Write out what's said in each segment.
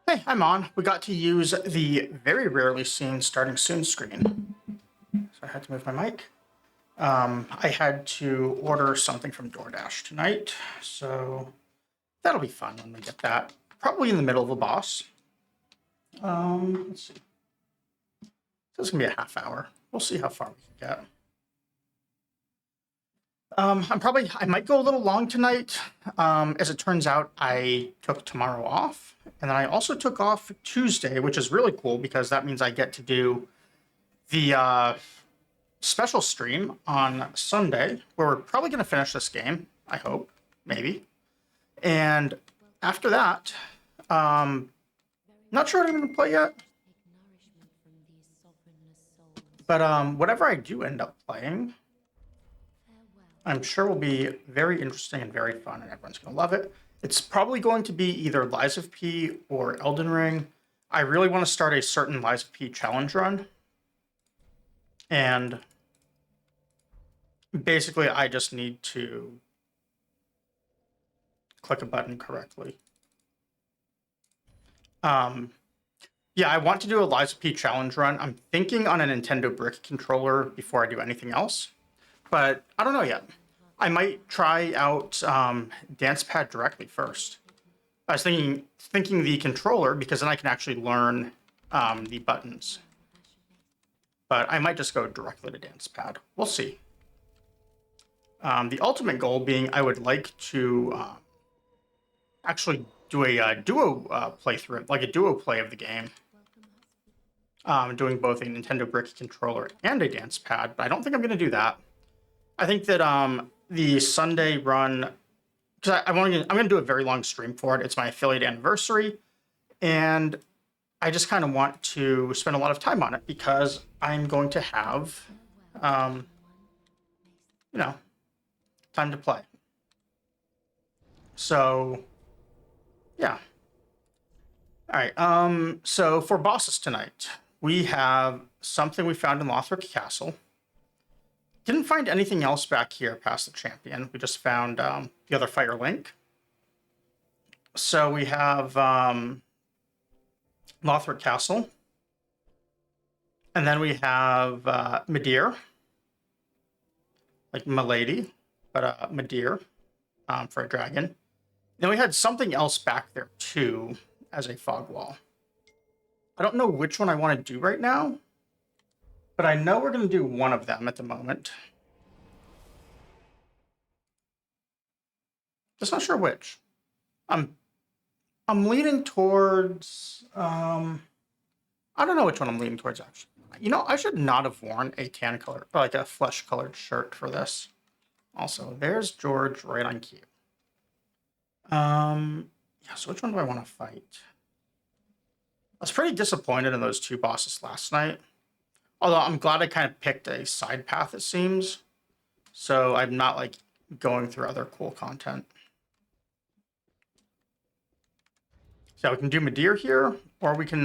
Hey, I'm on. We got to use the very rarely seen starting soon screen. So I had to move my mic. I had to order something from DoorDash tonight, so that'll be fun when we get that. Probably in the middle of a boss. Let's see. So it's gonna be a half hour. We'll see how far we can get. I might go a little long tonight. As it turns out, I took tomorrow off, and then I also took off Tuesday, which is really cool because that means I get to do the special stream on Sunday, where we're probably going to finish this game. I hope, maybe. And after that, not sure what I'm going to play yet. But whatever I do end up playing, I'm sure will be very interesting and very fun, and everyone's going to love it. It's probably going to be either Lies of P or Elden Ring. I really want to start a certain Lies of P challenge run. And basically, I just need to click a button correctly. Yeah, I want to do a Lies of P challenge run. I'm thinking on a Nintendo Brick controller before I do anything else. But I don't know yet. I might try out DancePad directly first. I was thinking the controller, because then I can actually learn the buttons. But I might just go directly to DancePad. We'll see. The ultimate goal being I would like to actually do a duo playthrough, like a duo play of the game. Doing both a Nintendo Brick controller and a DancePad, but I don't think I'm going to do that. I think that the Sunday run, because I'm going to do a very long stream for it. It's my affiliate anniversary, and I just kind of want to spend a lot of time on it because I'm going to have, time to play. So, yeah. All right. So for bosses tonight, we have something we found in Lothric Castle. Didn't find anything else back here past the champion. We just found the other Fire Link. So we have Lothric Castle. And then we have Midir. Like Milady, but Midir for a dragon. Then we had something else back there too as a fog wall. I don't know which one I want to do right now, but I know we're going to do one of them at the moment. Just not sure which. I'm leaning towards I don't know which one I'm leaning towards actually. You know, I should not have worn a tan color, like a flesh colored shirt for this. Also, there's George right on cue. Yeah, so which one do I want to fight? I was pretty disappointed in those two bosses last night. Although I'm glad I kind of picked a side path, it seems. So I'm not like going through other cool content. So we can do Midir here, or we can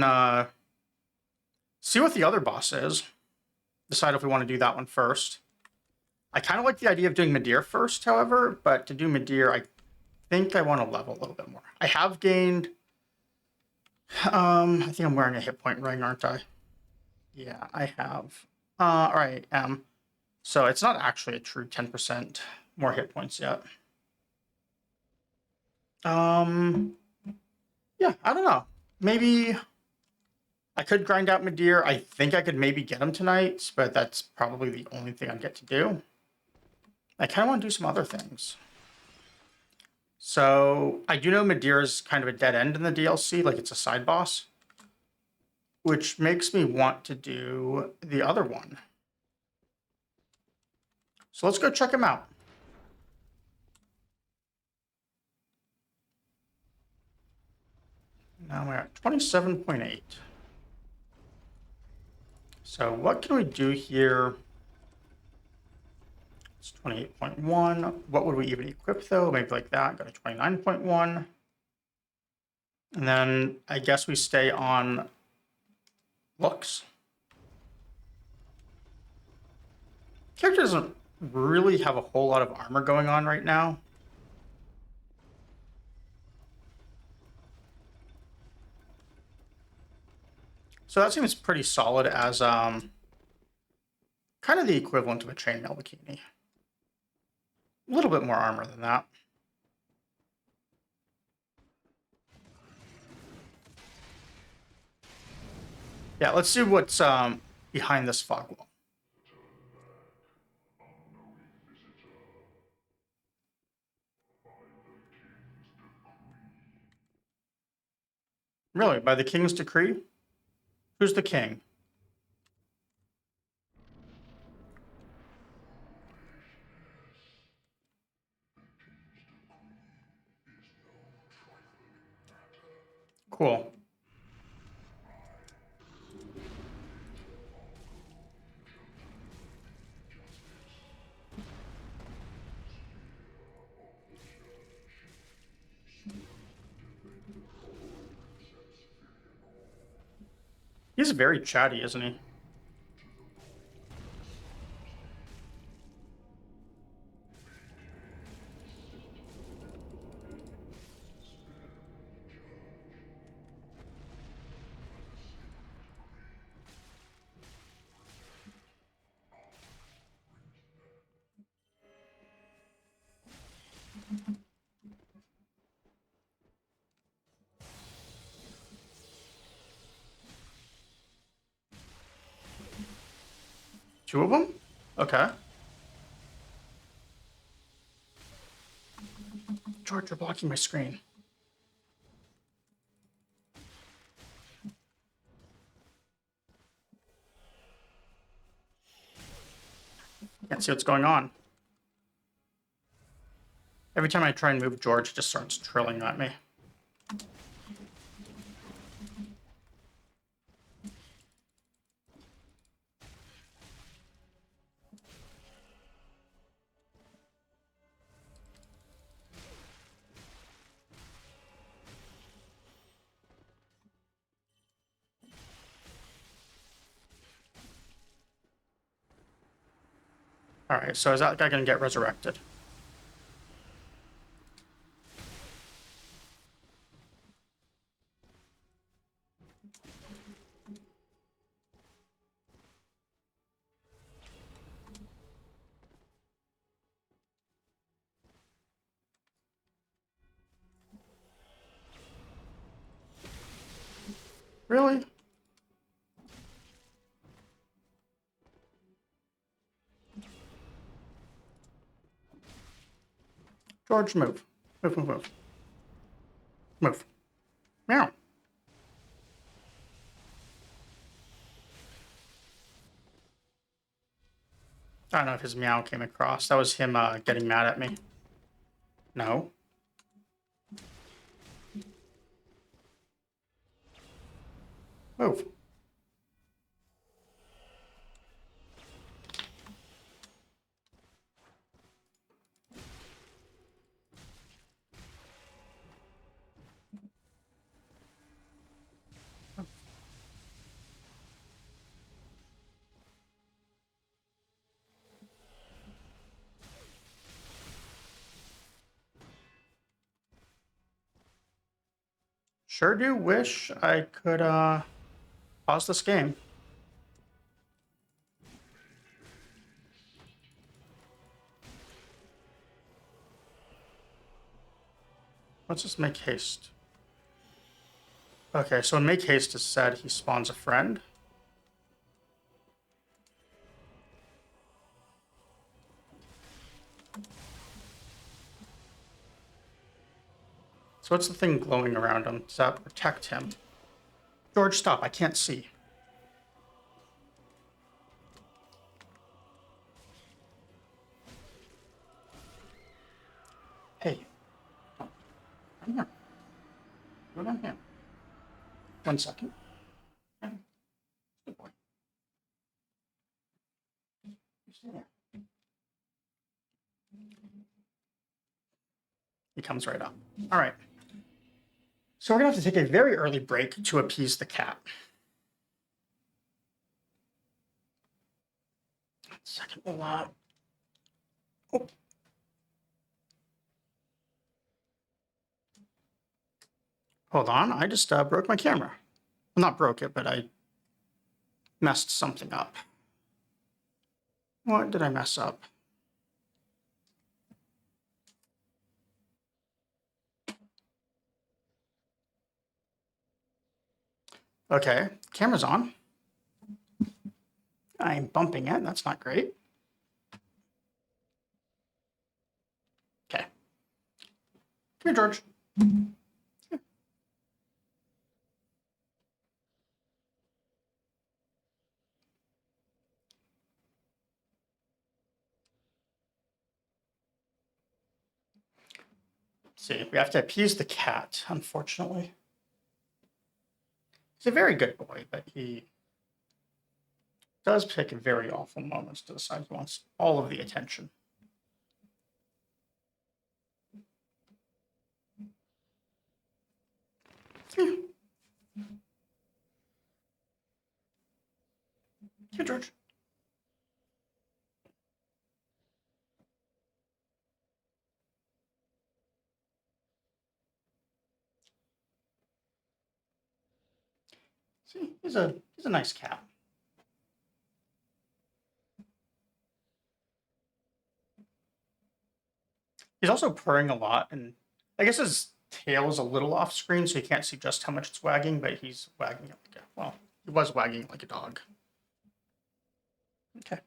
see what the other boss is. Decide if we want to do that one first. I kind of like the idea of doing Midir first, however, but to do Midir, I think I want to level a little bit more. I have gained... I think I'm wearing a hit point ring, aren't I? Yeah, I have. All right, so it's not actually a true 10% more hit points yet. Yeah, I don't know. Maybe I could grind out Midir. I think I could maybe get him tonight, but that's probably the only thing I get to do. I kind of want to do some other things. So I do know Midir is kind of a dead end in the DLC, like it's a side boss, which makes me want to do the other one. So let's go check him out. Now we're at 27.8. So what can we do here? It's 28.1. What would we even equip though? Maybe like that, go to 29.1. And then I guess we stay on looks. Character doesn't really have a whole lot of armor going on right now. So that seems pretty solid as kind of the equivalent of a chainmail bikini. A little bit more armor than that. Yeah, let's see what's behind this fog wall. Really, by the king's decree? Who's the king? Cool. He's very chatty, isn't he? Two of them? Okay. George, you're blocking my screen. Can't see what's going on. Every time I try and move George, it just starts trilling at me. Alright, so is that guy gonna get resurrected? Really? George, move. Move, move, move. Move. Meow. I don't know if his meow came across. That was him getting mad at me. No. Move. Sure do wish I could pause this game. Let's just make haste. Okay, so in make haste is said he spawns a friend. So what's the thing glowing around him? Does that protect him? George, stop. I can't see. Hey. Come here. Go down here. 1 second. Good boy. You stay there. He comes right up. All right. So we're going to have to take a very early break to appease the cat. Second, we'll, oh. Hold on, I just broke my camera. Well, not broke it, but I messed something up. What did I mess up? Okay, camera's on. I'm bumping it. That's not great. Okay. Come here, George. See, we have to appease the cat, unfortunately. He's a very good boy, but he does pick very awful moments to decide he wants all of the attention. Here, George. See, he's a nice cat. He's also purring a lot, and I guess his tail is a little off screen, so you can't see just how much it's wagging, but he's wagging it like a, well, he was wagging it like a dog. Okay.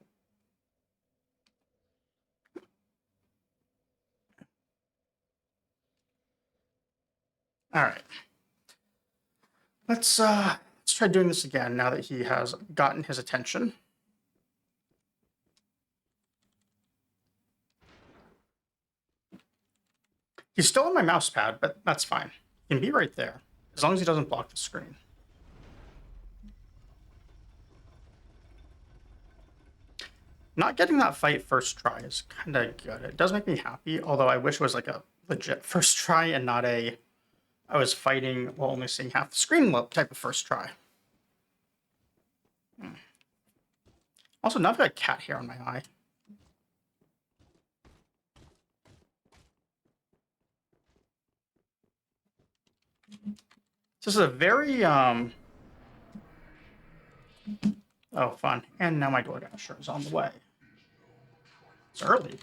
All right. Let's try doing this again now that he has gotten his attention. He's still on my mouse pad, but that's fine. He can be right there, as long as he doesn't block the screen. Not getting that fight first try is kind of good. It does make me happy, although I wish it was like a legit first try and not a I was fighting while only seeing half the screen type of first try. Also, now I've got cat hair on my eye. This is a very oh, fun. And now my DoorDasher is on the way. It's early.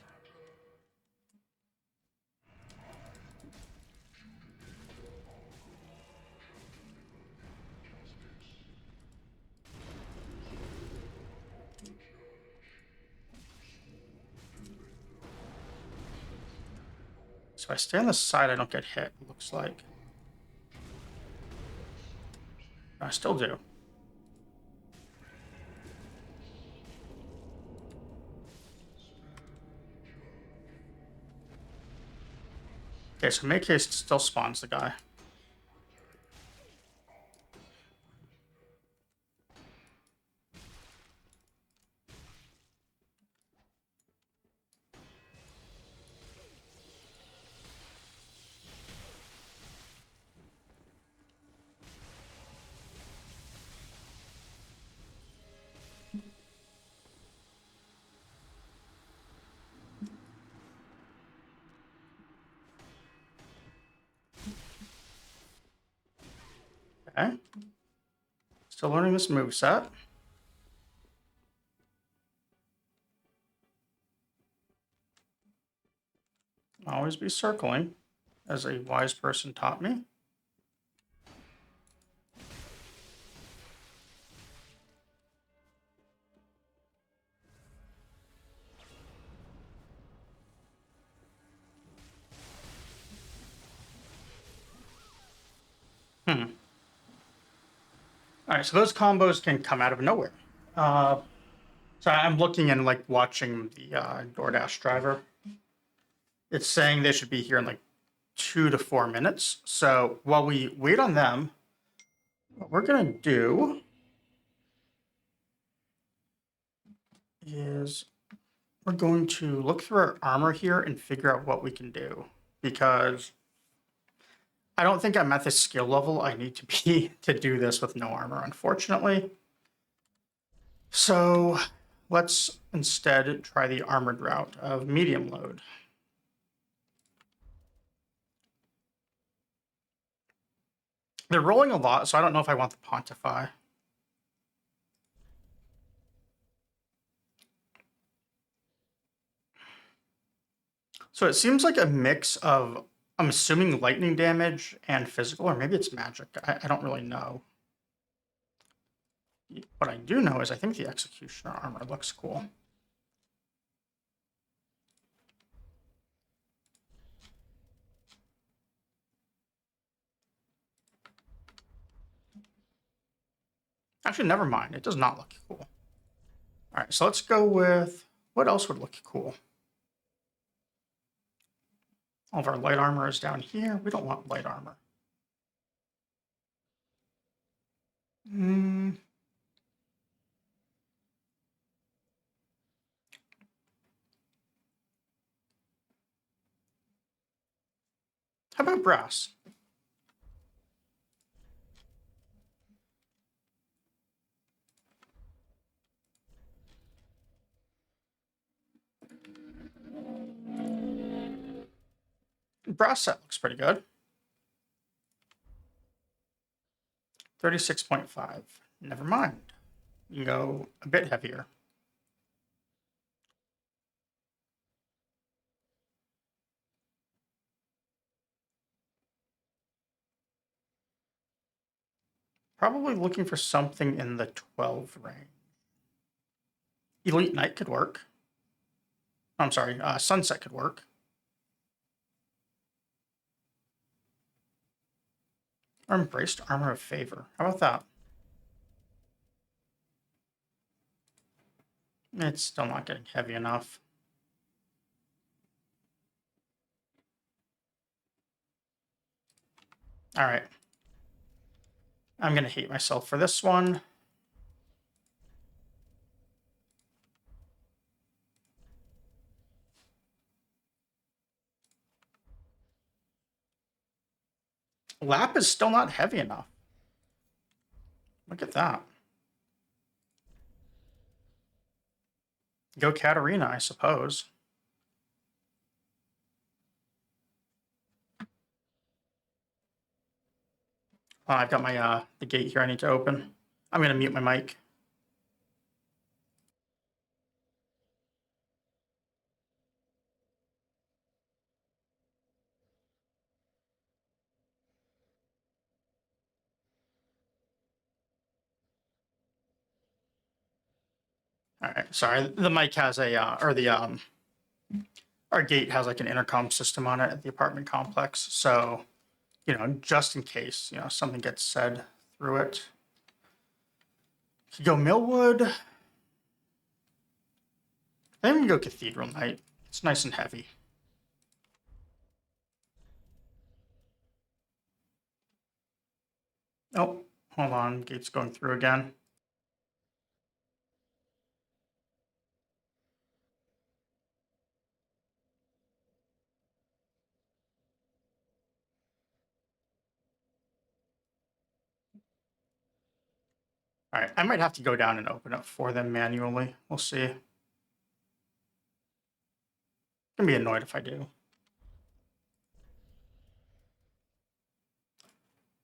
So I stay on the side, I don't get hit, it looks like. I still do. Okay, so make haste still spawns the guy. Okay. Still learning this moveset. Always be circling, as a wise person taught me. All right, so those combos can come out of nowhere. So I'm looking and like watching the DoorDash driver. It's saying they should be here in like 2 to 4 minutes. So while we wait on them, what we're gonna do is we're going to look through our armor here and figure out what we can do, because I don't think I'm at the skill level I need to be to do this with no armor, unfortunately. So let's instead try the armored route of medium load. They're rolling a lot, so I don't know if I want the Pontify. So it seems like a mix of, I'm assuming lightning damage and physical, or maybe it's magic. I don't really know. What I do know is I think the Executioner armor looks cool. Actually, never mind. It does not look cool. All right, so let's go with, what else would look cool? All of our light armor is down here. We don't want light armor. How about brass? Brass set looks pretty good. 36.5. Never mind. You can go a bit heavier. Probably looking for something in the 12 range. Elite Knight could work. I'm sorry, Sunset could work. Or Embraced Armor of Favor. How about that? It's still not getting heavy enough. All right. I'm going to hate myself for this one. Lap is still not heavy enough. Look at that. Go Katarina, I suppose. I've got my the gate here I need to open. I'm going to mute my mic. All right, sorry. The mic has a our gate has like an intercom system on it at the apartment complex, so just in case something gets said through it. You go Millwood. I think we go Cathedral Knight. It's nice and heavy. Oh, hold on. Gate's going through again. All right, I might have to go down and open it for them manually. We'll see. I'm gonna be annoyed if I do.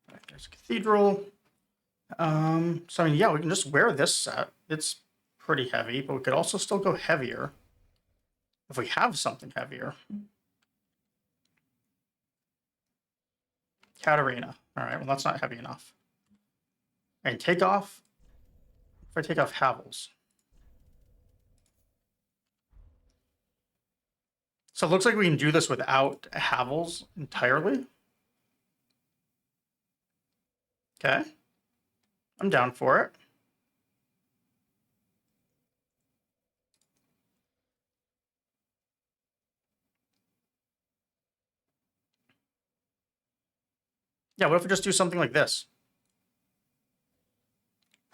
All right, there's Cathedral. So I mean, yeah, we can just wear this set. It's pretty heavy, but we could also still go heavier if we have something heavier. Katarina. All right, well, that's not heavy enough. And take off. If I take off Havels. So it looks like we can do this without Havels entirely. Okay. I'm down for it. Yeah, what if we just do something like this?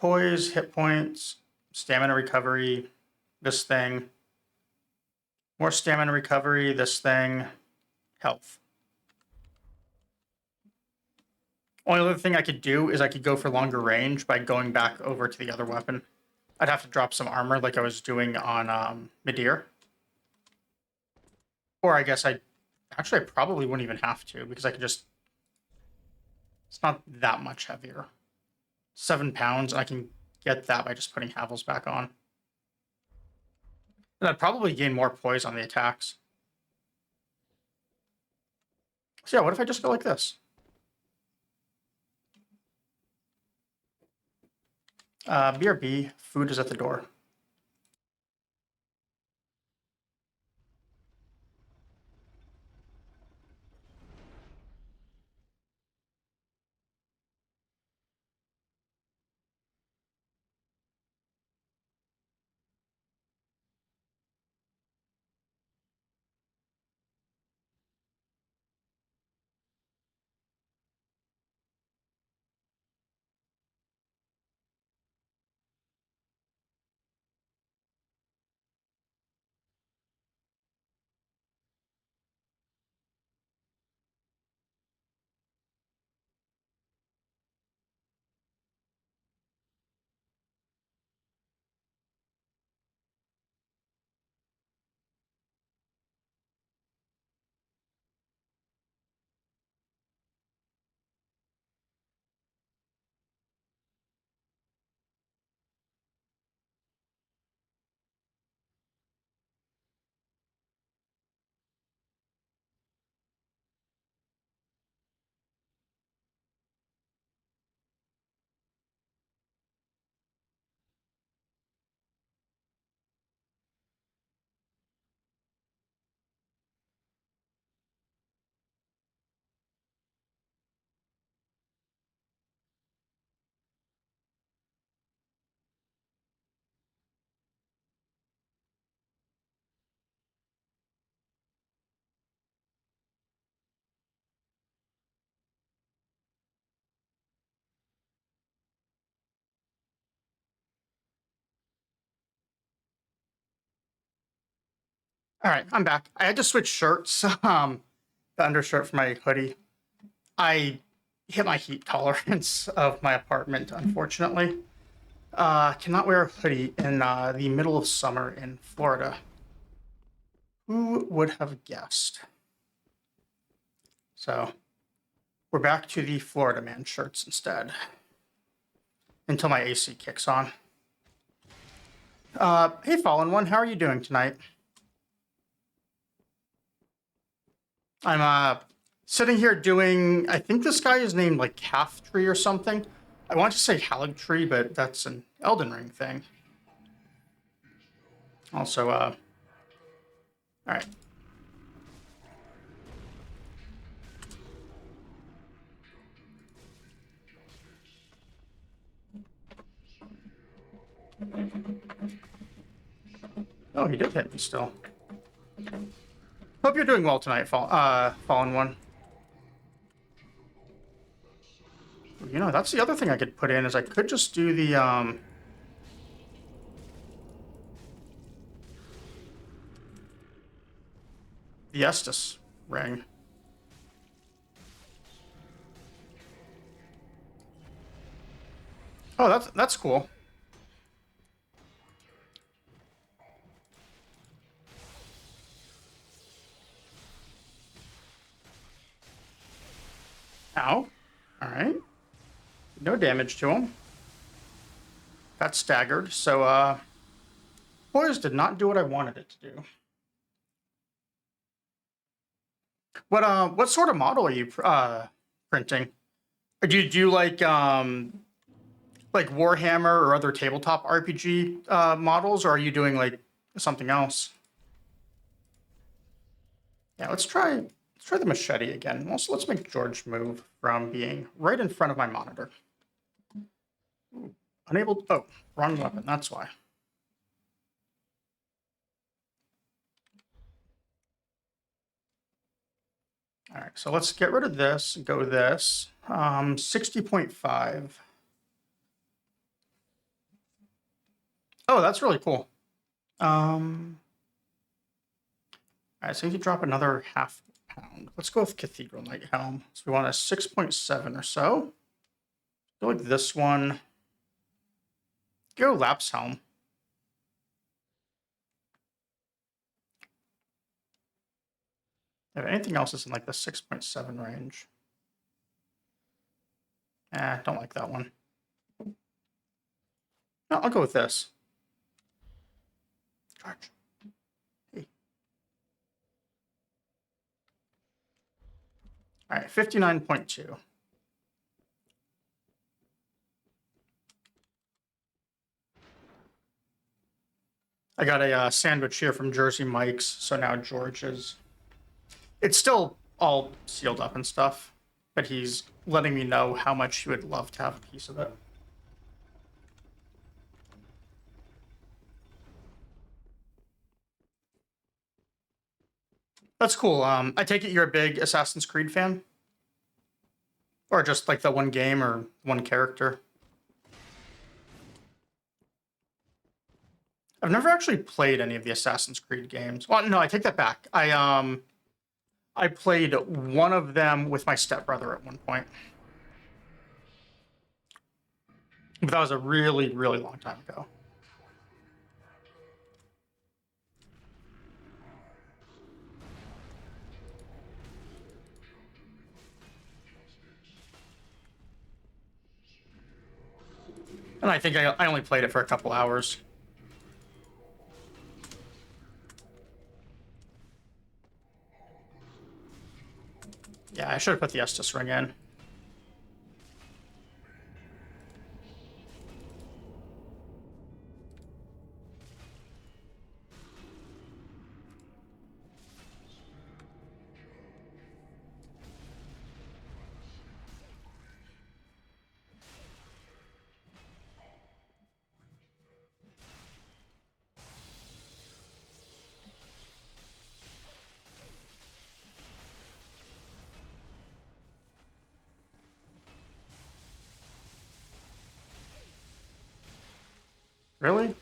Poise, hit points, stamina recovery, this thing. More stamina recovery, this thing, health. Only other thing I could do is I could go for longer range by going back over to the other weapon. I'd have to drop some armor like I was doing on Midir. Or I guess I probably wouldn't even have to because I could just, it's not that much heavier. 7 pounds, I can get that by just putting Havels back on. And I'd probably gain more poise on the attacks. So yeah, what if I just go like this? BRB, food is at the door. All right, I'm back. I had to switch shirts. The undershirt for my hoodie. I hit my heat tolerance of my apartment, unfortunately. Cannot wear a hoodie in the middle of summer in Florida. Who would have guessed? So we're back to the Florida man shirts instead until my AC kicks on. Hey, Fallen One, how are you doing tonight? I'm sitting here doing, I think this guy is named like Calf Tree or something. I want to say Halig Tree, but that's an Elden Ring thing. Also, all right. Oh, he did hit me still. Hope you're doing well tonight, Fallen One. You know, that's the other thing I could put in is I could just do the Estus ring. Oh, that's cool. Ow. All right. No damage to him. Got staggered. So, Poise did not do what I wanted it to do. What sort of model are you printing? Do you like Warhammer or other tabletop RPG models, or are you doing like something else? Yeah, let's try the machete again. Also, let's make George move from being right in front of my monitor. Unable. Oh, wrong weapon. That's why. All right, so let's get rid of this. Go this. 60.5. Oh, that's really cool. All right, so you can drop another half pound. Let's go with Cathedral Knight Helm. So we want a 6.7 or so. Go like this one. Go Lapse Helm. If anything else is in like the 6.7 range. Don't like that one. No, I'll go with this. Charge. Hey. All right, 59.2. I got a sandwich here from Jersey Mike's, so now George is. It's still all sealed up and stuff, but he's letting me know how much he would love to have a piece of it. That's cool. I take it you're a big Assassin's Creed fan? Or just like the one game or one character? I've never actually played any of the Assassin's Creed games. Well, no, I take that back. I played one of them with my stepbrother at one point. But that was a really, really long time ago. And I think I only played it for a couple hours. Yeah, I should have put the Estus ring in. Really?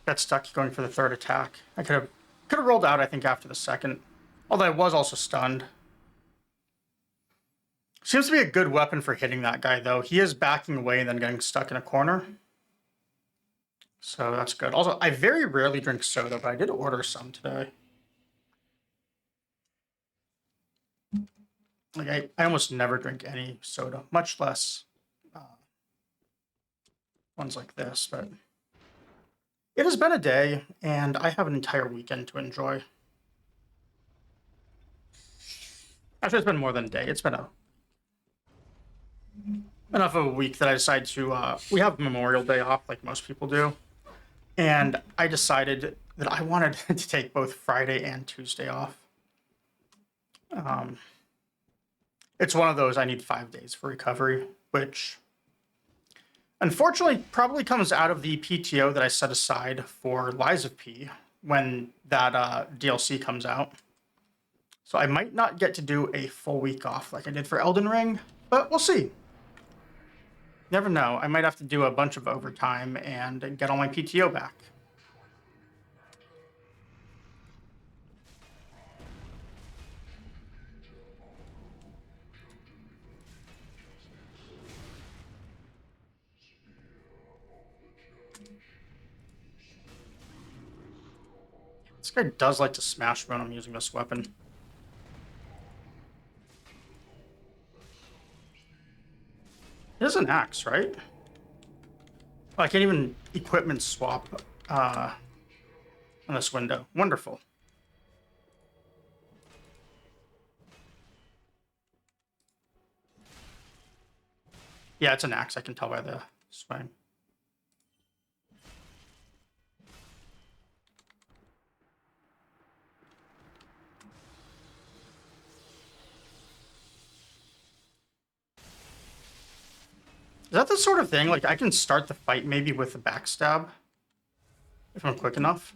Got stuck going for the third attack. I could have rolled out, I think, after the second. Although I was also stunned. Seems to be a good weapon for hitting that guy, though. He is backing away and then getting stuck in a corner. So that's good. Also, I very rarely drink soda, but I did order some today. Like, I almost never drink any soda, much less ones like this, but it has been a day, and I have an entire weekend to enjoy. Actually, it's been more than a day. It's been enough of a week that I decided to. We have Memorial Day off, like most people do, and I decided that I wanted to take both Friday and Tuesday off. It's one of those I need 5 days for recovery, which unfortunately probably comes out of the PTO that I set aside for Lies of P when that DLC comes out. So I might not get to do a full week off like I did for Elden Ring, but we'll see. Never know. I might have to do a bunch of overtime and get all my PTO back. This guy does like to smash when I'm using this weapon. It is an axe, right? Oh, I can't even equipment swap in this window. Wonderful. Yeah, it's an axe. I can tell by the swing. Is that the sort of thing, like, I can start the fight maybe with a backstab? If I'm quick enough?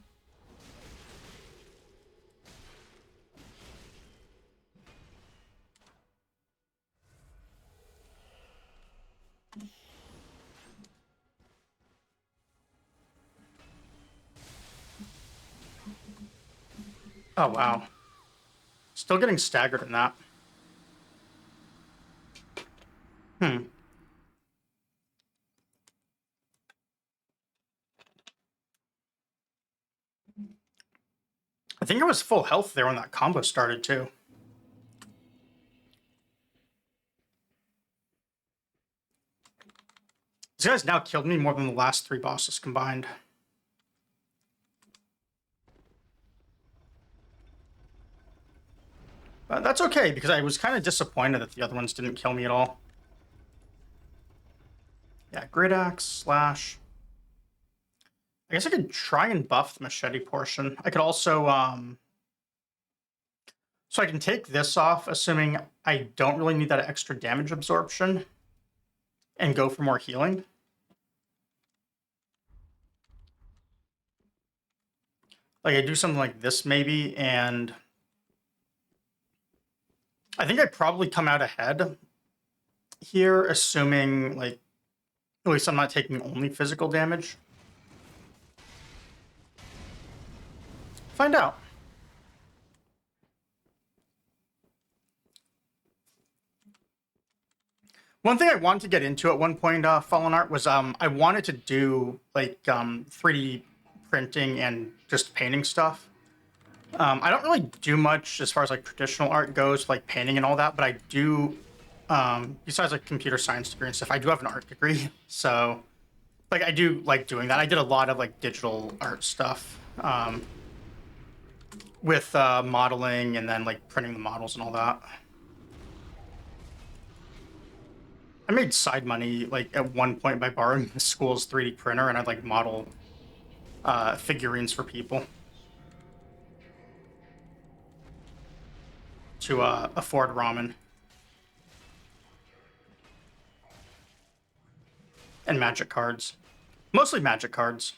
Oh, wow. Still getting staggered in that. Hmm. I think it was full health there when that combo started too. These guys now killed me more than the last 3 bosses combined. That's okay, because I was kind of disappointed that the other ones didn't kill me at all. Yeah, Great Axe, Slash. I guess I could try and buff the machete portion. I could also, so I can take this off, assuming I don't really need that extra damage absorption, and go for more healing. Like, I do something like this maybe, and I think I'd probably come out ahead here, assuming, like, at least I'm not taking only physical damage. Find out. One thing I wanted to get into at one point, Fallen Art, was I wanted to do like 3D printing and just painting stuff. I don't really do much as far as like traditional art goes, like painting and all that, but I do, besides like computer science degree and stuff, I do have an art degree. So like I do like doing that. I did a lot of like digital art stuff with modeling and then like printing the models and all that. I made side money like at one point by borrowing the school's 3D printer, and I'd like model figurines for people to afford ramen and magic cards. Mostly magic cards.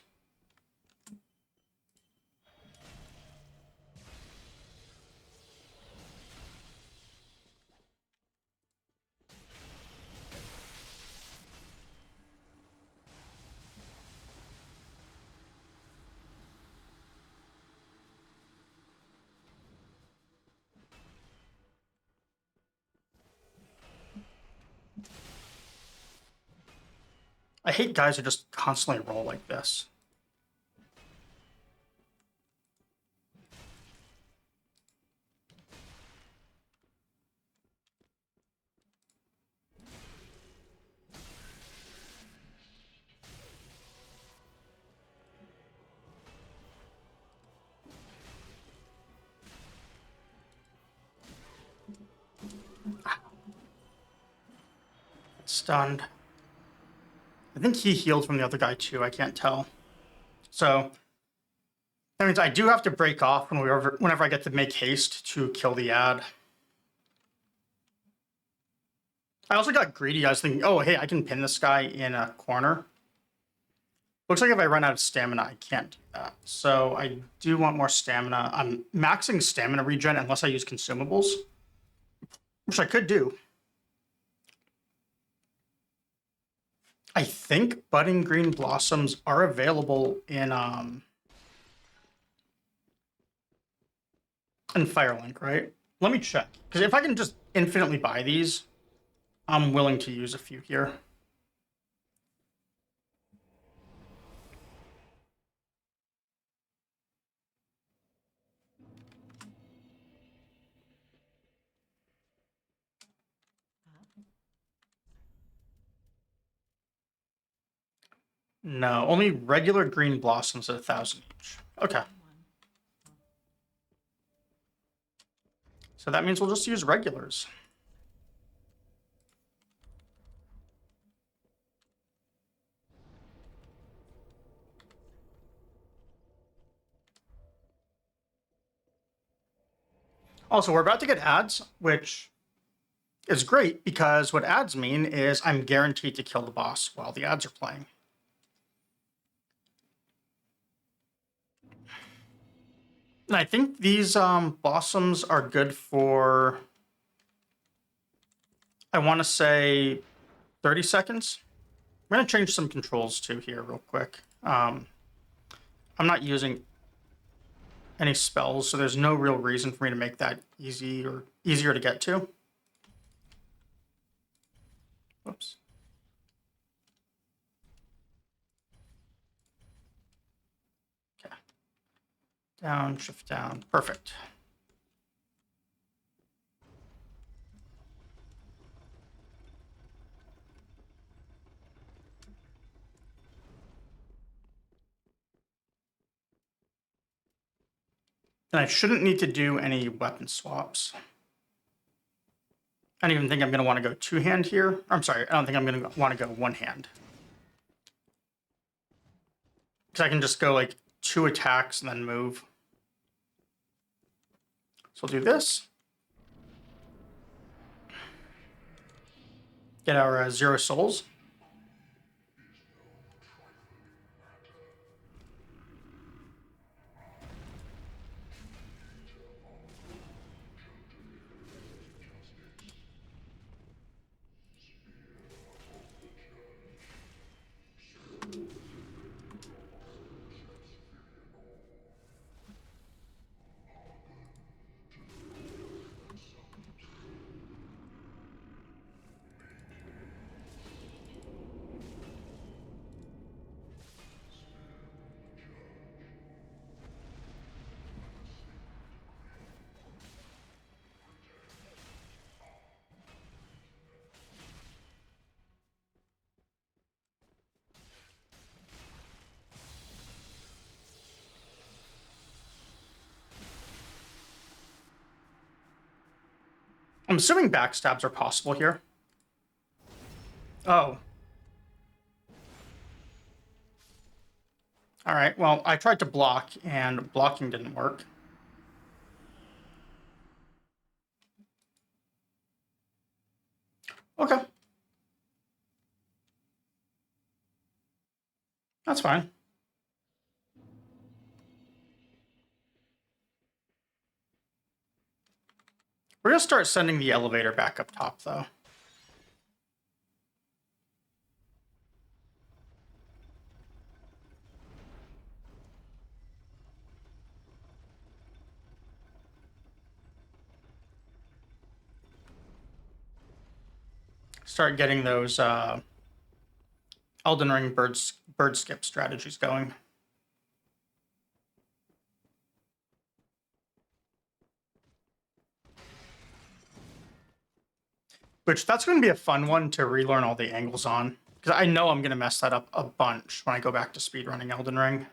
I hate guys who just constantly roll like this. Stunned. I think he healed from the other guy too. I can't tell. So that means I do have to break off whenever I get to make haste to kill the ad. I also got greedy. I was thinking, oh, hey, I can pin this guy in a corner. Looks like if I run out of stamina, I can't do that. So I do want more stamina. I'm maxing stamina regen unless I use consumables, which I could do. I think budding green blossoms are available in Firelink, right? Let me check. Because if I can just infinitely buy these, I'm willing to use a few here. No, only regular green blossoms at 1,000 each. Okay. So that means we'll just use regulars. Also, we're about to get ads, which is great because what ads mean is I'm guaranteed to kill the boss while the ads are playing. And I think these blossoms are good for, I want to say 30 seconds. I'm going to change some controls too here real quick. I'm not using any spells, so there's no real reason for me to make that easy or easier to get to. Whoops. Okay. down, shift down. Perfect. And I shouldn't need to do any weapon swaps. I don't even think I'm going to want to go two-hand here. I'm sorry, I don't think I'm going to want to go one-hand. Because I can just go like 2 attacks and then move. So we'll do this. Get our 0 souls. I'm assuming backstabs are possible here. Oh. All right, well, I tried to block, and blocking didn't work. Okay. That's fine. We're going to start sending the elevator back up top, though. Start getting those Elden Ring bird skip strategies going. Which, that's going to be a fun one to relearn all the angles on. Because I know I'm going to mess that up a bunch when I go back to speedrunning Elden Ring.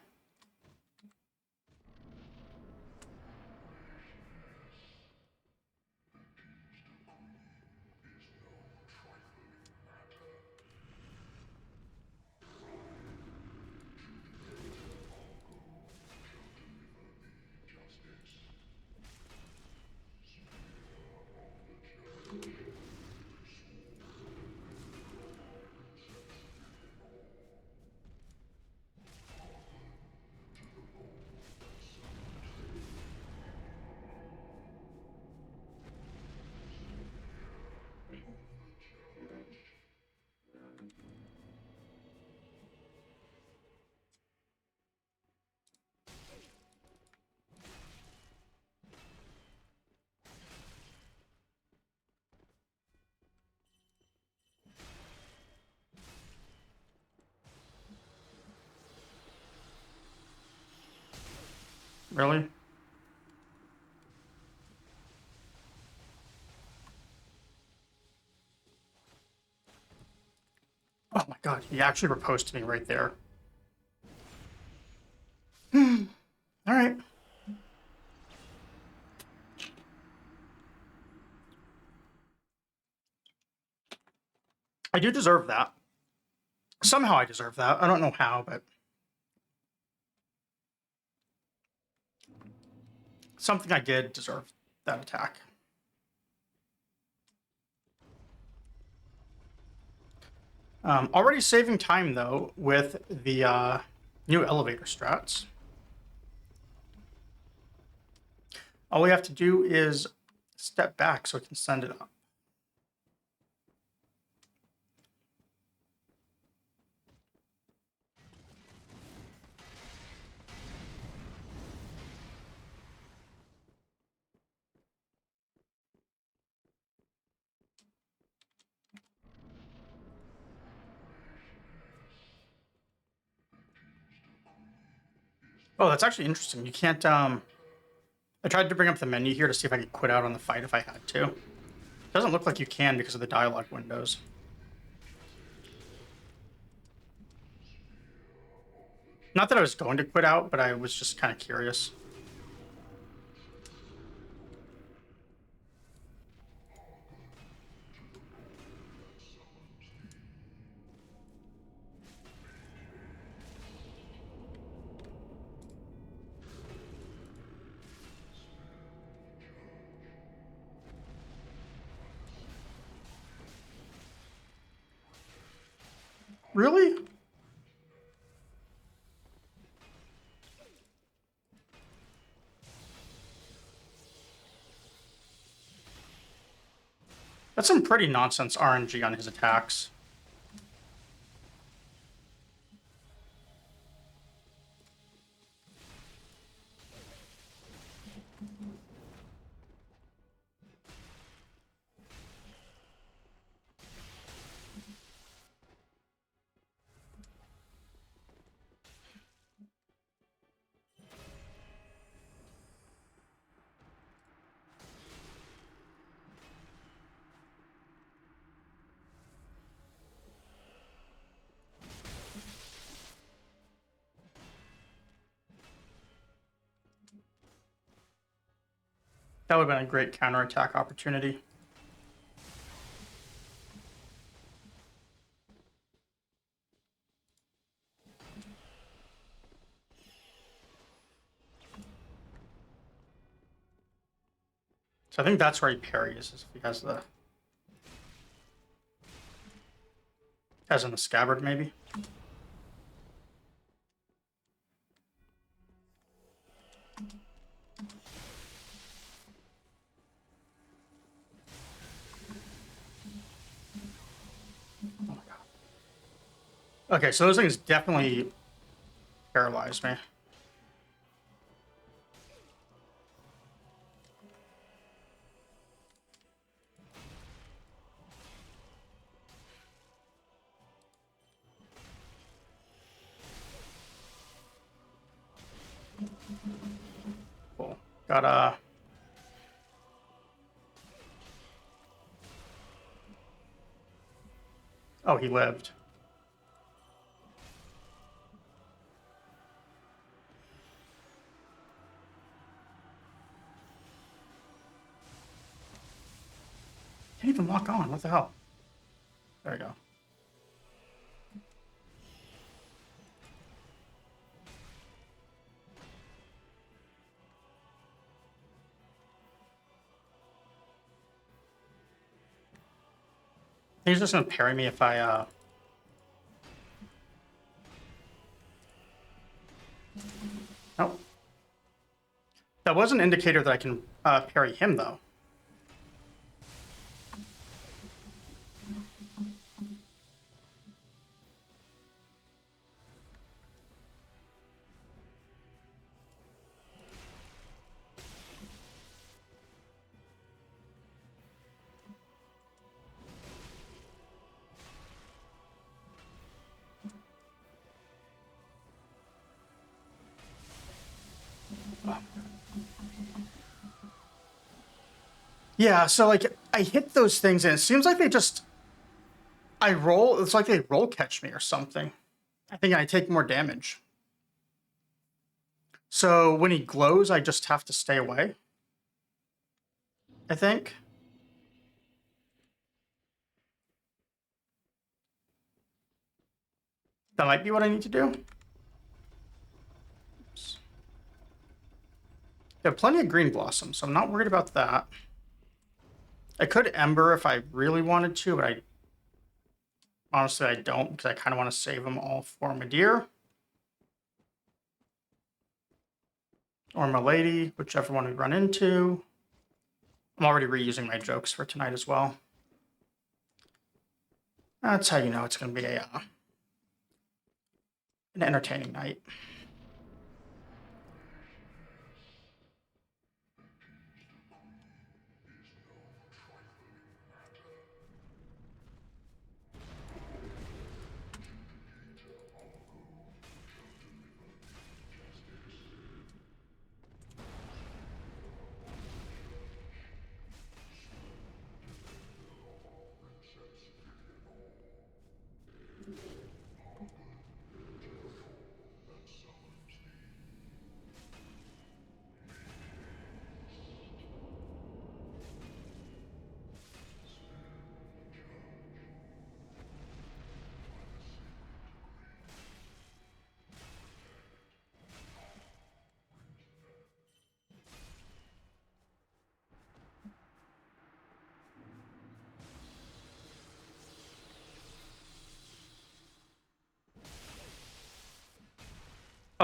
Really? Oh my god, he actually proposed to me right there. All right. I do deserve that. Somehow I deserve that. I don't know how, but something I did deserve that attack. Already saving time, though, with the new elevator strats. All we have to do is step back so we can send it up. Oh, that's actually interesting. You can't. I tried to bring up the menu here to see if I could quit out on the fight if I had to. Doesn't look like you can because of the dialogue windows. Not that I was going to quit out, but I was just kind of curious. Really? That's some pretty nonsense RNG on his attacks. That would have been a great counterattack opportunity. So I think that's where he parries, is if he has the... As in the scabbard, maybe? Oh my god. Okay, so those things definitely paralyzed me. Cool. Got a... Oh, he lived. Can't even lock on. What the hell? There we go. He's just gonna parry me if I, Oh. That was an indicator that I can parry him, though. Yeah, so like I hit those things and it seems like they just I roll it's like they roll catch me or something. I think I take more damage. So when he glows, I just have to stay away. I think. That might be what I need to do. Oops. They have plenty of green blossoms, so I'm not worried about that. I could Ember if I really wanted to, but I honestly I don't because I kind of want to save them all for Madeir. Or Milady, whichever one we run into. I'm already reusing my jokes for tonight as well. That's how you know it's going to be an entertaining night.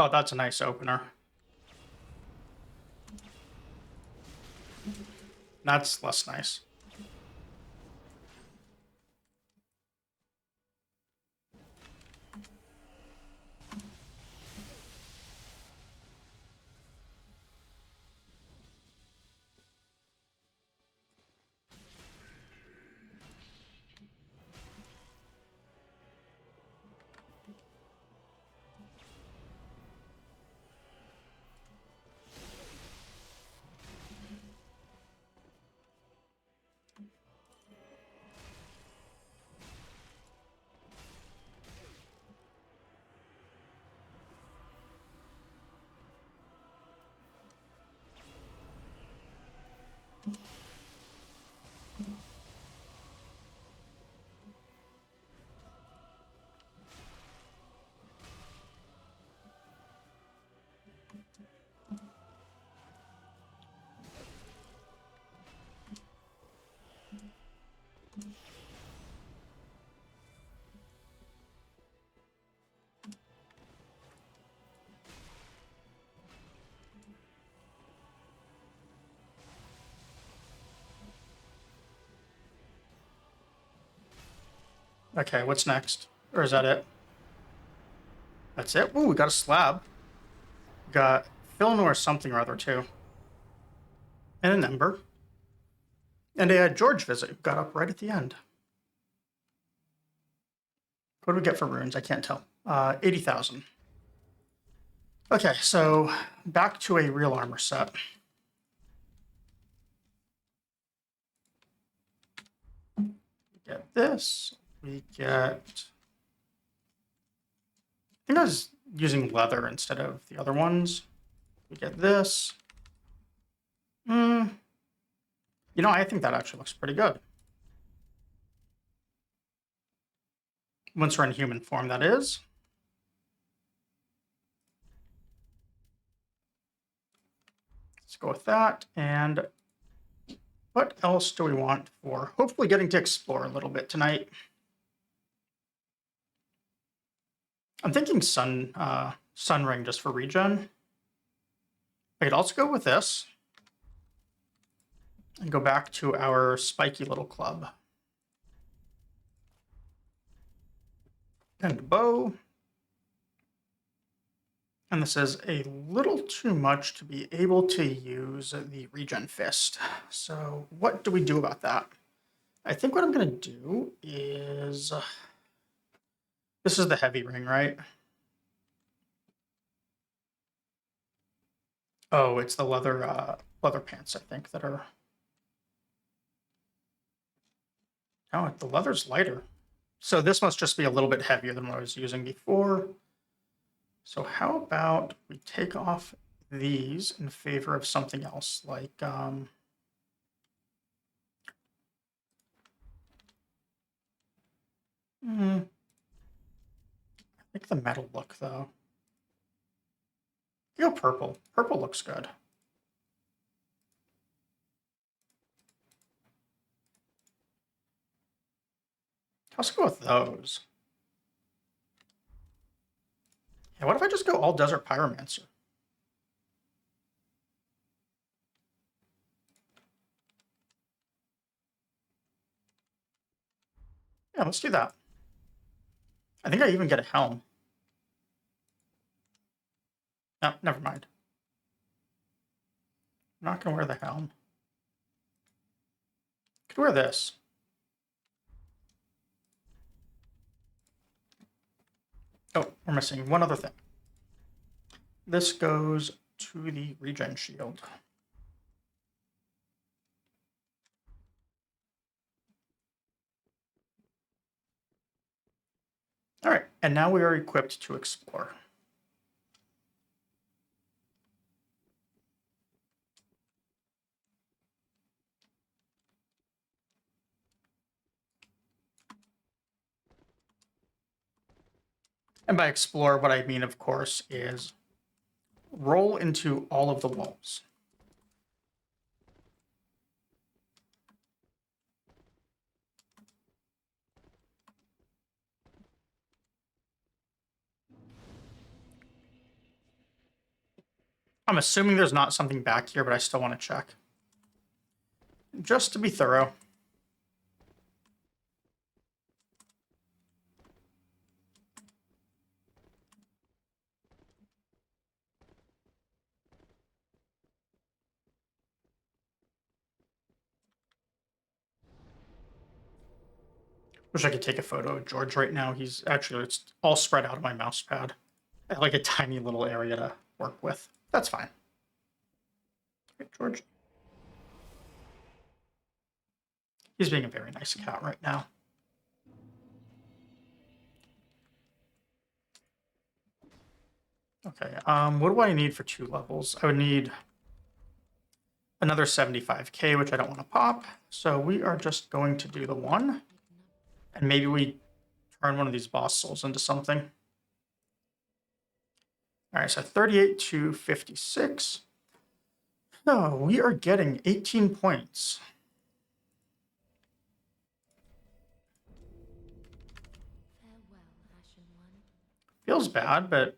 Oh, that's a nice opener. That's less nice. Okay, what's next? Or is that it? That's it? Ooh, we got a slab. We got Filnor something or other, too. And an Ember. And a George visit who got up right at the end. What do we get for runes? I can't tell. 80,000. Okay, so back to a real armor set. We get this. We get... I think I was using leather instead of the other ones. We get this. You know, I think that actually looks pretty good. Once we're in human form, that is. Let's go with that. And what else do we want for hopefully getting to explore a little bit tonight? I'm thinking sun ring just for regen. I could also go with this and go back to our spiky little club. And bow. And this is a little too much to be able to use the regen fist. So what do we do about that? I think what I'm going to do is... this is the heavy ring, right? Oh, it's the leather pants, I think, that are... oh, the leather's lighter. So this must just be a little bit heavier than what I was using before. So how about we take off these in favor of something else, like... I think the metal look, though. Go purple. Purple looks good. Let's go with those. Yeah, what if I just go all Desert Pyromancer? Yeah, let's do that. I think I even get a helm. No, never mind. I'm not going to wear the helm. Could wear this. Oh, we're missing one other thing. This goes to the regen shield. All right, and now we are equipped to explore. And by explore, what I mean, of course, is roll into all of the walls. I'm assuming there's not something back here, but I still want to check. Just to be thorough. Wish I could take a photo of George right now. He's actually, it's all spread out of my mouse pad. I have like a tiny little area to work with. That's fine. Okay, George. He's being a very nice cat right now. Okay, what do I need for 2 levels? I would need another 75k, which I don't want to pop. So we are just going to do the 1. And maybe we turn one of these boss souls into something. All right, so 38 to 56. No, we are getting 18 points. Feels bad, but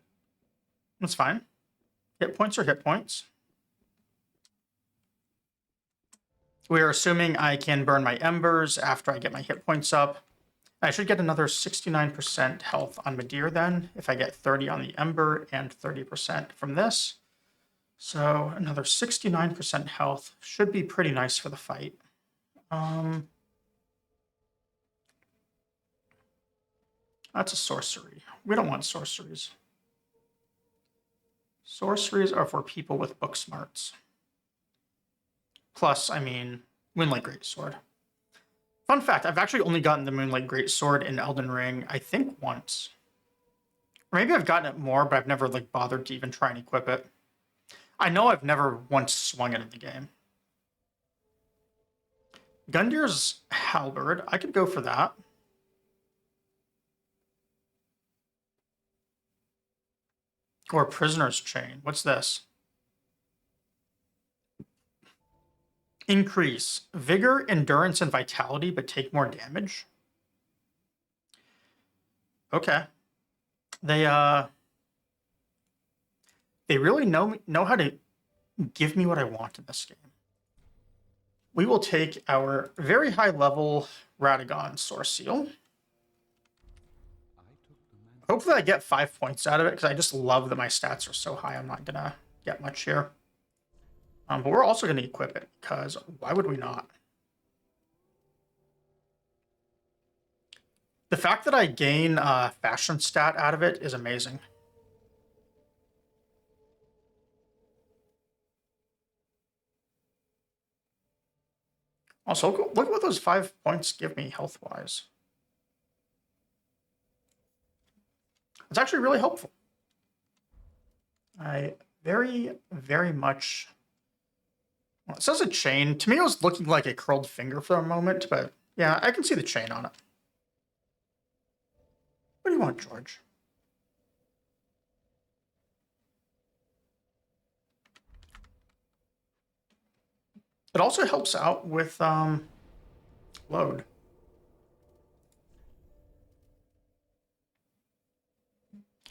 that's fine. Hit points are hit points. We are assuming I can burn my embers after I get my hit points up. I should get another 69% health on Midir then, if I get 30 on the ember and 30% from this. So another 69% health should be pretty nice for the fight. That's a sorcery. We don't want sorceries. Sorceries are for people with book smarts. Plus, I mean, Moonlight Greatsword. Fun fact, I've actually only gotten the Moonlight Greatsword in Elden Ring, I think once. Or maybe I've gotten it more, but I've never like bothered to even try and equip it. I know I've never once swung it in the game. Gundir's Halberd, I could go for that. Or Prisoner's Chain. What's this? Increase vigor, endurance, and vitality, but take more damage. Okay. They really know how to give me what I want in this game. We will take our very high level Radagon Source Seal. Hopefully I get 5 points out of it, because I just love that my stats are so high. I'm not gonna get much here. But we're also gonna equip it, because why would we not? The fact that I gain fashion stat out of it is amazing. Also, look at what those 5 points give me health-wise. It's actually really helpful. I very, very much... Well, it says a chain. To me, it was looking like a curled finger for a moment, but yeah, I can see the chain on it. What do you want, George? It also helps out with load.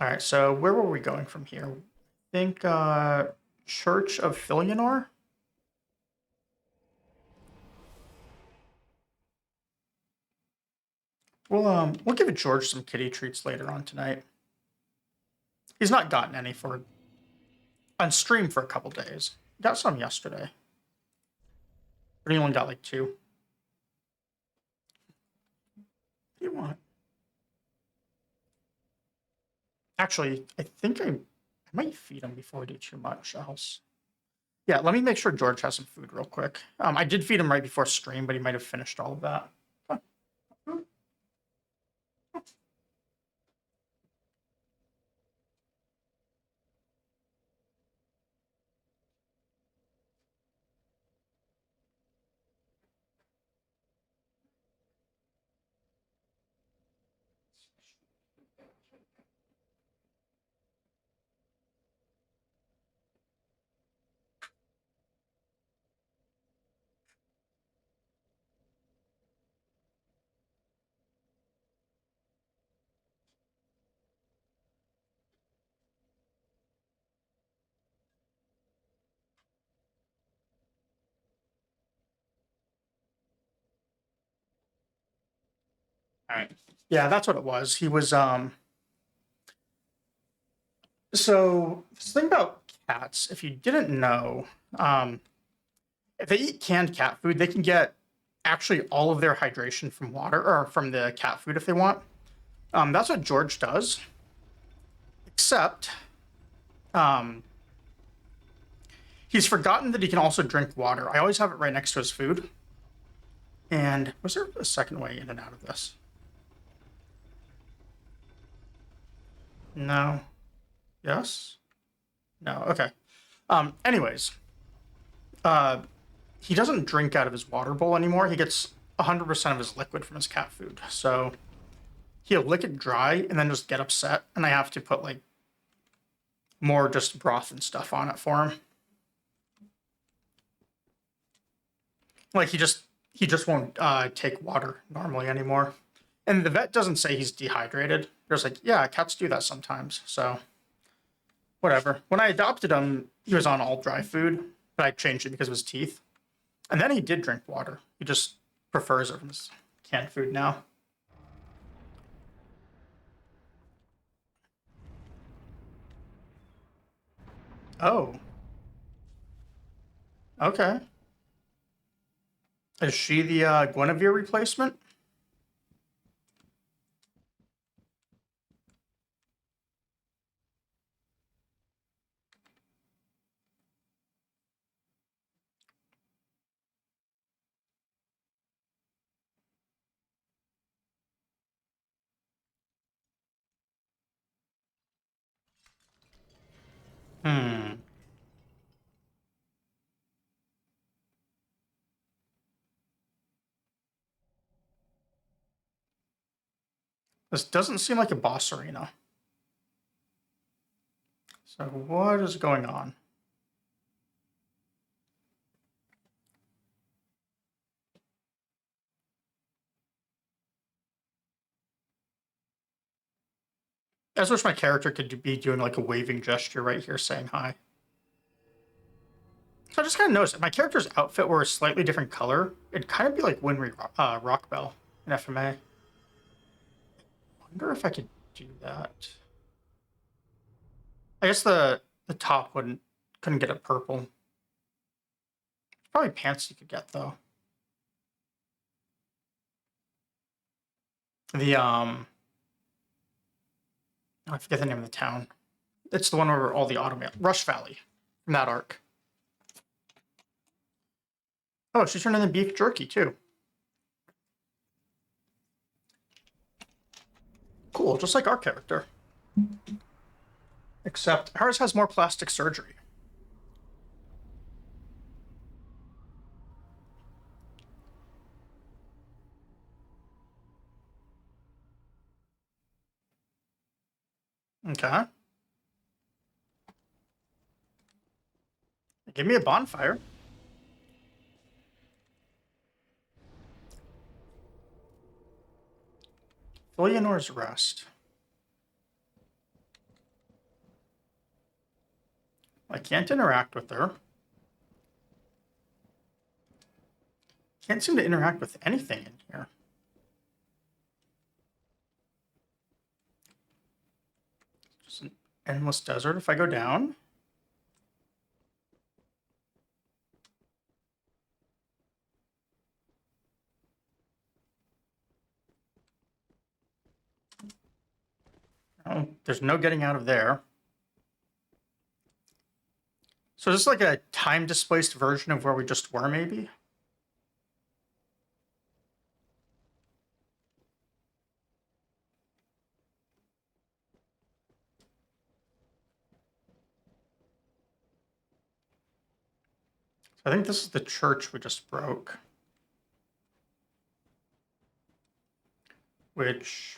All right, so where were we going from here? I think Church of Filianor? We'll give George some kitty treats later on tonight. He's not gotten any on stream for a couple days. Got some yesterday. But he only got like 2. What do you want? Actually, I think I might feed him before we do too much else. Yeah, let me make sure George has some food real quick. I did feed him right before stream, but he might have finished all of that. All right. Yeah, that's what it was. He was so this thing about cats, if you didn't know, um if they eat canned cat food, they can get actually all of their hydration from water or from the cat food if they want. That's what George does, except um he's forgotten that he can also drink water. I always have it right next to his food. And was there a second way in and out of this? No. Yes? No. Okay. Anyways, uh, he doesn't drink out of his water bowl anymore. He gets 100% of his liquid from his cat food. So he'll lick it dry and then just get upset. And I have to put like more just broth and stuff on it for him. Like he just won't take water normally anymore. And the vet doesn't say he's dehydrated. There's like, yeah, cats do that sometimes. So whatever. When I adopted him, he was on all dry food, but I changed it because of his teeth. And then he did drink water. He just prefers it from his canned food now. Oh, okay. Is she the Guinevere replacement? Hmm. This doesn't seem like a boss arena. So what is going on? I just wish my character could be doing like a waving gesture right here saying hi. So I just kind of noticed if my character's outfit were a slightly different color, it'd kind of be like Winry Rockbell in FMA. Wonder if I could do that. I guess the top couldn't get a purple. Probably pants you could get though. The I forget the name of the town. It's the one where all the automail Rush Valley from that arc. Oh, she's turning the beef jerky too. Cool, just like our character. Except hers has more plastic surgery. Okay. Give me a bonfire. Eleanor's Rest. I can't interact with her. Can't seem to interact with anything in here. Just an endless desert if I go down. Oh, there's no getting out of there. So is this like a time displaced version of where we just were, maybe? So I think this is the church we just broke. Which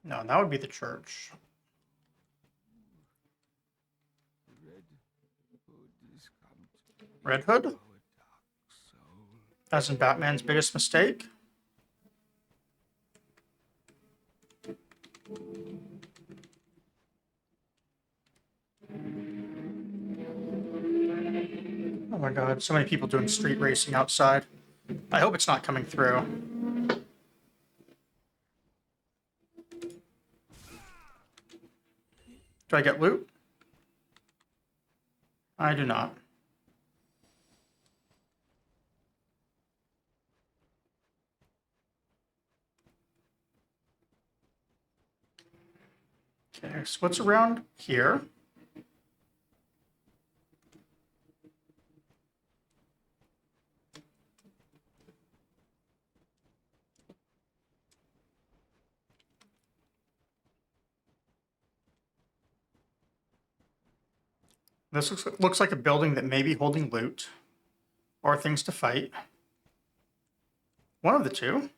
no, that would be the church. Red Hood? As in Batman's biggest mistake? my god, so many people doing street racing outside. I hope it's not coming through. Do I get loot? I do not. Okay, so what's around here? This looks like a building that may be holding loot or things to fight. One of the two.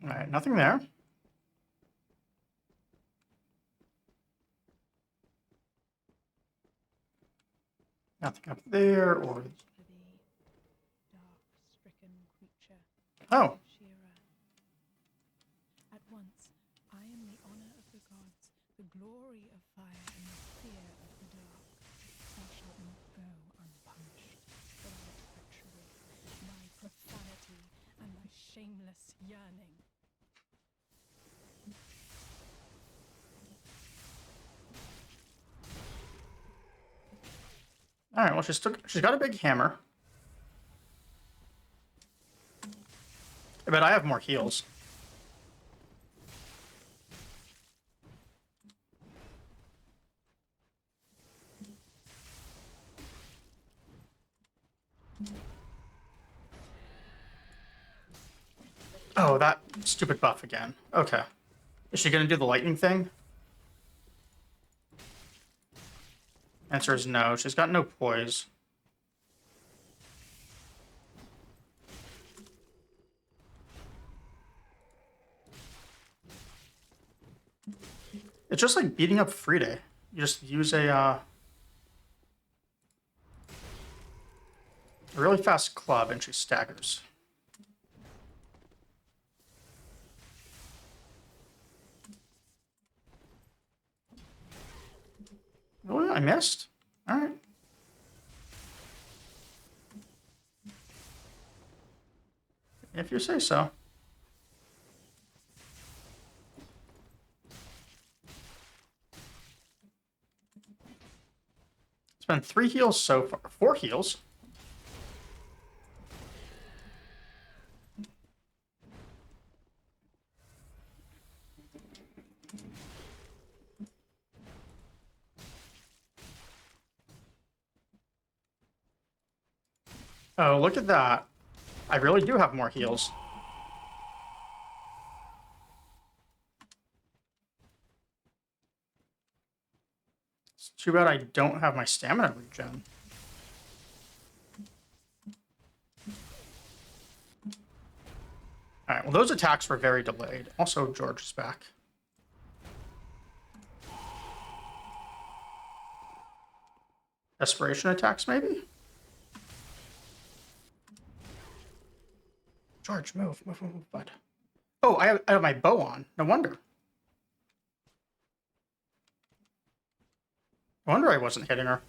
All right, nothing there. Nothing up there or... Oh. At once, I am the honor of the gods, the glory of fire, and the fear of the dark. Thou shalt not go unpunished for thy treachery, thy profanity, and thy shameless yearning. All right, well, she's got a big hammer. I bet I have more heals. Oh, that stupid buff again. Okay. Is she gonna do the lightning thing? Answer is no. She's got no poise. It's just like beating up Friede. You just use a really fast club and she staggers. Oh, I missed? All right. If you say so. It's been 3 heals so far. 4 heals. Oh, look at that. I really do have more heals. It's too bad I don't have my stamina regen. Alright, well those attacks were very delayed. Also, George is back. Desperation attacks, maybe? George, move, bud. Oh, I have my bow on. No wonder. No wonder I wasn't hitting her.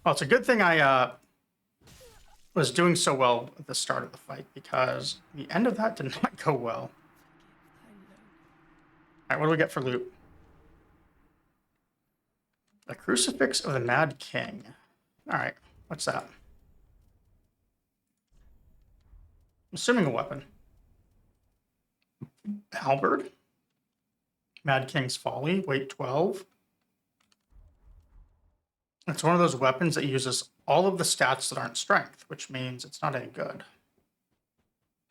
Well, it's a good thing I was doing so well at the start of the fight, because the end of that did not go well. Alright, what do we get for loot? The Crucifix of the Mad King. Alright, what's that? I'm assuming a weapon. Halberd. Mad King's Folly, weight 12. It's one of those weapons that uses all of the stats that aren't strength, which means it's not any good.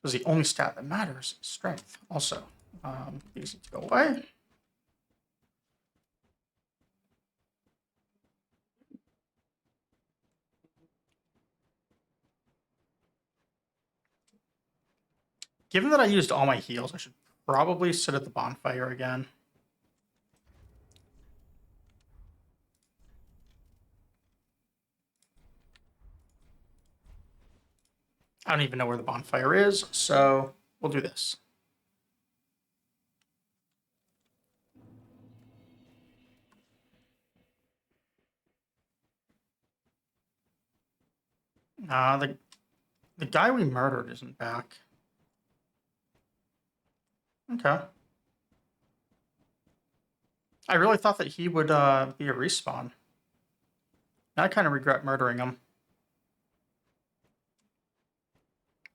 Because the only stat that matters is strength. Also, these need to go away. Given that I used all my heals, I should probably sit at the bonfire again. I don't even know where the bonfire is, so we'll do this. The guy we murdered isn't back. Okay. I really thought that he would be a respawn. Now I kind of regret murdering him.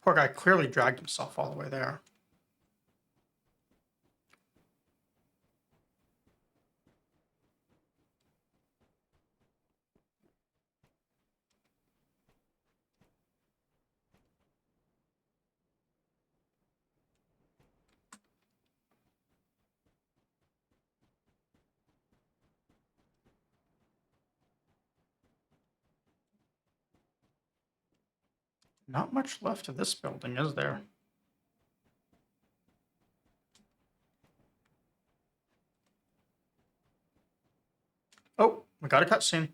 Poor guy clearly dragged himself all the way there. Not much left of this building, is there? Oh, we got a cutscene.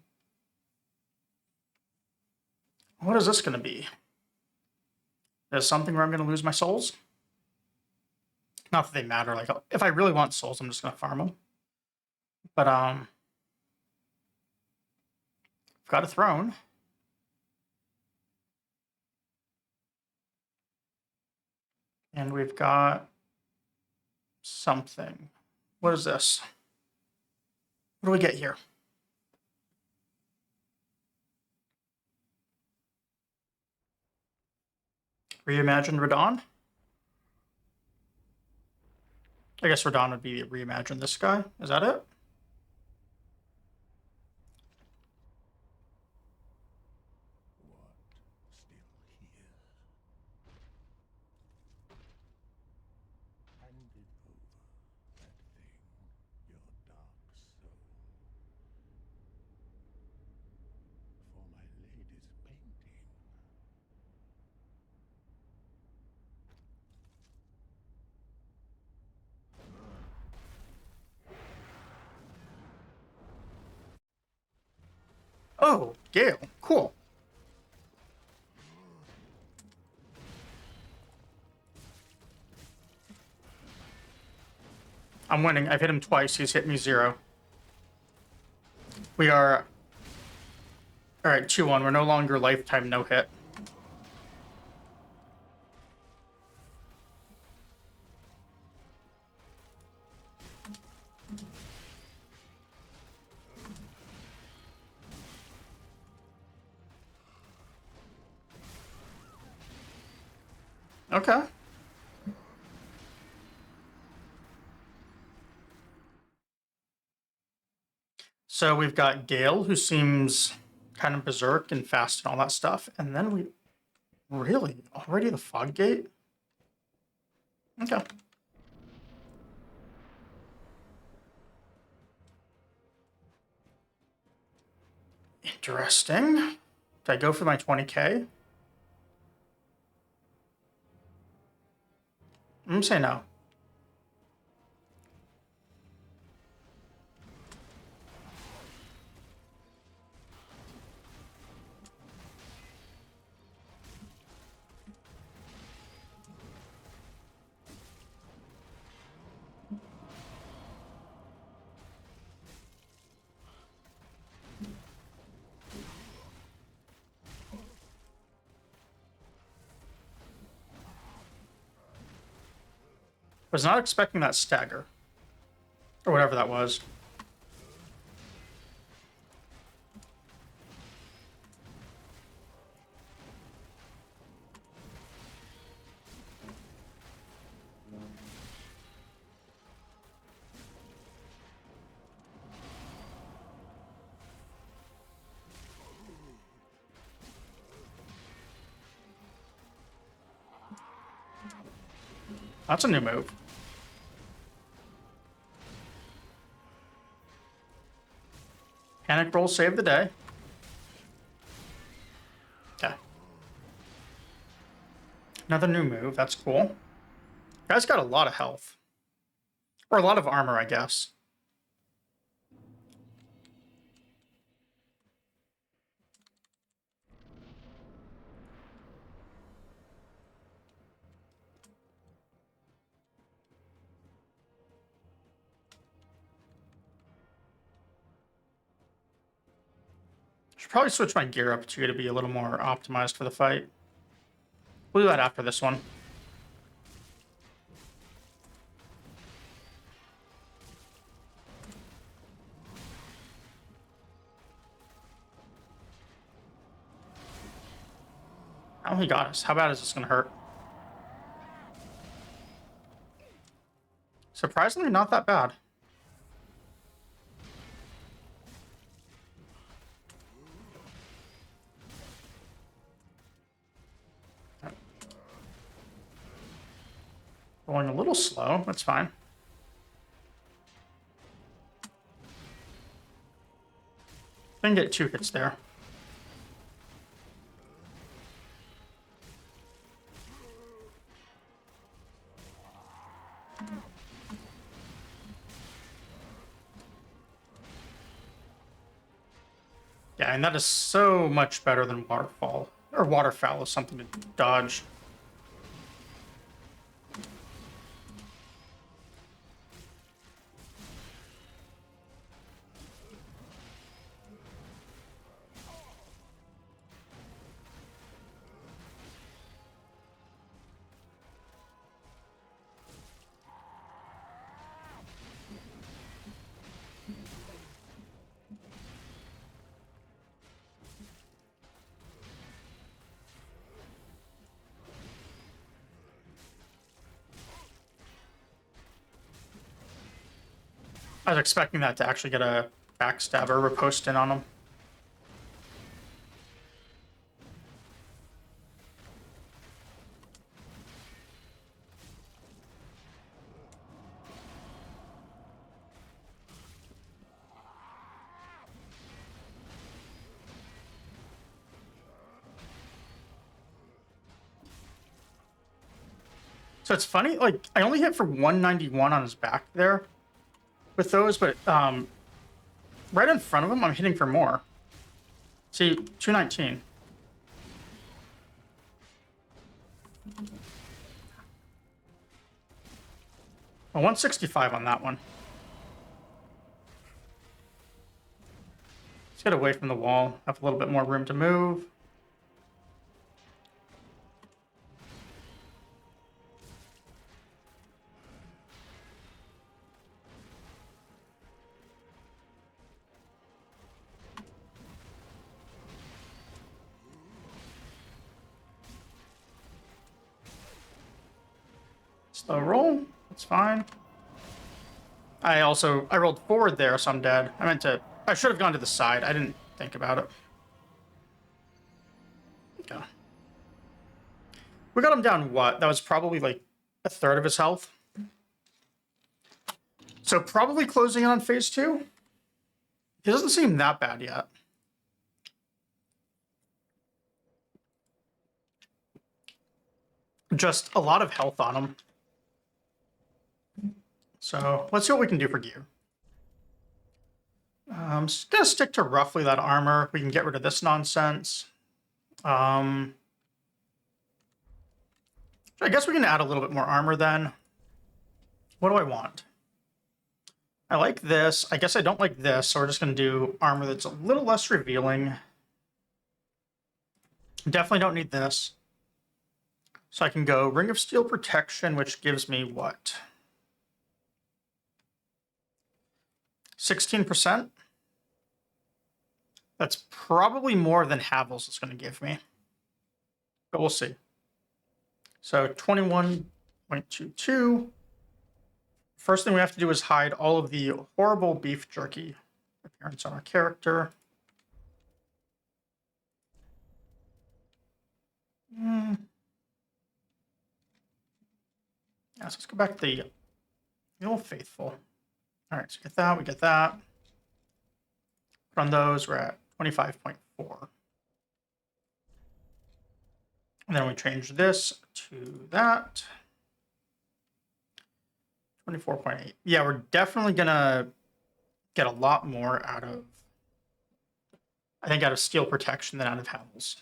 What is this going to be? Is something where I'm going to lose my souls? Not that they matter. Like, if I really want souls, I'm just going to farm them. But, I've got a throne. And we've got something. What is this? What do we get here? Reimagined Radon? I guess Radon would be reimagine this guy. Is that it? Handed over that thing, your dark soul, for my lady's painting. Oh, Gale. Cool. I'm winning. I've hit him twice. He's hit me 0. We are... Alright, 2-1. We're no longer lifetime no-hit. Okay. So we've got Gale, who seems kind of berserk and fast and all that stuff. And then we... Really? Already the Fog Gate? Okay. Interesting. Did I go for my 20k? I'm gonna say no. Was not expecting that stagger. Or whatever that was. That's a new move. Panic roll save the day. Okay. Another new move. That's cool. Guy's got a lot of health. Or a lot of armor, I guess. Should probably switch my gear up too to be a little more optimized for the fight. We'll do that after this one. Oh, he got us. How bad is this going to hurt? Surprisingly, not that bad. Going a little slow. That's fine. Didn't get 2 hits there. Yeah, and that is so much better than Waterfall. Or Waterfowl is something to dodge. I was expecting that to actually get a backstabber riposte in on him. So it's funny, like, I only hit for 191 on his back there with those, but right in front of him, I'm hitting for more. See, 219. A 165 on that one. Let's get away from the wall. Have a little bit more room to move. Slow roll. That's fine. I rolled forward there, so I'm dead. I should have gone to the side. I didn't think about it. Okay. We got him down what? That was probably like a third of his health. So probably closing in on phase 2. He doesn't seem that bad yet. Just a lot of health on him. So let's see what we can do for gear. Just gonna stick to roughly that armor. We can get rid of this nonsense. I guess we can add a little bit more armor then. What do I want? I like this. I guess I don't like this, so we're just gonna do armor that's a little less revealing. Definitely don't need this. So I can go Ring of Steel Protection, which gives me what? 16%? That's probably more than Havel's is going to give me. But we'll see. So 21.22. First thing we have to do is hide all of the horrible beef jerky appearance on our character. Yeah, so let's go back to the Old Faithful. All right, so we get that. From those, we're at 25.4. And then we change this to that. 24.8. Yeah, we're definitely gonna get a lot more out of, I think, out of Steel Protection than out of Havel's.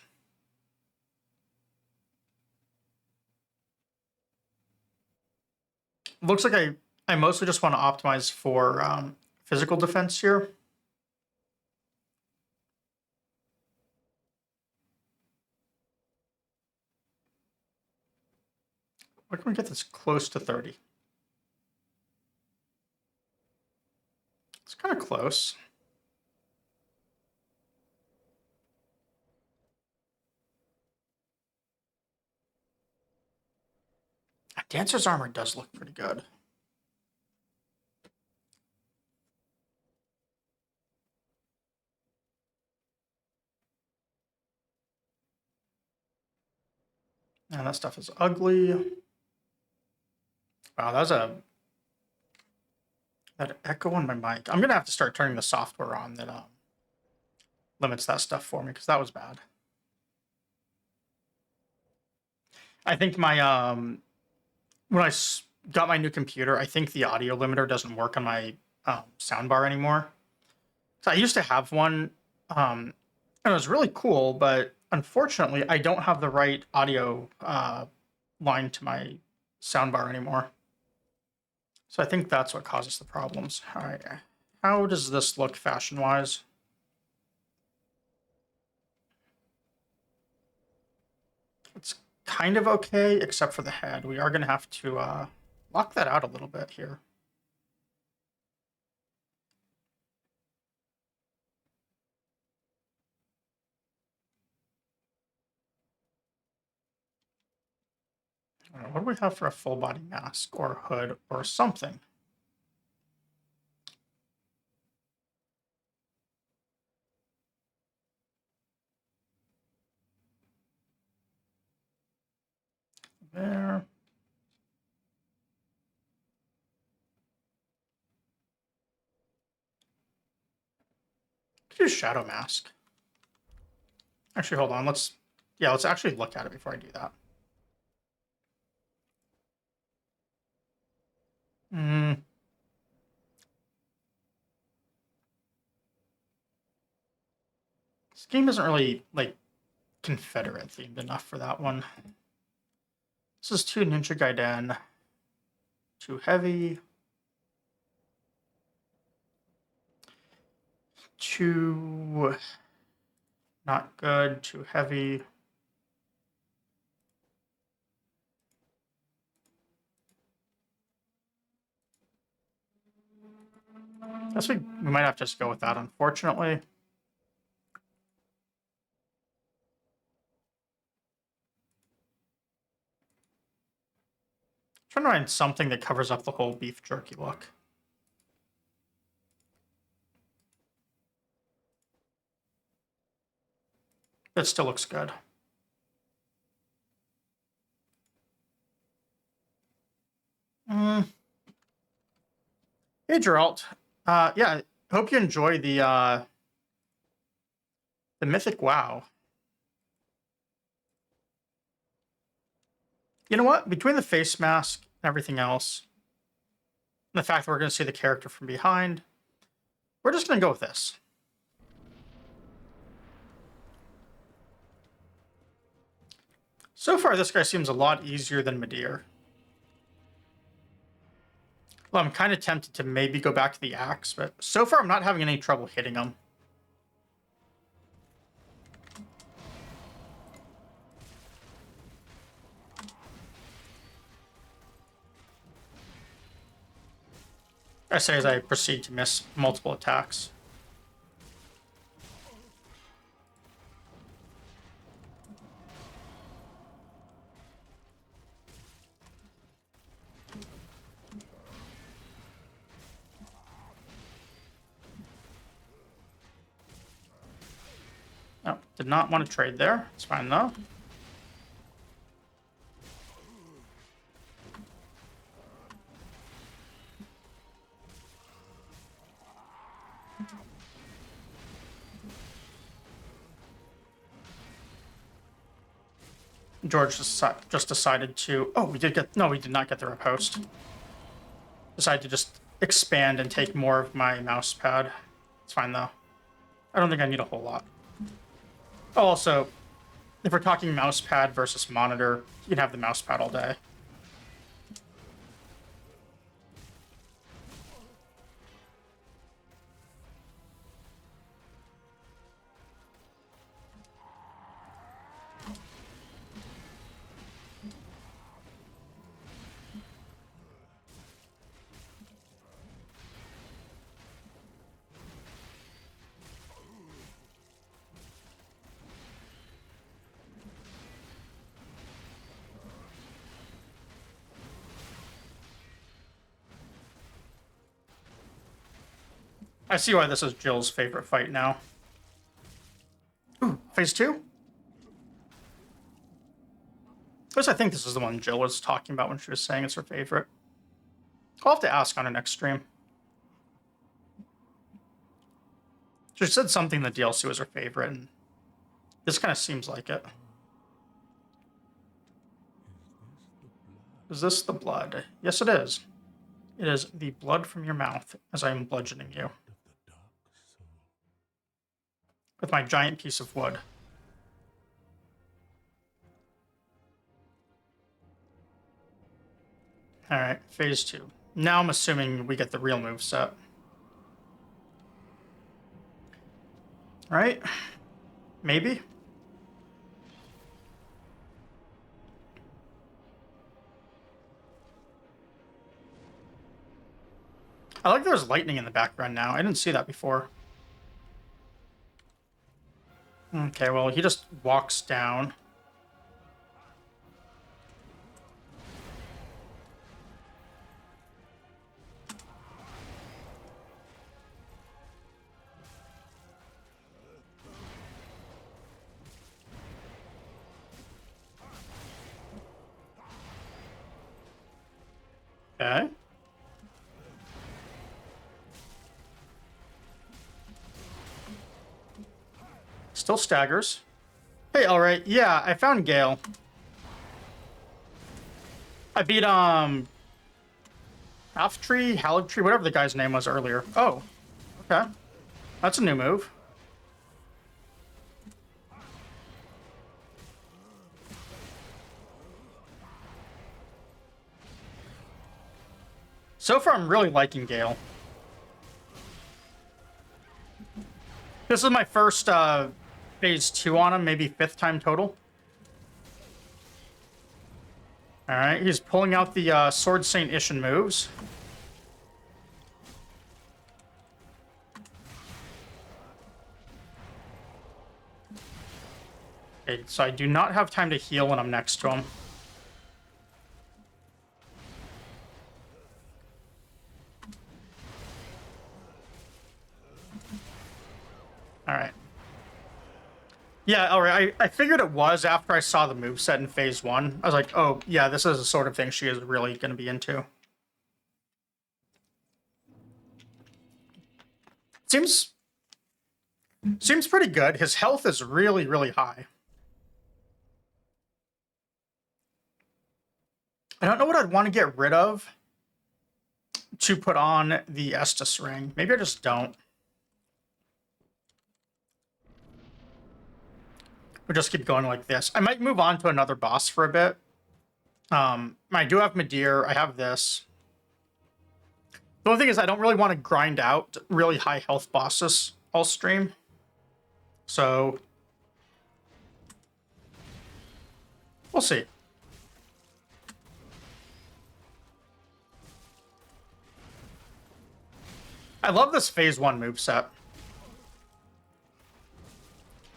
Looks like I mostly just want to optimize for physical defense here. Why can we get this close to 30? It's kind of close. Dancer's armor does look pretty good. And that stuff is ugly. Wow, that echo on my mic. I'm gonna have to start turning the software on that limits that stuff for me because that was bad. I think my when I got my new computer, I think the audio limiter doesn't work on my soundbar anymore. So I used to have one, and it was really cool, but unfortunately, I don't have the right audio line to my soundbar anymore. So I think that's what causes the problems. All right, how does this look fashion-wise? It's kind of okay, except for the head. We are going to have to lock that out a little bit here. What do we have for a full body mask or hood or something? There. Could use shadow mask. Actually, hold on. Let's actually look at it before I do that. This game isn't really like Confederate themed enough for that one. This is too Ninja Gaiden. Too heavy. Too not good. Too heavy. Guess we might have to just go with that, unfortunately. Trying to find something that covers up the whole beef jerky look. That still looks good. Hey, Geralt. Yeah, hope you enjoy the Mythic WoW. You know what? Between the face mask and everything else, and the fact that we're going to see the character from behind, we're just going to go with this. So far, this guy seems a lot easier than Midir. Well, I'm kind of tempted to maybe go back to the axe, but so far I'm not having any trouble hitting him. I say as I proceed to miss multiple attacks. Oh, did not want to trade there. It's fine though. George just decided to... Oh, we did get... No, we did not get the riposte. Decided to just expand and take more of my mouse pad. It's fine though. I don't think I need a whole lot. Oh, also, if we're talking mouse pad versus monitor, you can have the mouse pad all day. I see why this is Jill's favorite fight now. Ooh, phase 2? Because I think this is the one Jill was talking about when she was saying it's her favorite. I'll have to ask on her next stream. She said something in the DLC was her favorite, and this kind of seems like it. Is this the blood? Yes, it is. It is the blood from your mouth as I am bludgeoning you with my giant piece of wood. All right, phase 2. Now I'm assuming we get the real move set. Right? Maybe? I like there's lightning in the background now. I didn't see that before. Okay, well, he just walks down. Okay. Still staggers. Hey, alright. Yeah, I found Gale. I beat, Half-Tree, Hallig-Tree, whatever the guy's name was earlier. Oh. Okay. That's a new move. So far, I'm really liking Gale. This is my first, phase 2 on him, maybe 5th time total. Alright, he's pulling out the, Sword Saint Ishin moves. Okay, so I do not have time to heal when I'm next to him. Alright. Yeah, alright. I figured it was after I saw the moveset in phase 1. I was like, oh, yeah, this is the sort of thing she is really going to be into. Seems pretty good. His health is really, really high. I don't know what I'd want to get rid of to put on the Estus ring. Maybe I just don't. We'll just keep going like this. I might move on to another boss for a bit. I do have Midir. I have this. The only thing is I don't really want to grind out really high health bosses all stream. So we'll see. I love this phase 1 moveset.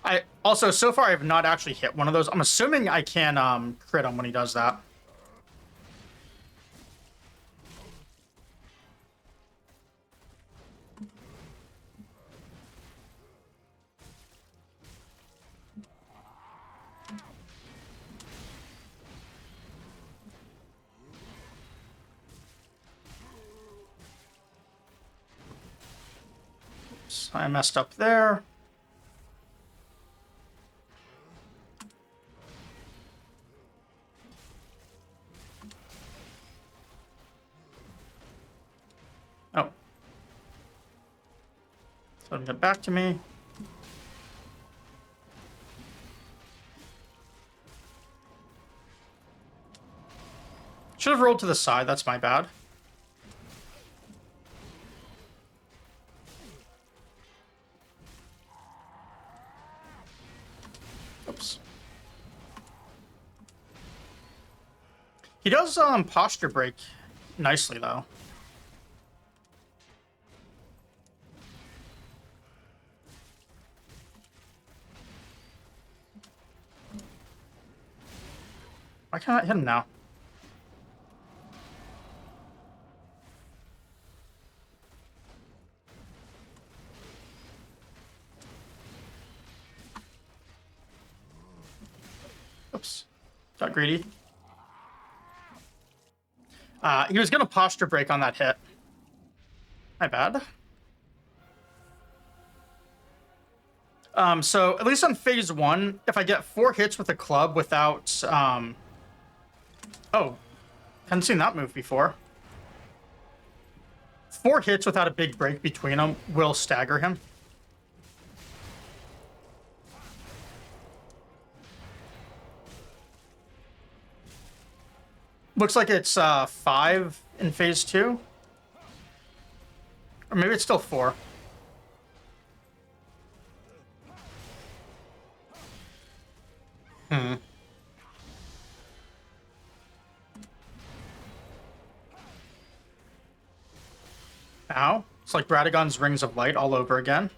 I also, so far, I have not actually hit one of those. I'm assuming I can crit him when he does that. Oops, I messed up there. Oh. So get back to me. Should have rolled to the side. That's my bad. Oops. He does posture break nicely though. Why can't I hit him now? Got greedy. He was going to posture break on that hit. My bad. So at least on phase 1, if I get 4 hits with a club without... Oh, hadn't seen that move before. 4 hits without a big break between them will stagger him. Looks like it's 5 in phase 2. Or maybe it's still 4. Ow. It's like Radagon's Rings of Light all over again.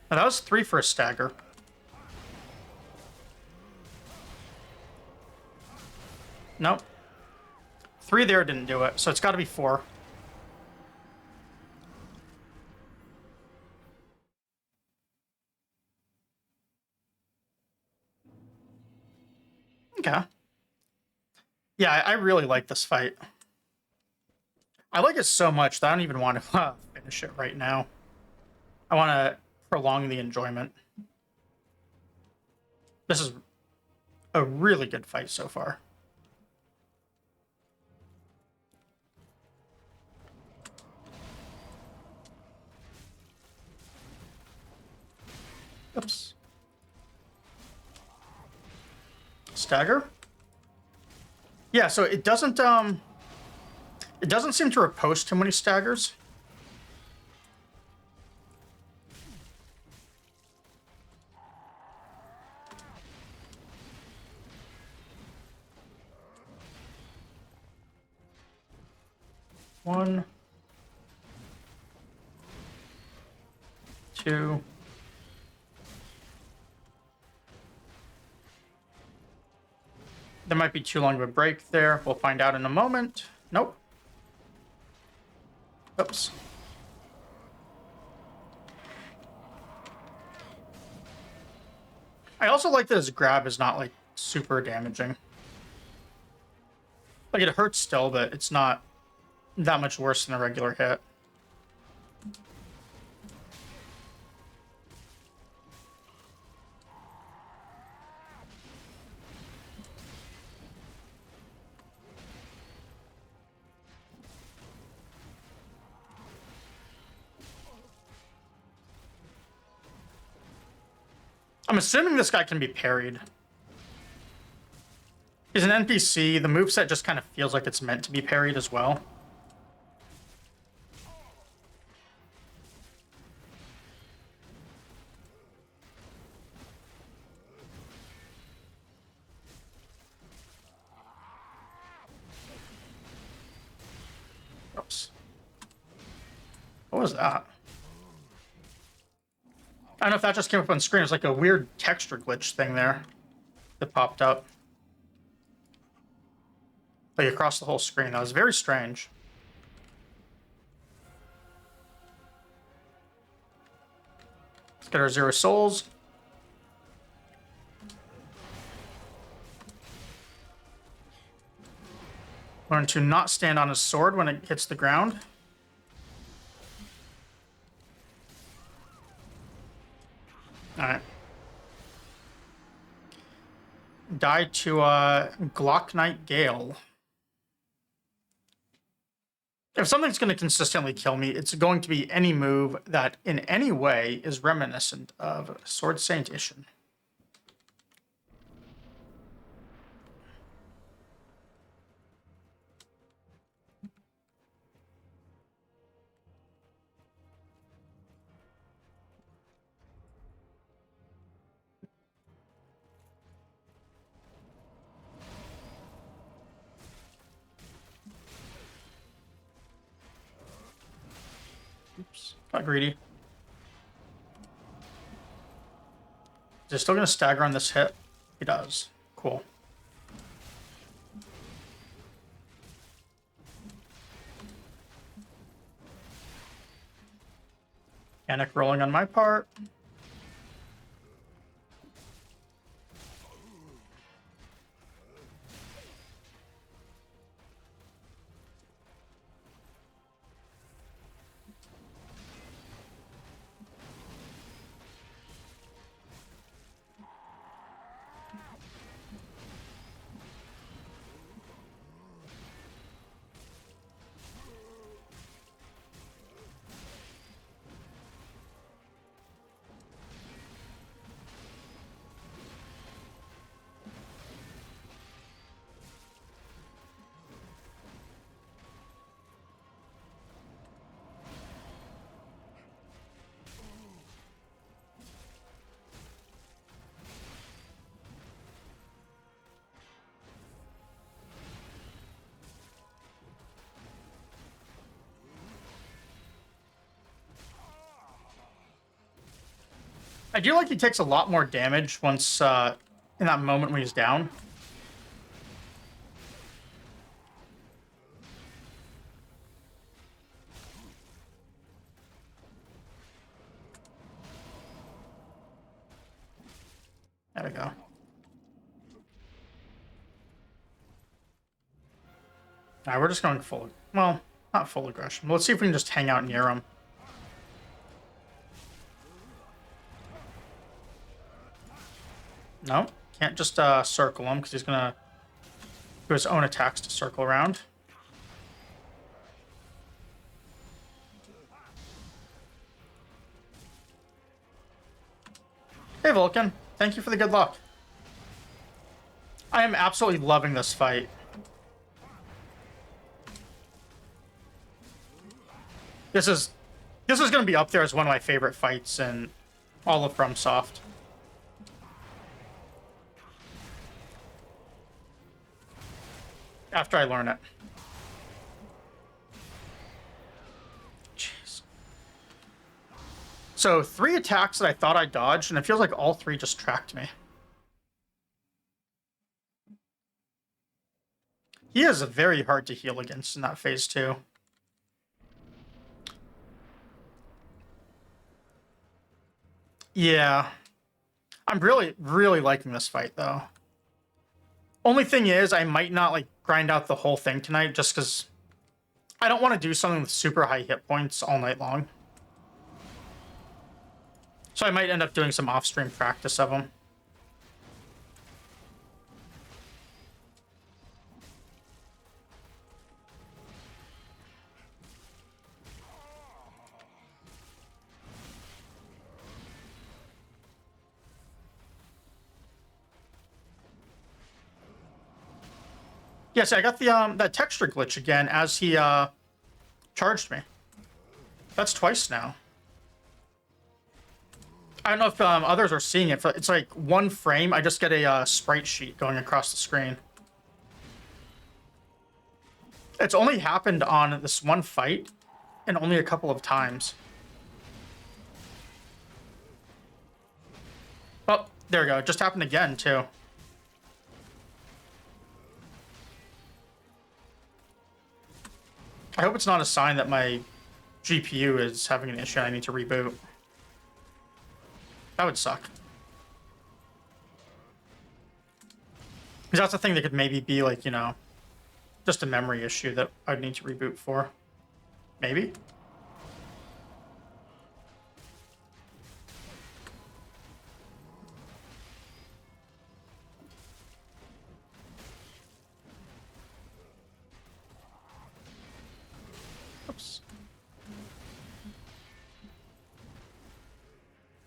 Oh, that was 3 for a stagger. Nope. 3 there didn't do it, so it's got to be 4. Okay. Yeah, I really like this fight. I like it so much that I don't even want to finish it right now. I want to prolong the enjoyment. This is a really good fight so far. Oops. Stagger? Yeah, so it doesn't seem to repose too many staggers. One, 2. There might be too long of a break there. We'll find out in a moment. Nope. Oops. I also like that his grab is not, like, super damaging. Like, it hurts still, but it's not that much worse than a regular hit. I'm assuming this guy can be parried. He's an NPC. The moveset just kind of feels like it's meant to be parried as well. Oops. What was that? I don't know if that just came up on screen. It's like a weird texture glitch thing there that popped up. Like across the whole screen. That was very strange. Let's get our 0 souls. Learn to not stand on his sword when it hits the ground. Alright. Die to Glock Knight Gale. If something's going to consistently kill me, it's going to be any move that in any way is reminiscent of Sword Saint Ishin. Oops, got greedy. Is he still going to stagger on this hit? He does. Cool. Panic rolling on my part. I do like he takes a lot more damage once in that moment when he's down. There we go. Alright, we're just going full... Well, not full aggression. Let's see if we can just hang out near him. No, can't just circle him because he's going to do his own attacks to circle around. Hey, Vulcan. Thank you for the good luck. I am absolutely loving this fight. This is going to be up there as one of my favorite fights in all of FromSoft. After I learn it. Jeez. So 3 attacks that I thought I dodged, and it feels like all 3 just tracked me. He is very hard to heal against in that phase 2. Yeah. I'm really, really liking this fight, though. Only thing is, I might not, like, grind out the whole thing tonight, just because I don't want to do something with super high hit points all night long. So I might end up doing some off-stream practice of them. Yes, I got the that texture glitch again as he charged me. That's twice now. I don't know if others are seeing it. It's like 1 frame. I just get a sprite sheet going across the screen. It's only happened on this one fight, and only a couple of times. Oh, there we go. It just happened again too. I hope it's not a sign that my GPU is having an issue and I need to reboot. That would suck. Because that's the thing that could maybe be like, you know, just a memory issue that I'd need to reboot for. Maybe? Oops.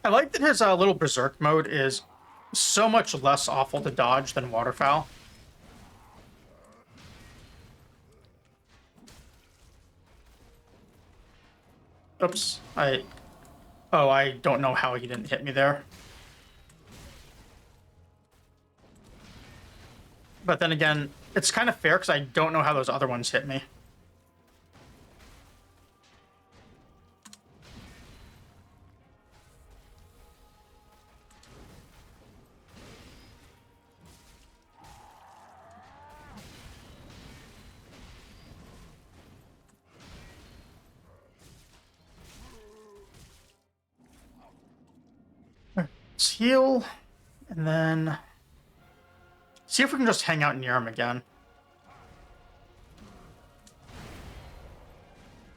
I like that his little berserk mode is so much less awful to dodge than Waterfowl. Oops. I don't know how he didn't hit me there. But then again, it's kind of fair because I don't know how those other ones hit me. Let's heal, and then see if we can just hang out near him again.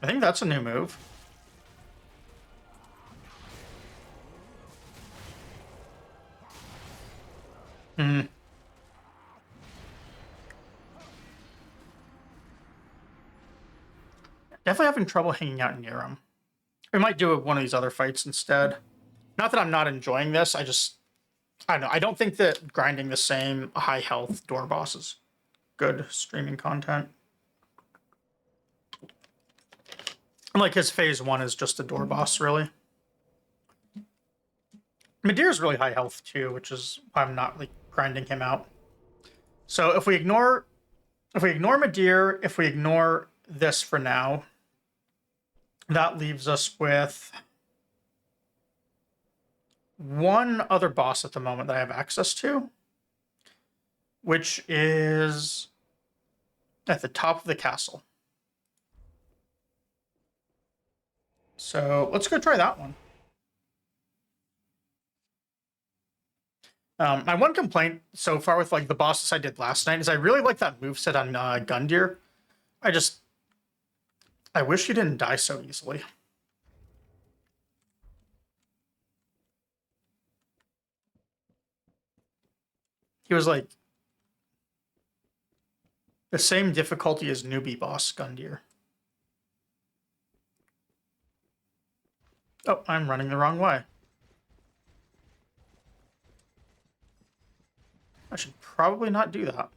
I think that's a new move. Definitely having trouble hanging out near him. We might do one of these other fights instead. Not that I'm not enjoying this, I don't know. I don't think that grinding the same high health door boss is good streaming content. Like his phase 1 is just a door boss, really. Midir's really high health too, which is why I'm not like grinding him out. So if we ignore Midir, if we ignore this for now, that leaves us with one other boss at the moment that I have access to, which is at the top of the castle. So let's go try that one. My one complaint so far with like the bosses I did last night is I really like that moveset on Gundyr. I wish he didn't die so easily. He was like the same difficulty as newbie boss Gundyr. Oh, I'm running the wrong way. I should probably not do that.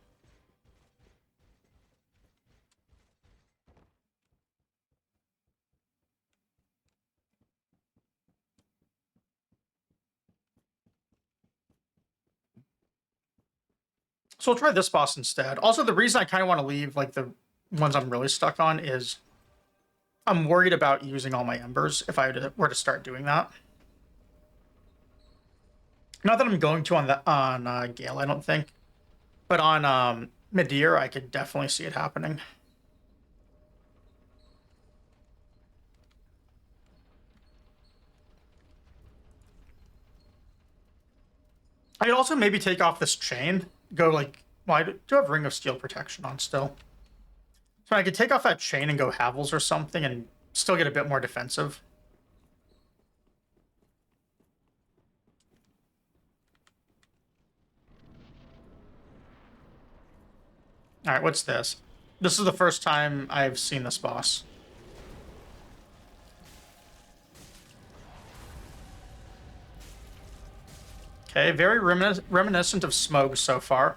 So we'll try this boss instead. Also, the reason I kind of want to leave like the ones I'm really stuck on is I'm worried about using all my embers if I were to start doing that. Not that I'm going to on Gale, I don't think, but on Midir, I could definitely see it happening. I could also maybe take off this chain, go like, well, I do have Ring of Steel protection on still. So I could take off that chain and go Havels or something and still get a bit more defensive. All right, what's this? This is the first time I've seen this boss. Okay, very reminiscent of Smough so far.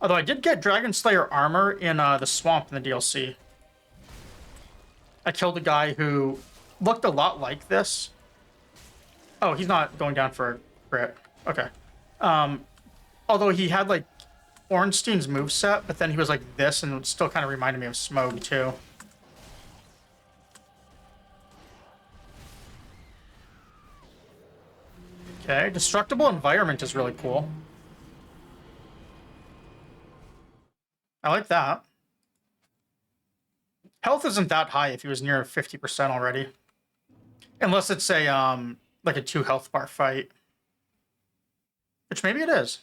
Although I did get Dragon Slayer armor in the swamp in the DLC. I killed a guy who looked a lot like this. Oh, he's not going down for a crit. Okay. Although he had like Ornstein's moveset, but then he was like this and it still kind of reminded me of Smough too. Okay, Destructible Environment is really cool. I like that. Health isn't that high if he was near 50% already. Unless it's a like a 2 health bar fight. Which maybe it is.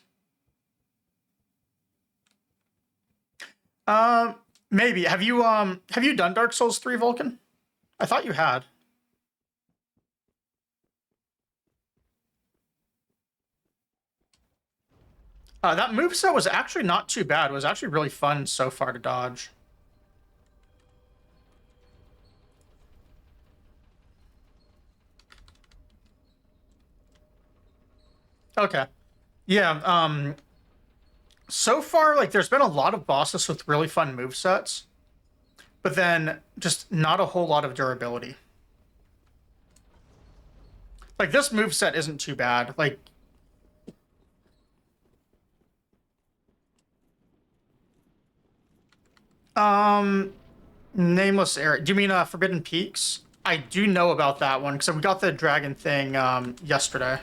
Maybe. Have you done Dark Souls 3, Vulcan? I thought you had. That moveset was actually not too bad. It was actually really fun so far to dodge. Okay. Yeah, so far, like, there's been a lot of bosses with really fun movesets, but then just not a whole lot of durability. Like, this moveset isn't too bad. Like, Nameless Area. Do you mean Forbidden Peaks? I do know about that one because we got the dragon thing yesterday.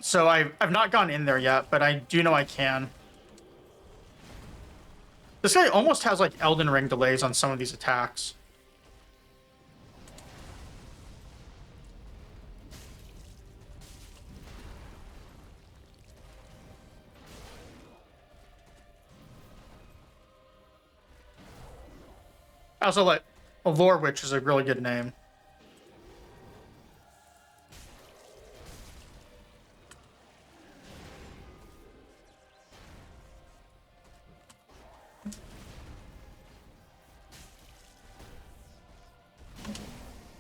So I've not gone in there yet, but I do know I can. This guy almost has like Elden Ring delays on some of these attacks. I also like Lore Witch is a really good name.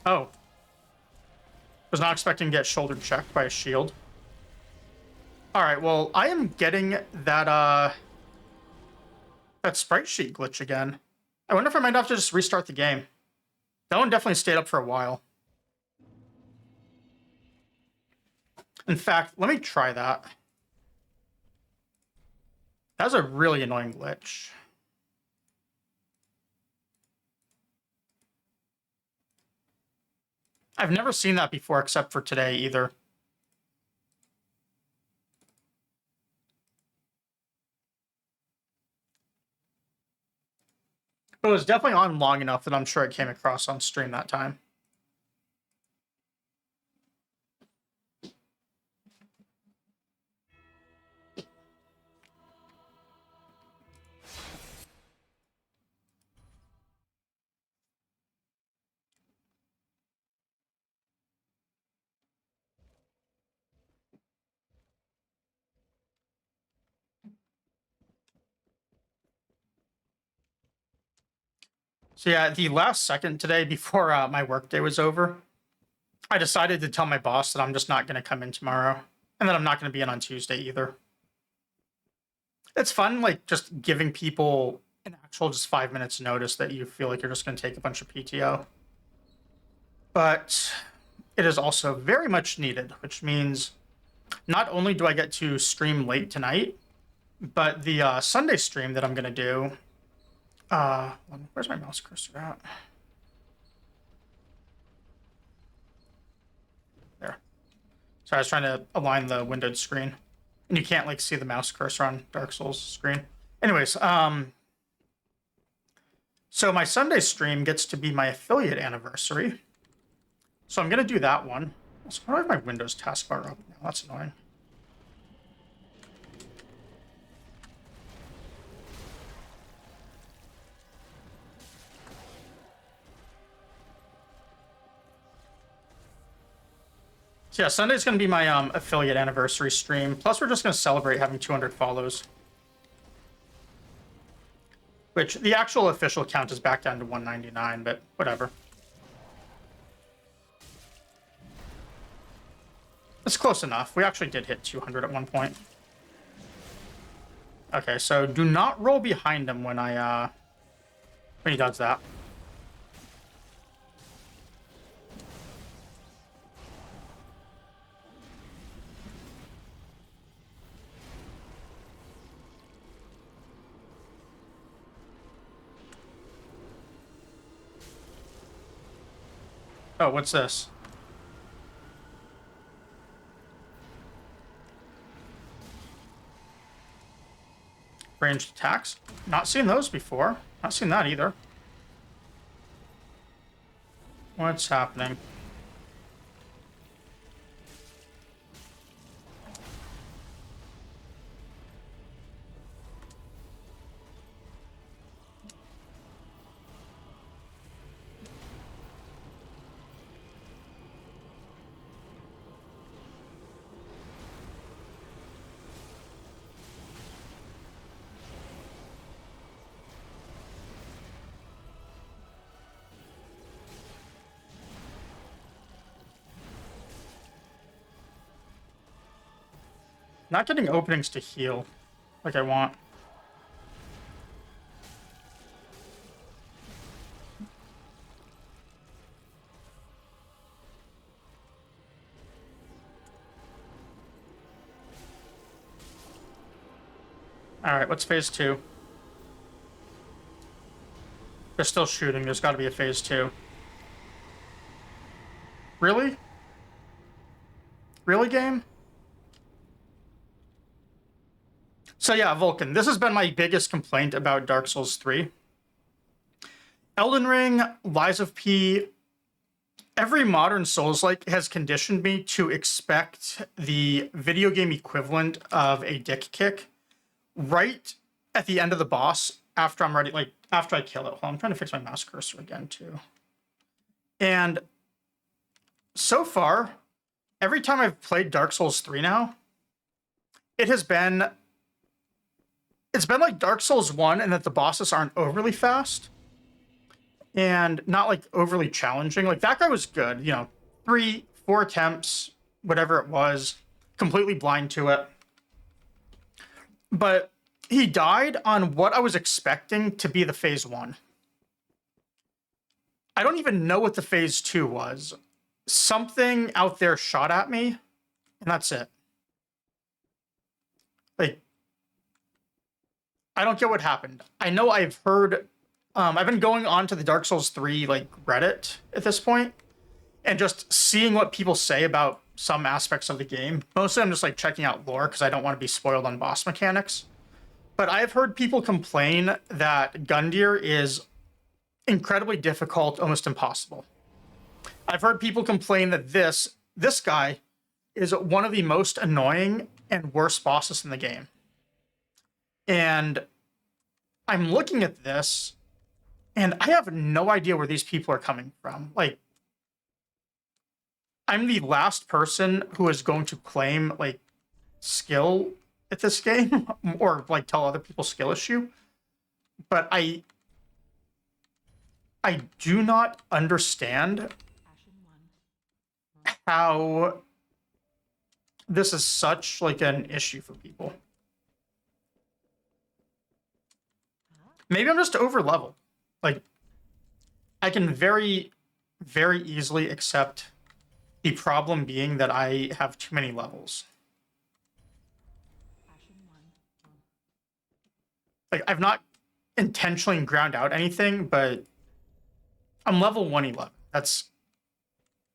Oh. Was not expecting to get shoulder checked by a shield. Alright, well, I am getting that sprite sheet glitch again. I wonder if I might have to just restart the game. That one definitely stayed up for a while. In fact, let me try that. That's a really annoying glitch. I've never seen that before except for today either. But it was definitely on long enough that I'm sure it came across on stream that time. So yeah, the last second today before my workday was over, I decided to tell my boss that I'm just not going to come in tomorrow and that I'm not going to be in on Tuesday either. It's fun, like just giving people an actual just 5 minutes notice that you feel like you're just going to take a bunch of PTO. But it is also very much needed, which means not only do I get to stream late tonight, but the Sunday stream that I'm going to do. Where's my mouse cursor at? There. So I was trying to align the windowed screen, and you can't like see the mouse cursor on Dark Souls screen. Anyways, so my Sunday stream gets to be my affiliate anniversary. So I'm gonna do that one. Also, why do I have my Windows taskbar up now? That's annoying. So yeah, Sunday's gonna be my affiliate anniversary stream. Plus, we're just gonna celebrate having 200 follows. Which the actual official count is back down to 199, but whatever. It's close enough. We actually did hit 200 at one point. Okay, so do not roll behind him when he does that. Oh, what's this? Ranged attacks. Not seen those before. Not seen that either. What's happening? Not getting openings to heal like I want. Alright, what's phase 2? They're still shooting. There's got to be a phase 2. Really? Really, game? So yeah, Vulcan, this has been my biggest complaint about Dark Souls 3. Elden Ring, Lies of P, every modern Souls-like has conditioned me to expect the video game equivalent of a dick kick right at the end of the boss after I'm ready, like after I kill it. Hold on, I'm trying to fix my mouse cursor again too. And so far, every time I've played Dark Souls 3 now, it's been like Dark Souls 1 and that the bosses aren't overly fast and not like overly challenging. Like that guy was good, you know, 3, 4 attempts, whatever it was, completely blind to it. But he died on what I was expecting to be the phase 1. I don't even know what the phase 2 was. Something out there shot at me, and that's it. Like, I don't get what happened. I know I've heard. I've been going on to the Dark Souls 3 like Reddit at this point, and just seeing what people say about some aspects of the game. Mostly, I'm just like checking out lore because I don't want to be spoiled on boss mechanics. But I've heard people complain that Gundyr is incredibly difficult, almost impossible. I've heard people complain that this guy is one of the most annoying and worst bosses in the game. And I'm looking at this and I have no idea where these people are coming from. Like, I'm the last person who is going to claim like skill at this game or like tell other people skill issue. But I do not understand how this is such like an issue for people. Maybe I'm just over level. Like, I can very, very easily accept the problem being that I have too many levels. Like, I've not intentionally ground out anything, but I'm level 111. That's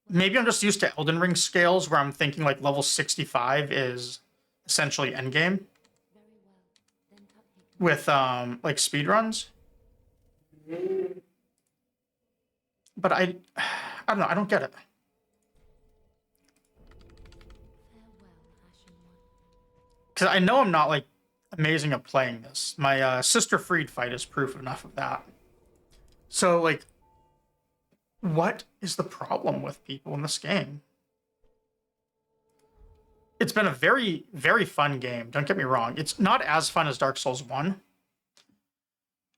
maybe I'm just used to Elden Ring scales where I'm thinking like level 65 is essentially endgame with like speed runs. But I don't know, I don't get it. Because I know I'm not like amazing at playing this. My Sister Freed fight is proof enough of that. So like, what is the problem with people in this game? It's been a very, very fun game. Don't get me wrong. It's not as fun as Dark Souls 1,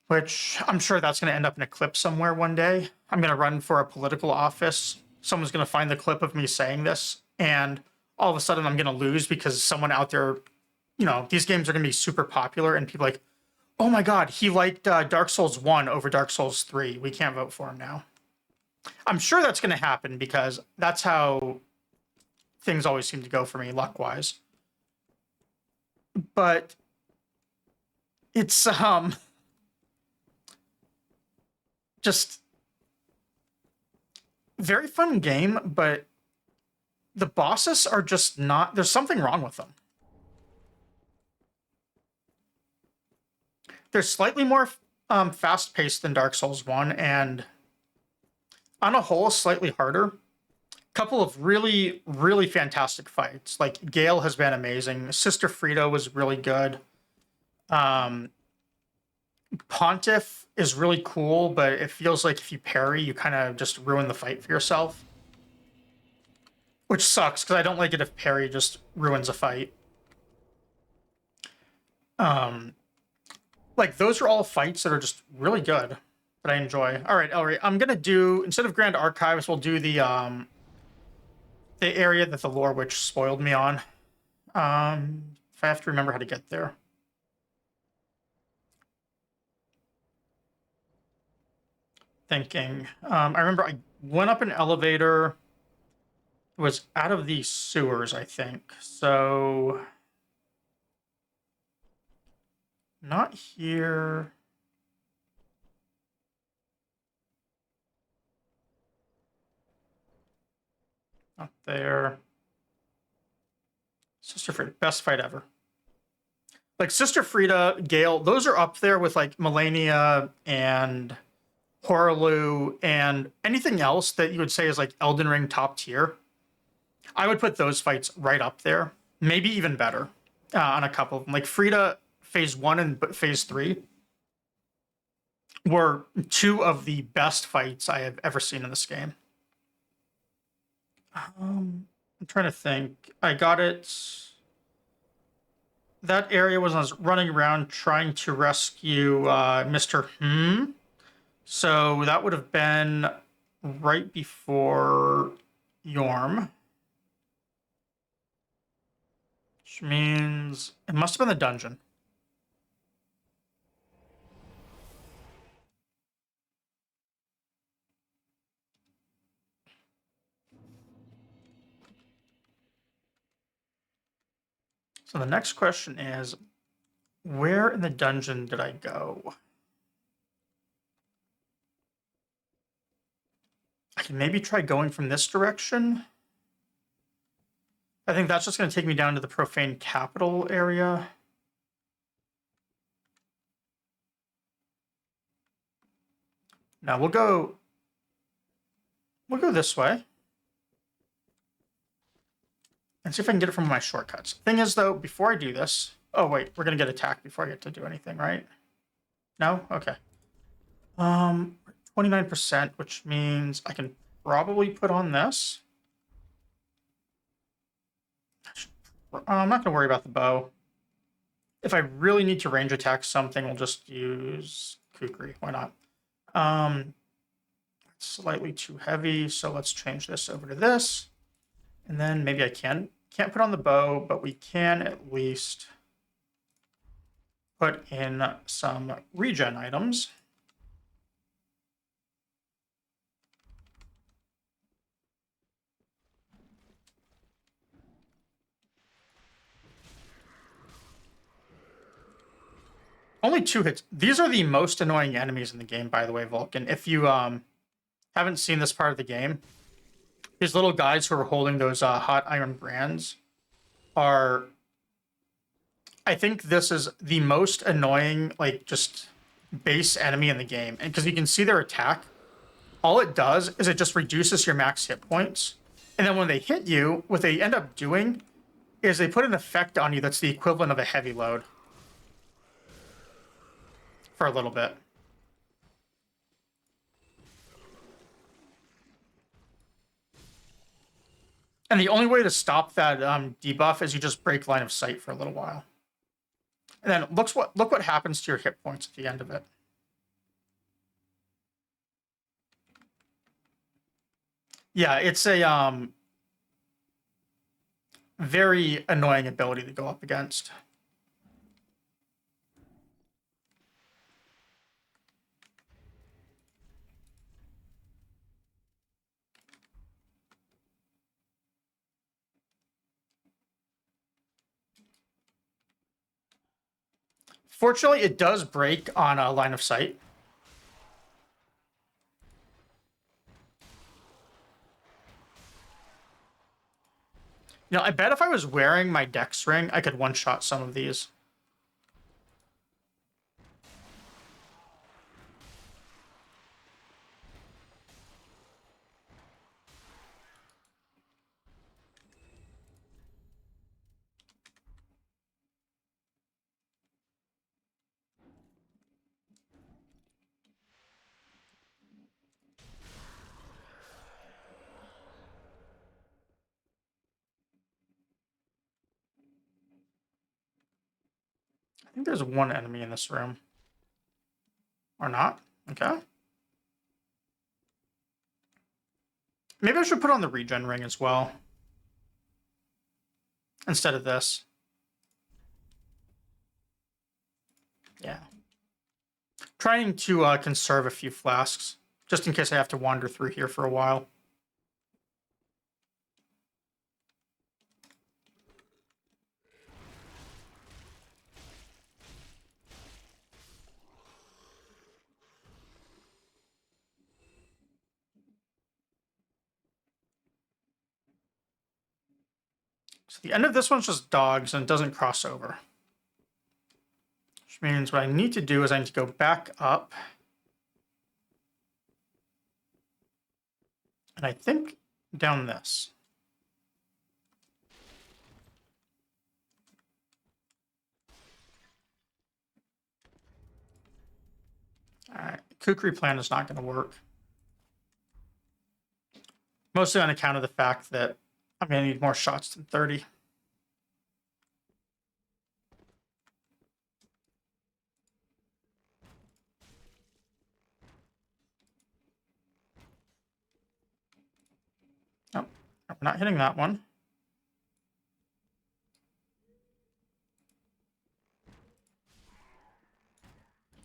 which I'm sure that's going to end up in a clip somewhere one day. I'm going to run for a political office. Someone's going to find the clip of me saying this, and all of a sudden I'm going to lose because someone out there, you know, these games are going to be super popular, and people are like, oh my God, he liked Dark Souls 1 over Dark Souls 3. We can't vote for him now. I'm sure that's going to happen because that's how things always seem to go for me, luck-wise. But it's just very fun game, but the bosses are just not. There's something wrong with them. They're slightly more fast-paced than Dark Souls 1, and on a whole, slightly harder. Couple of really, really fantastic fights. Like, Gale has been amazing. Sister Frida was really good. Pontiff is really cool, but it feels like if you parry, you kind of just ruin the fight for yourself. Which sucks, because I don't like it if parry just ruins a fight. Like, those are all fights that are just really good, that I enjoy. All right, Ellery, I'm gonna do, instead of Grand Archives, we'll do the area that the Lore Witch spoiled me on. If I have to remember how to get there. Thinking. I remember I went up an elevator. It was out of the sewers, I think. So, not here. Not there. Sister Frida, best fight ever. Like, Sister Frida, Gale, those are up there with like Melania and Horaloo and anything else that you would say is like Elden Ring top tier. I would put those fights right up there, maybe even better on a couple of them. Like, Frida phase 1 and phase 3 were two of the best fights I have ever seen in this game. I'm trying to think. I got it. That area was I was running around trying to rescue Mr. So that would have been right before Yorm. Which means it must have been the dungeon. So the next question is, Where in the dungeon did I go? I can maybe try going from this direction. I think that's just going to take me down to the Profane Capital area. Now we'll go this way. And see if I can get it from my shortcuts. Thing is, though, before I do this... Oh, wait. We're going to get attacked before I get to do anything, right? No? Okay. 29%, which means I can probably put on this. I'm not going to worry about the bow. If I really need to range attack something, we'll just use Kukri. Why not? It's slightly too heavy, so let's change this over to this. And then maybe I can't put on the bow, but we can at least put in some regen items. Only 2 hits. These are the most annoying enemies in the game, by the way, Vulcan. If you haven't seen this part of the game, these little guys who are holding those hot iron brands are... I think this is the most annoying, like, just base enemy in the game. And because you can see their attack, all it does is it just reduces your max hit points. And then when they hit you, what they end up doing is they put an effect on you that's the equivalent of a heavy load. For a little bit. And the only way to stop that debuff is you just break line of sight for a little while. And then look what happens to your hit points at the end of it. Yeah, it's a very annoying ability to go up against. Fortunately, it does break on a line of sight. You know, I bet if I was wearing my Dex ring, I could one-shot some of these. I think there's one enemy in this room. Or not. Okay. Maybe I should put on the regen ring as well. Instead of this. Yeah. Trying to conserve a few flasks. Just in case I have to wander through here for a while. So the end of this one's just dogs and it doesn't cross over. Which means what I need to do is I need to go back up. And I think down this. Alright, Kukri plan is not going to work. Mostly on account of the fact that I'm going to need more shots than 30. Oh, we're not hitting that one.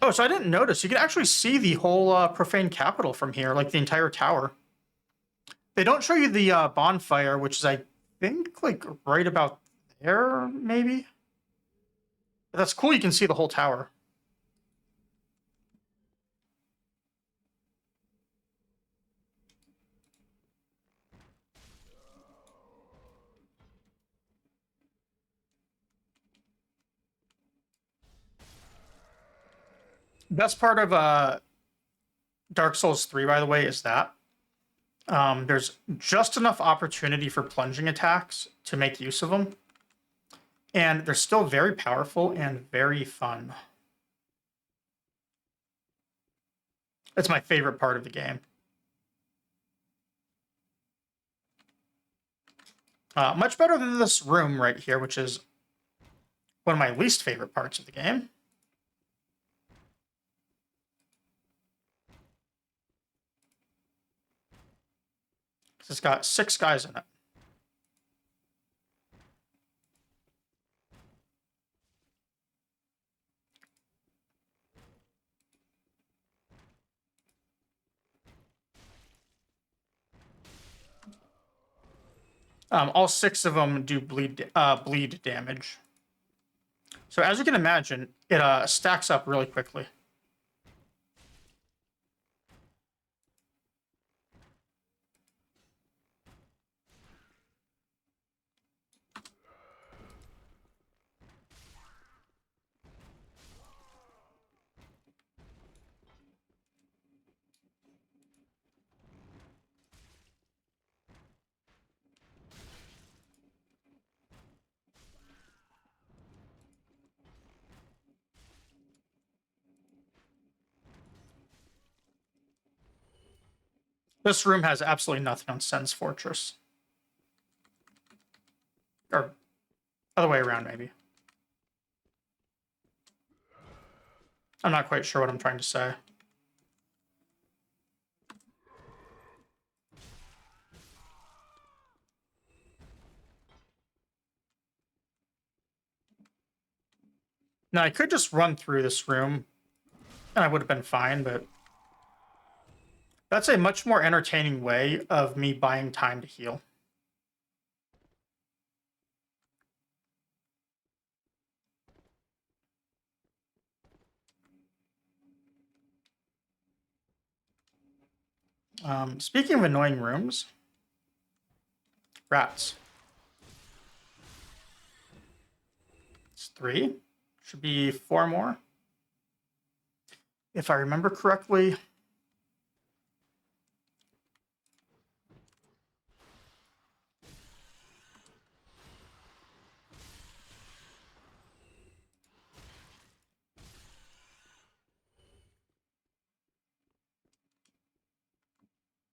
Oh, so I didn't notice. You can actually see the whole Profane Capital from here, like the entire tower. They don't show you the bonfire, which is, I think, like right about there, maybe? But that's cool, you can see the whole tower. Best part of Dark Souls 3, by the way, is that there's just enough opportunity for plunging attacks to make use of them. And they're still very powerful and very fun. It's my favorite part of the game. Much better than this room right here, which is one of my least favorite parts of the game. It's got 6 guys in it. All 6 of them do bleed damage. So as you can imagine, it stacks up really quickly. This room has absolutely nothing on Sen's Fortress. Or other way around, maybe. I'm not quite sure what I'm trying to say. Now, I could just run through this room, and I would have been fine, but that's a much more entertaining way of me buying time to heal. Speaking of annoying rooms, rats. It's 3. Should be 4 more. If I remember correctly.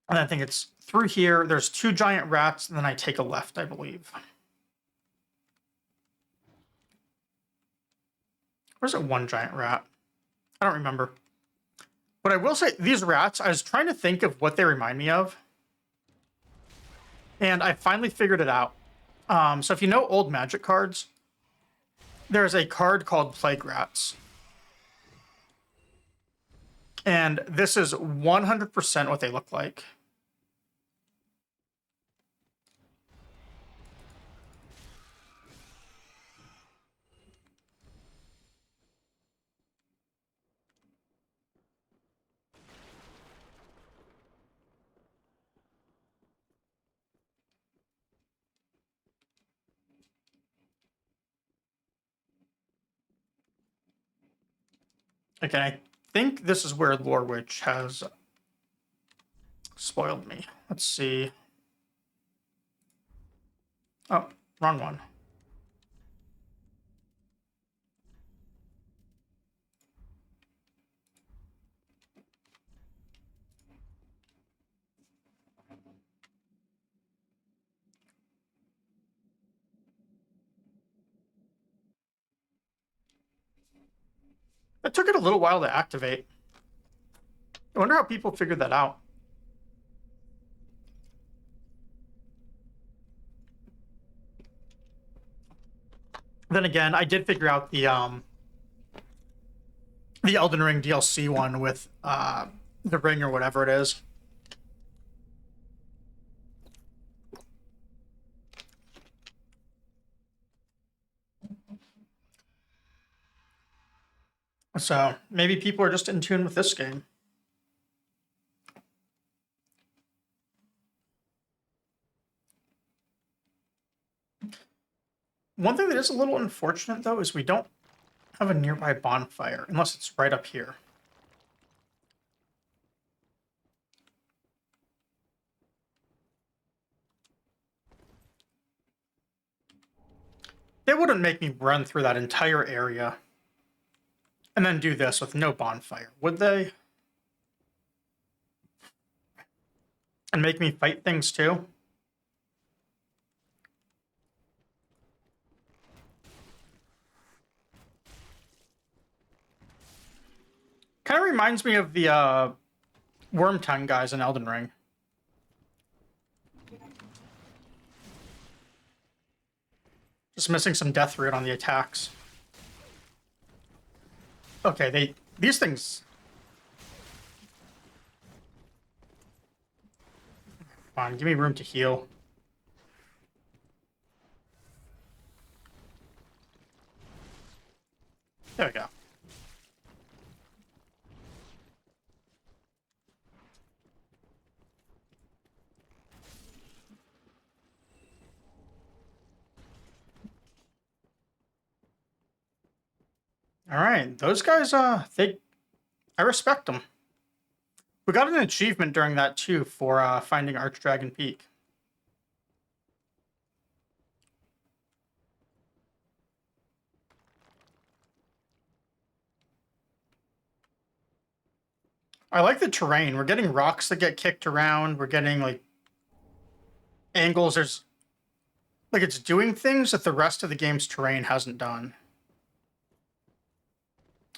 And I think it's through here. There's 2 giant rats, and then I take a left, I believe. Where's it 1 giant rat? I don't remember. But I will say, these rats, I was trying to think of what they remind me of. And I finally figured it out. So if you know old Magic cards, there's a card called Plague Rats. And this is 100% what they look like. Okay, I think this is where Lore Witch has spoiled me. Let's see. Oh, wrong one. It took it a little while to activate. I wonder how people figured that out. Then again, I did figure out the Elden Ring DLC one with the ring or whatever it is. So maybe people are just in tune with this game. One thing that is a little unfortunate, though, is we don't have a nearby bonfire, unless it's right up here. They wouldn't make me run through that entire area and then do this with no bonfire, would they? And make me fight things too? Kind of reminds me of the Worm Tongue guys in Elden Ring. Just missing some death root on the attacks. Okay, these things. Come on, give me room to heal. There we go. All right, those guys, I respect them. We got an achievement during that too for finding Archdragon Peak. I like the terrain. We're getting rocks that get kicked around. We're getting like angles. There's like it's doing things that the rest of the game's terrain hasn't done.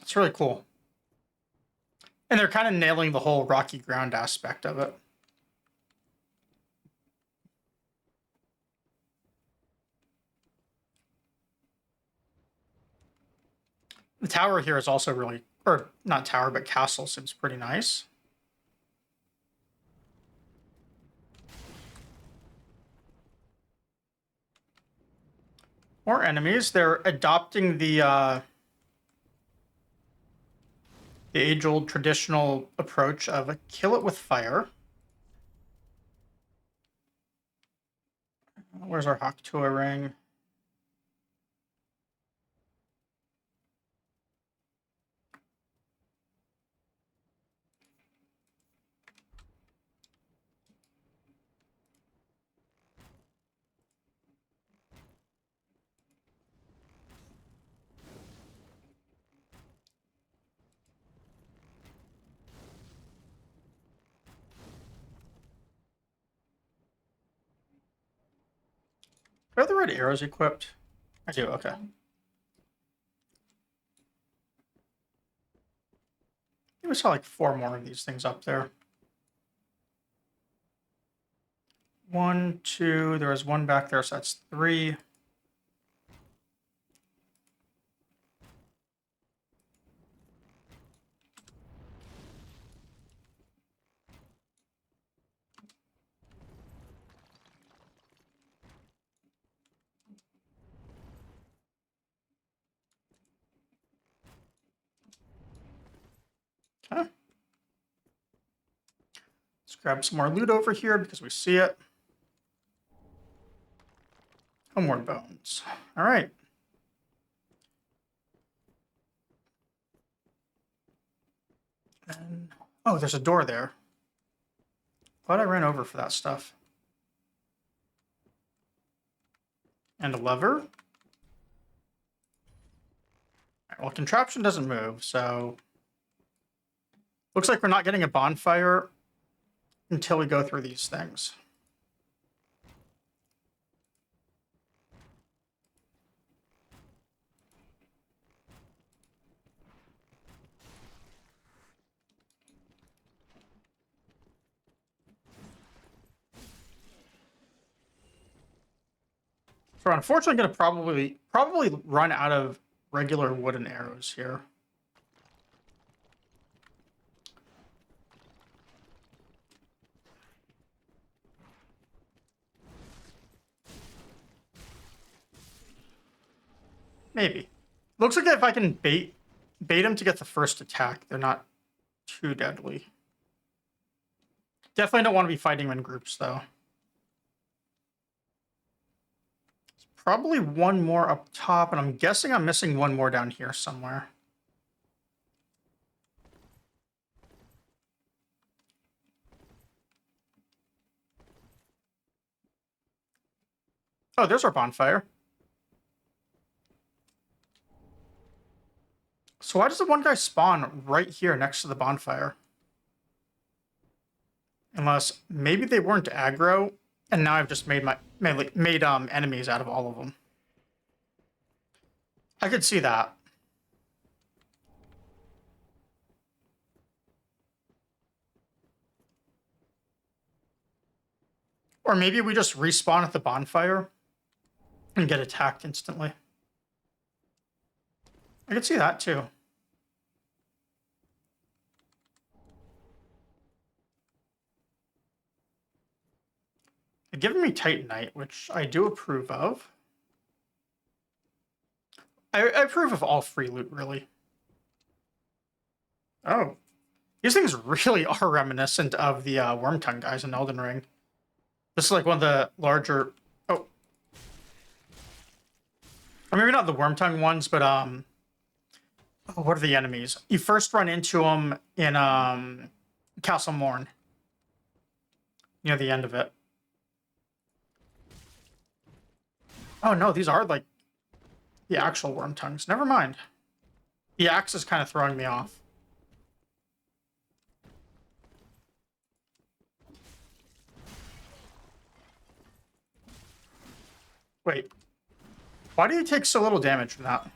It's really cool. And they're kind of nailing the whole rocky ground aspect of it. The tower here is also really, or not tower, but castle seems pretty nice. More enemies. They're adopting the age-old traditional approach of a kill it with fire. Where's our Haktua ring? Do I have the red arrows equipped? I do, okay. We saw like 4 more of these things up there. 1, 2, there was 1 back there, so that's 3. Okay. Let's grab some more loot over here because we see it. Homeward Bones. All right. And, oh, there's a door there. Thought I ran over for that stuff. And a lever. All right, well, contraption doesn't move, so looks like we're not getting a bonfire until we go through these things. So we're unfortunately going to probably run out of regular wooden arrows here. Maybe. Looks like if I can bait bait them to get the first attack. They're not too deadly. Definitely don't want to be fighting them in groups, though. There's probably one more up top, and I'm guessing I'm missing one more down here somewhere. Oh, there's our bonfire. So why does the one guy spawn right here next to the bonfire? Unless maybe they weren't aggro, and now I've just made enemies out of all of them. I could see that. Or maybe we just respawn at the bonfire and get attacked instantly. I could see that too. They're giving me Titanite, which I do approve of. I approve of all free loot, really. Oh. These things really are reminiscent of the Wormtongue guys in Elden Ring. This is like one of the larger... Oh. Or maybe not the Wormtongue ones, but... Oh, what are the enemies? You first run into them in Castle Morn. Near the end of it. Oh no, these are like the actual Wormtongues. Never mind. The axe is kind of throwing me off. Wait. Why do you take so little damage from that?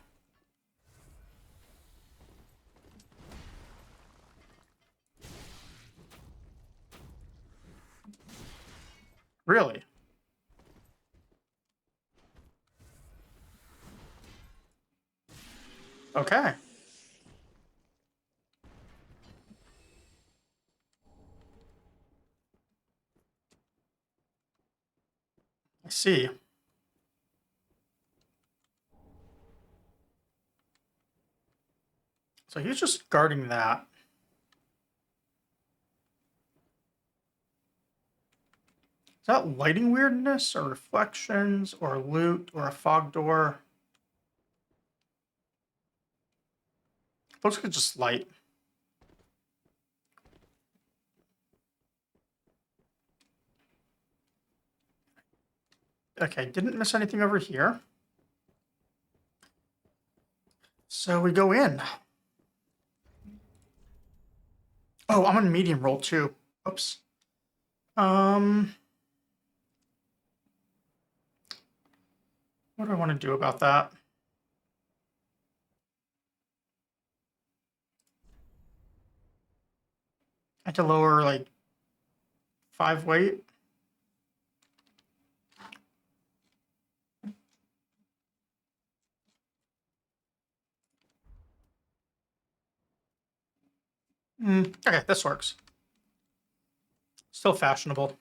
Really? Okay. I see. So he's just guarding that. Is that lighting weirdness or reflections or loot or a fog door? Looks like it's just light. Okay, didn't miss anything over here. So we go in. Oh, I'm on medium roll too. Oops. What do I want to do about that? I had to lower like 5 weight. Okay, this works. Still fashionable.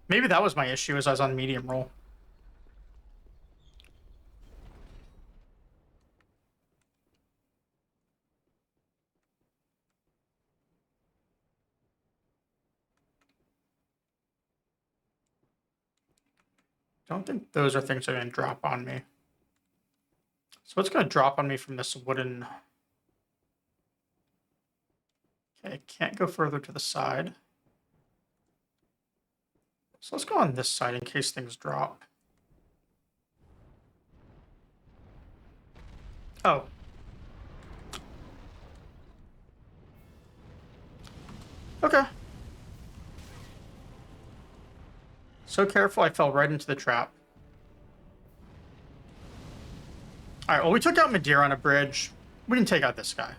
Maybe that was my issue as I was on medium roll. Don't think those are things that are going to drop on me. So what's going to drop on me from this wooden... Okay, can't go further to the side. So let's go on this side in case things drop. Oh. Okay. So careful, I fell right into the trap. Alright, well, we took out Madeira on a bridge. We can take out this guy.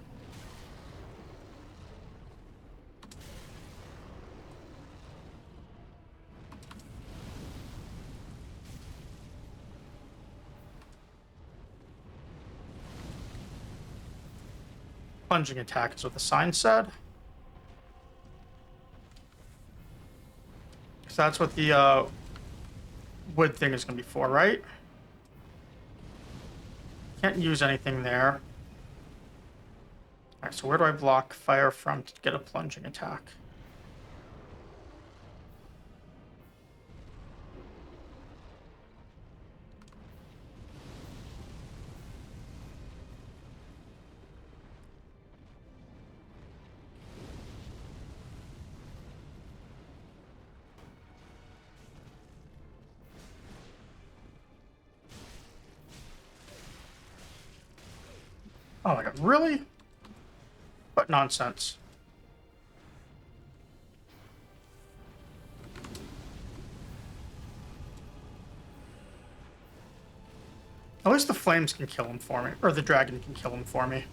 Plunging attack is what the sign said. So that's what the wood thing is going to be for, right? Can't use anything there. Alright, so where do I block fire from to get a plunging attack? Oh my god, really? What nonsense. At least the flames can kill him for me, or the dragon can kill him for me.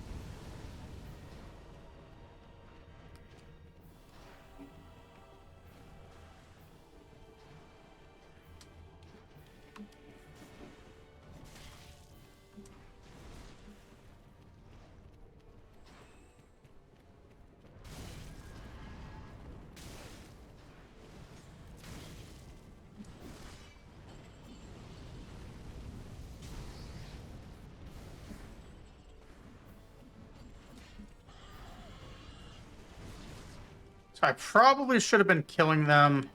So I probably should have been killing them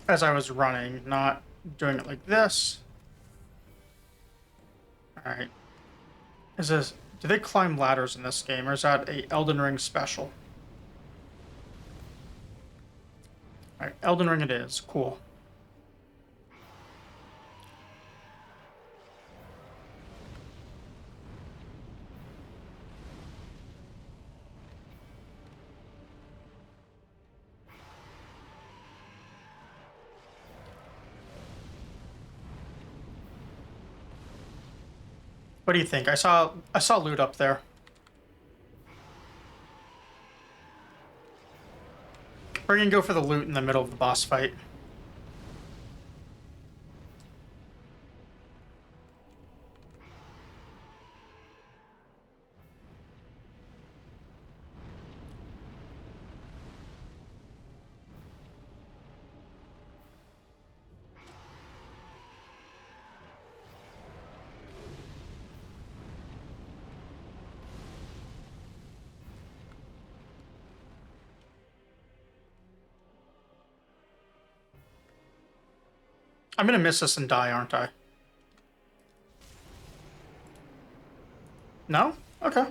as I was running, not doing it like this. Alright. Do they climb ladders in this game, or is that a Elden Ring special? Alright, Elden Ring it is. Cool. What do you think? I saw loot up there. We're gonna go for the loot in the middle of the boss fight. I'm gonna miss this and die, aren't I? No? Okay.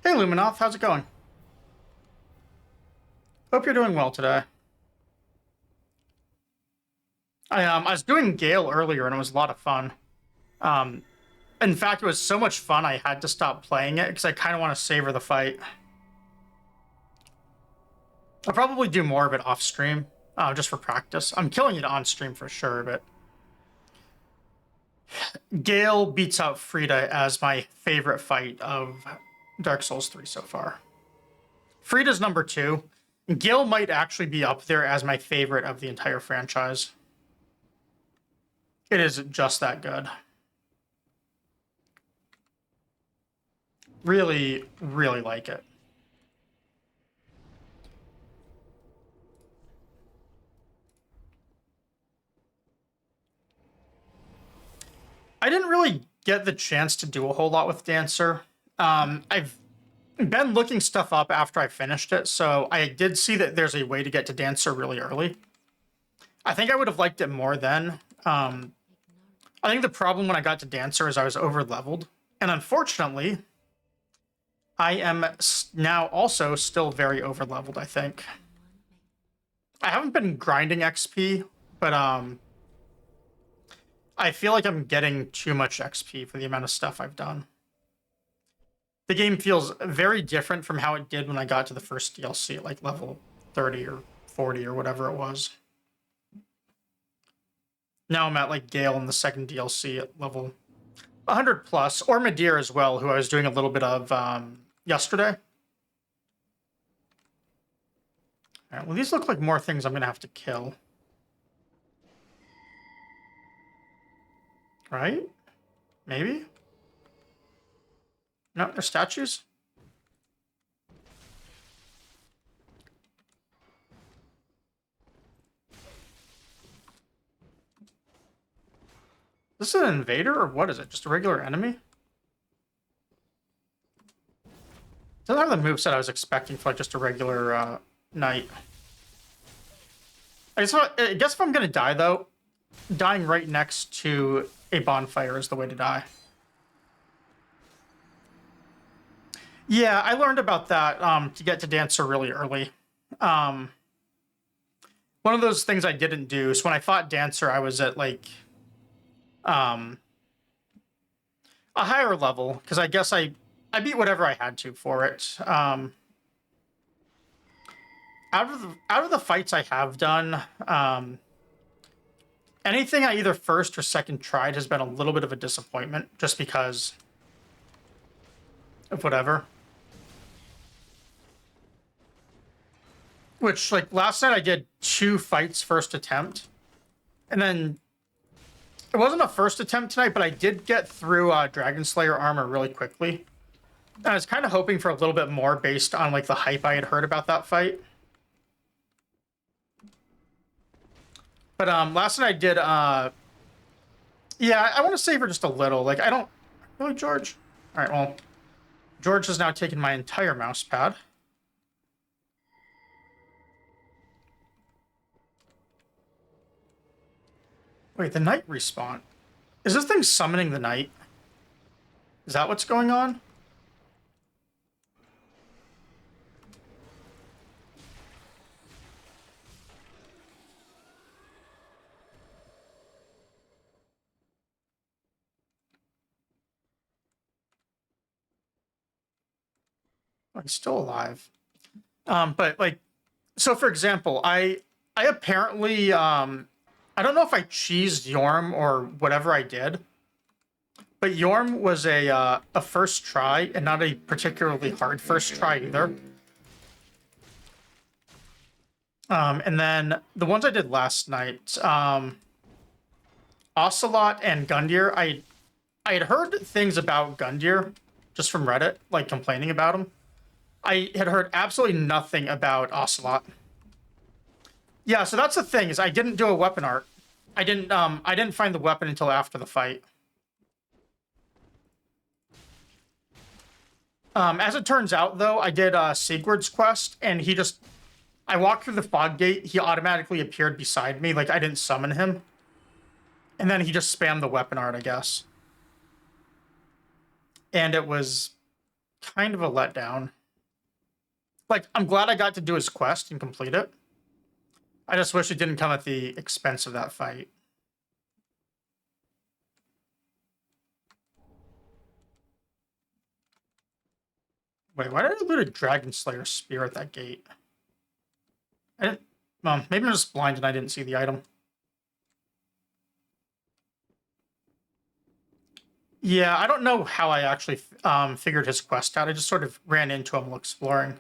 Hey, Luminoth, how's it going? Hope you're doing well today. I was doing Gale earlier, and it was a lot of fun. In fact, it was so much fun, I had to stop playing it, because I kind of want to savor the fight. I'll probably do more of it off stream, just for practice. I'm killing it on stream for sure, but Gale beats out Frida as my favorite fight of Dark Souls 3 so far. Frida's number 2. Gale might actually be up there as my favorite of the entire franchise. It is just that good. Really, really like it. I didn't really get the chance to do a whole lot with Dancer. I've been looking stuff up after I finished it, so I did see that there's a way to get to Dancer really early. I think I would have liked it more then. I think the problem when I got to Dancer is I was over-leveled, and unfortunately, I am now also still very over-leveled, I think. I haven't been grinding XP, but I feel like I'm getting too much XP for the amount of stuff I've done. The game feels very different from how it did when I got to the first DLC at like level 30 or 40 or whatever it was. Now I'm at like Gale in the second DLC at level 100 plus, or Midir as well, who I was doing a little bit of yesterday. All right, well, these look like more things I'm going to have to kill. Right? Maybe? No, they're statues? this an invader or what is it? Just a regular enemy? Doesn't have the moveset I was expecting for like just a regular knight. I guess if I'm gonna die though, dying right next to a bonfire is the way to die. Yeah, I learned about that to get to Dancer really early. One of those things I didn't do. So when I fought Dancer, I was at like a higher level because I guess I beat whatever I had to for it. Out of the fights I have done, anything I either first or second tried has been a little bit of a disappointment, just because of whatever. Which, like, last night I did 2 fights first attempt. And then it wasn't a first attempt tonight, but I did get through Dragon Slayer armor really quickly. And I was kind of hoping for a little bit more based on, like, the hype I had heard about that fight. But last night I did, yeah, I want to savor just a little. Like, I don't... Really, George? All right, well, George has now taken my entire mouse pad. Wait, the knight respawn. Is this thing summoning the knight? Is that what's going on? Oh, he's still alive. But like, so for example, I apparently I don't know if I cheesed Yorm or whatever I did, but Yorm was a first try and not a particularly hard first try either. And then the ones I did last night, Ocelot and Gundyr, I had heard things about Gundyr just from Reddit, like complaining about him. I had heard absolutely nothing about Ocelot. Yeah, so that's the thing, is I didn't do a weapon art. I didn't find the weapon until after the fight. As it turns out, though, I did Sigurd's quest, and he just... I walked through the fog gate, he automatically appeared beside me, like I didn't summon him. And then he just spammed the weapon art, I guess. And it was kind of a letdown. Like, I'm glad I got to do his quest and complete it. I just wish it didn't come at the expense of that fight. Wait, why did I loot a Dragon Slayer spear at that gate? I didn't... Well, maybe I'm just blind and I didn't see the item. Yeah, I don't know how I actually figured his quest out. I just sort of ran into him while exploring.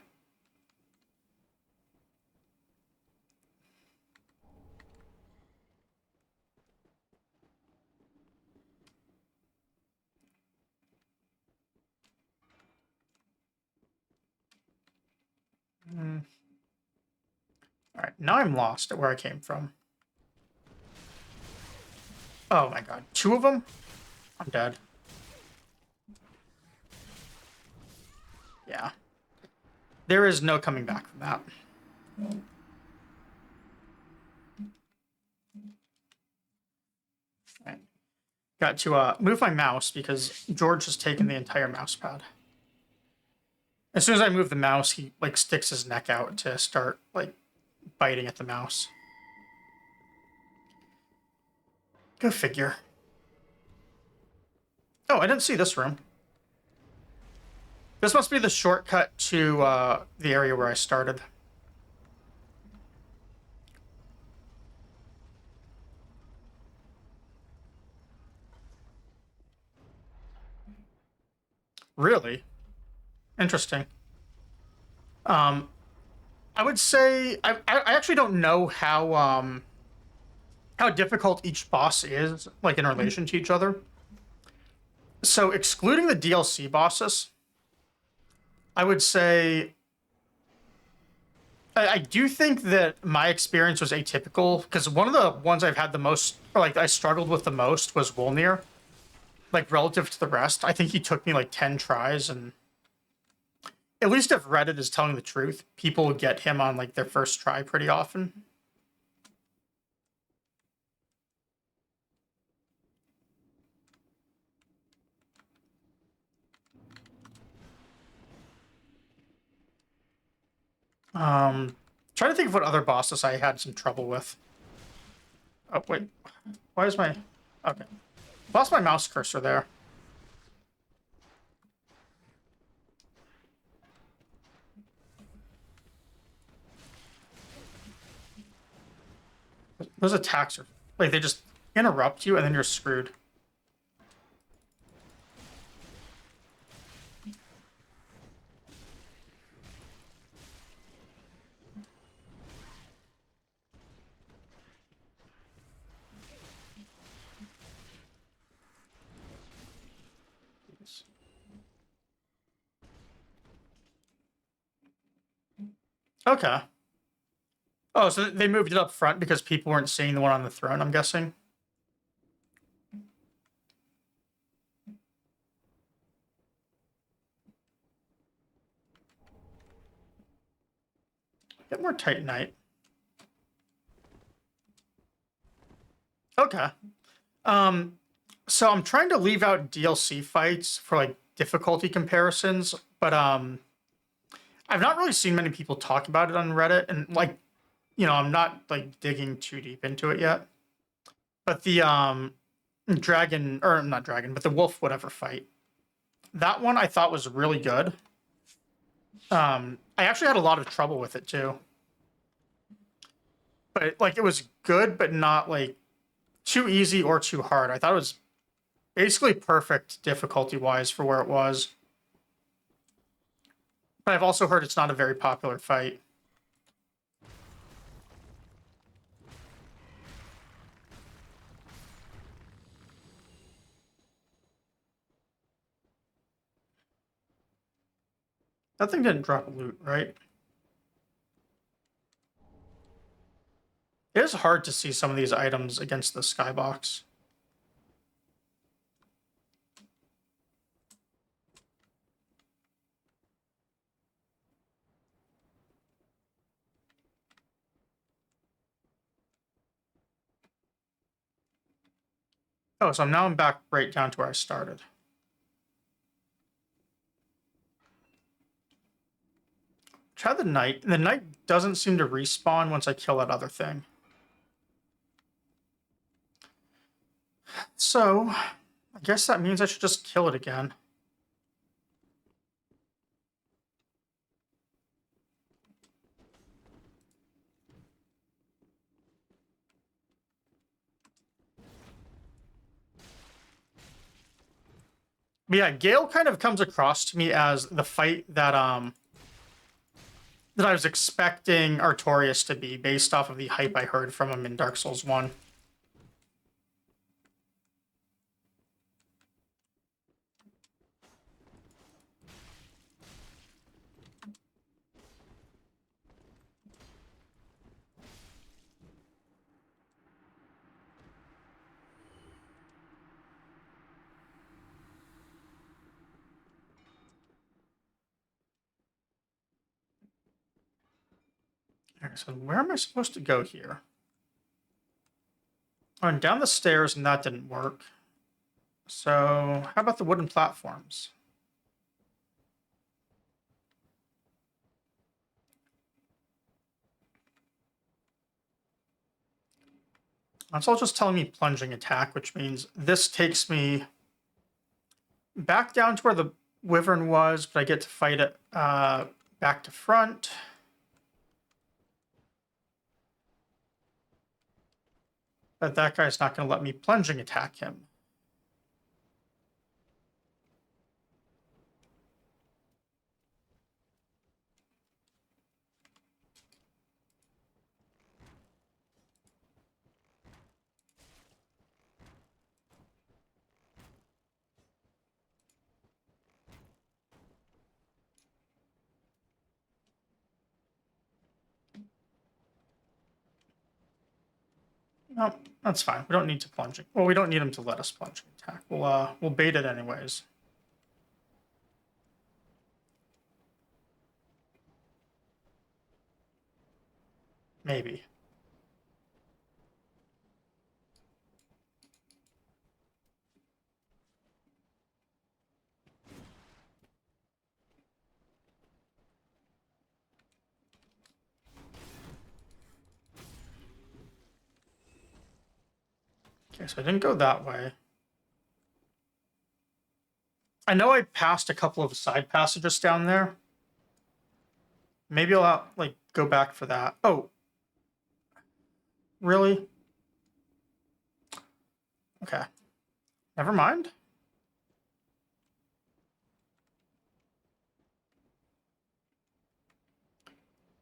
All right, now I'm lost at where I came from. Oh my god, 2 of them? I'm dead. Yeah. There is no coming back from that. Right. Got to move my mouse because George has taken the entire mouse pad. As soon as I move the mouse, he like sticks his neck out to start like biting at the mouse. Go figure. Oh, I didn't see this room. This must be the shortcut to the area where I started. Really? Interesting. I would say I actually don't know how difficult each boss is, like in relation to each other. So excluding the DLC bosses, I would say I do think that my experience was atypical because one of the ones I've had the most, or like I struggled with the most, was Wolnir. Like relative to the rest, I think he took me like 10 tries, and at least if Reddit is telling the truth, people get him on like their first try pretty often. Trying to think of what other bosses I had some trouble with. Oh wait, why is my okay? Lost my mouse cursor there. Those attacks are like they just interrupt you and then you're screwed. Okay. Oh, so they moved it up front because people weren't seeing the one on the throne, I'm guessing. Get more Titanite. Okay. Um, so I'm trying to leave out DLC fights for like difficulty comparisons, but I've not really seen many people talk about it on Reddit, and like, I'm not like digging too deep into it yet. But the dragon, or not dragon, but the wolf whatever fight, that one I thought was really good. I actually had a lot of trouble with it too. But like it was good, but not like too easy or too hard. I thought it was basically perfect difficulty wise for where it was. But I've also heard it's not a very popular fight. That thing didn't drop loot, right? It is hard to see some of these items against the skybox. Oh, so I'm back right down to where I started. Try the knight. The knight doesn't seem to respawn once I kill that other thing. So, I guess that means I should just kill it again. But yeah, Gale kind of comes across to me as the fight that I was expecting Artorias to be based off of the hype I heard from him in Dark Souls 1. Okay, so where am I supposed to go here? I went down the stairs and that didn't work. So, how about the wooden platforms? That's all just telling me plunging attack, which means this takes me back down to where the wyvern was, but I get to fight it back to front. But that guy's not going to let me plunging attack him. No, that's fine. We don't need to plunge it. Well, we don't need him to let us plunge and attack. We'll bait it anyways. Maybe. Okay, so I didn't go that way. I know I passed a couple of side passages down there. Maybe I'll like go back for that. Oh, really? Okay, never mind.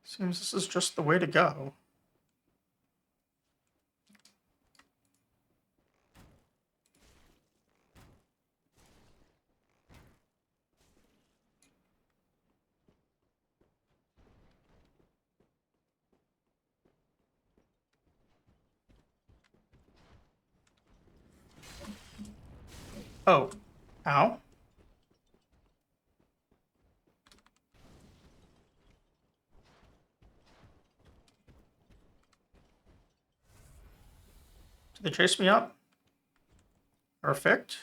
Seems this is just the way to go. Oh, ow. Did they chase me up? Perfect.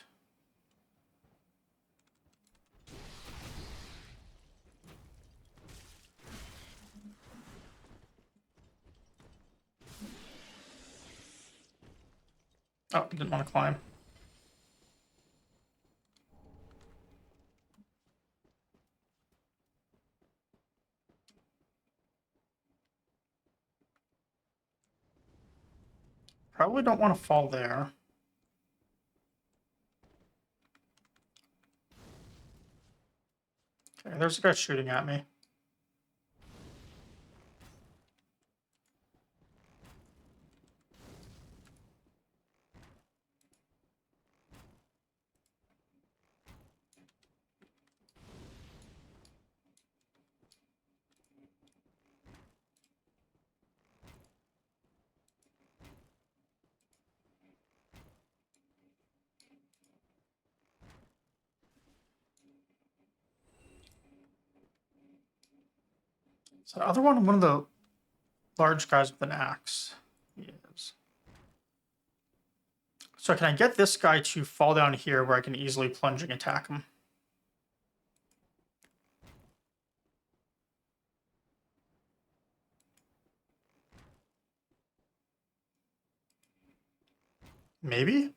Oh, didn't want to climb. Probably don't want to fall there. Okay, there's a guy shooting at me. So the other one of the large guys with an axe. He is. So can I get this guy to fall down here where I can easily plunge and attack him? Maybe?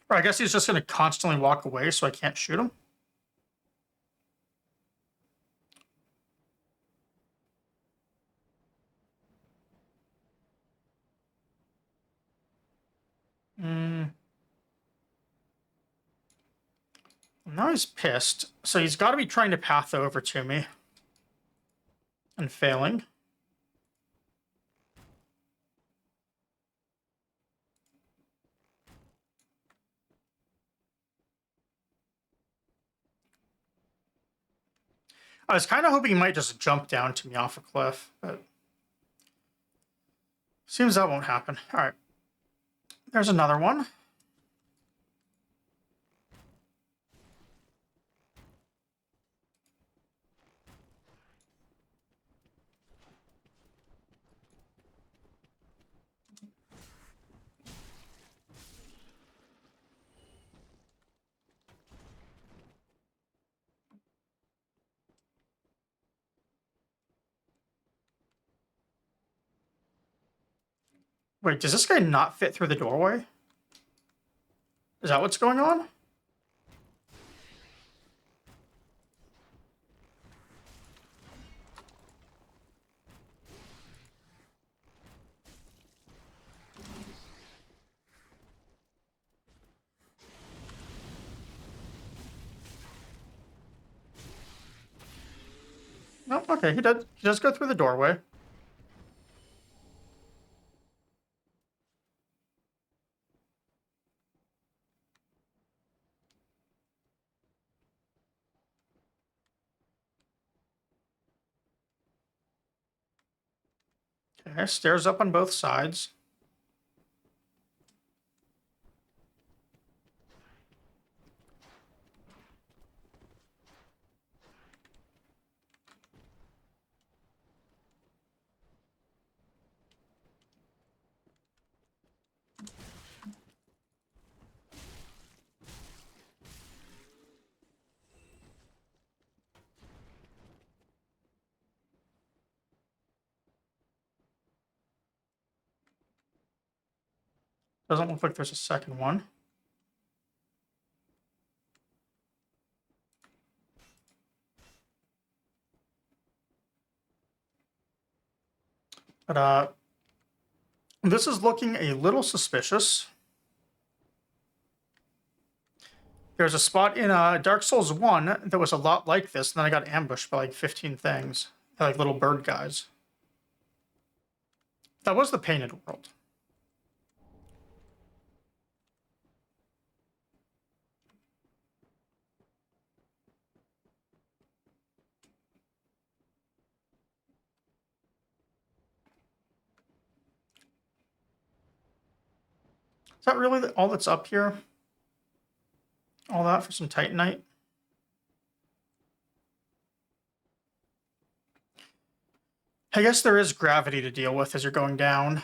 Or I guess he's just going to constantly walk away so I can't shoot him. Mm. Now he's pissed. So he's got to be trying to path over to me. And failing. I was kind of hoping he might just jump down to me off a cliff, but seems that won't happen. All right. There's another one. Wait, does this guy not fit through the doorway? Is that what's going on? No, okay, he does. He does go through the doorway. Okay, stairs up on both sides. Doesn't look like there's a second one. But this is looking a little suspicious. There's a spot in Dark Souls 1 that was a lot like this, and then I got ambushed by like 15 things. They're like little bird guys. That was the Painted World. Is that really all that's up here? All that for some Titanite? I guess there is gravity to deal with as you're going down.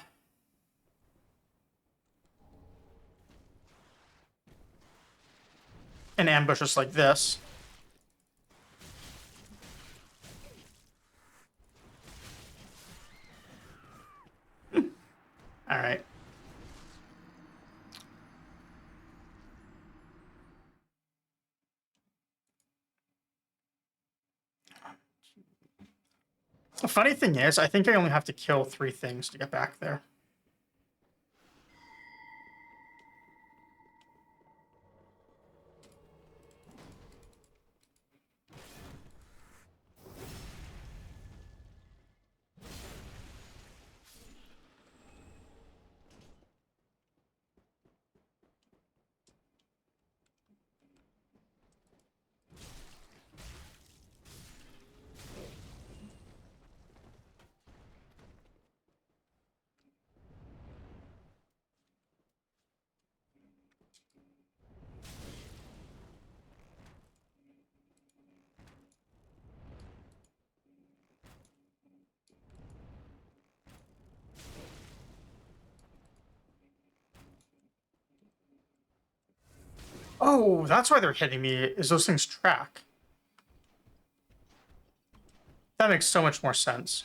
And ambushes like this. All right. The funny thing is, I think I only have to kill 3 things to get back there. Oh, that's why they're hitting me, is those things track. That makes so much more sense.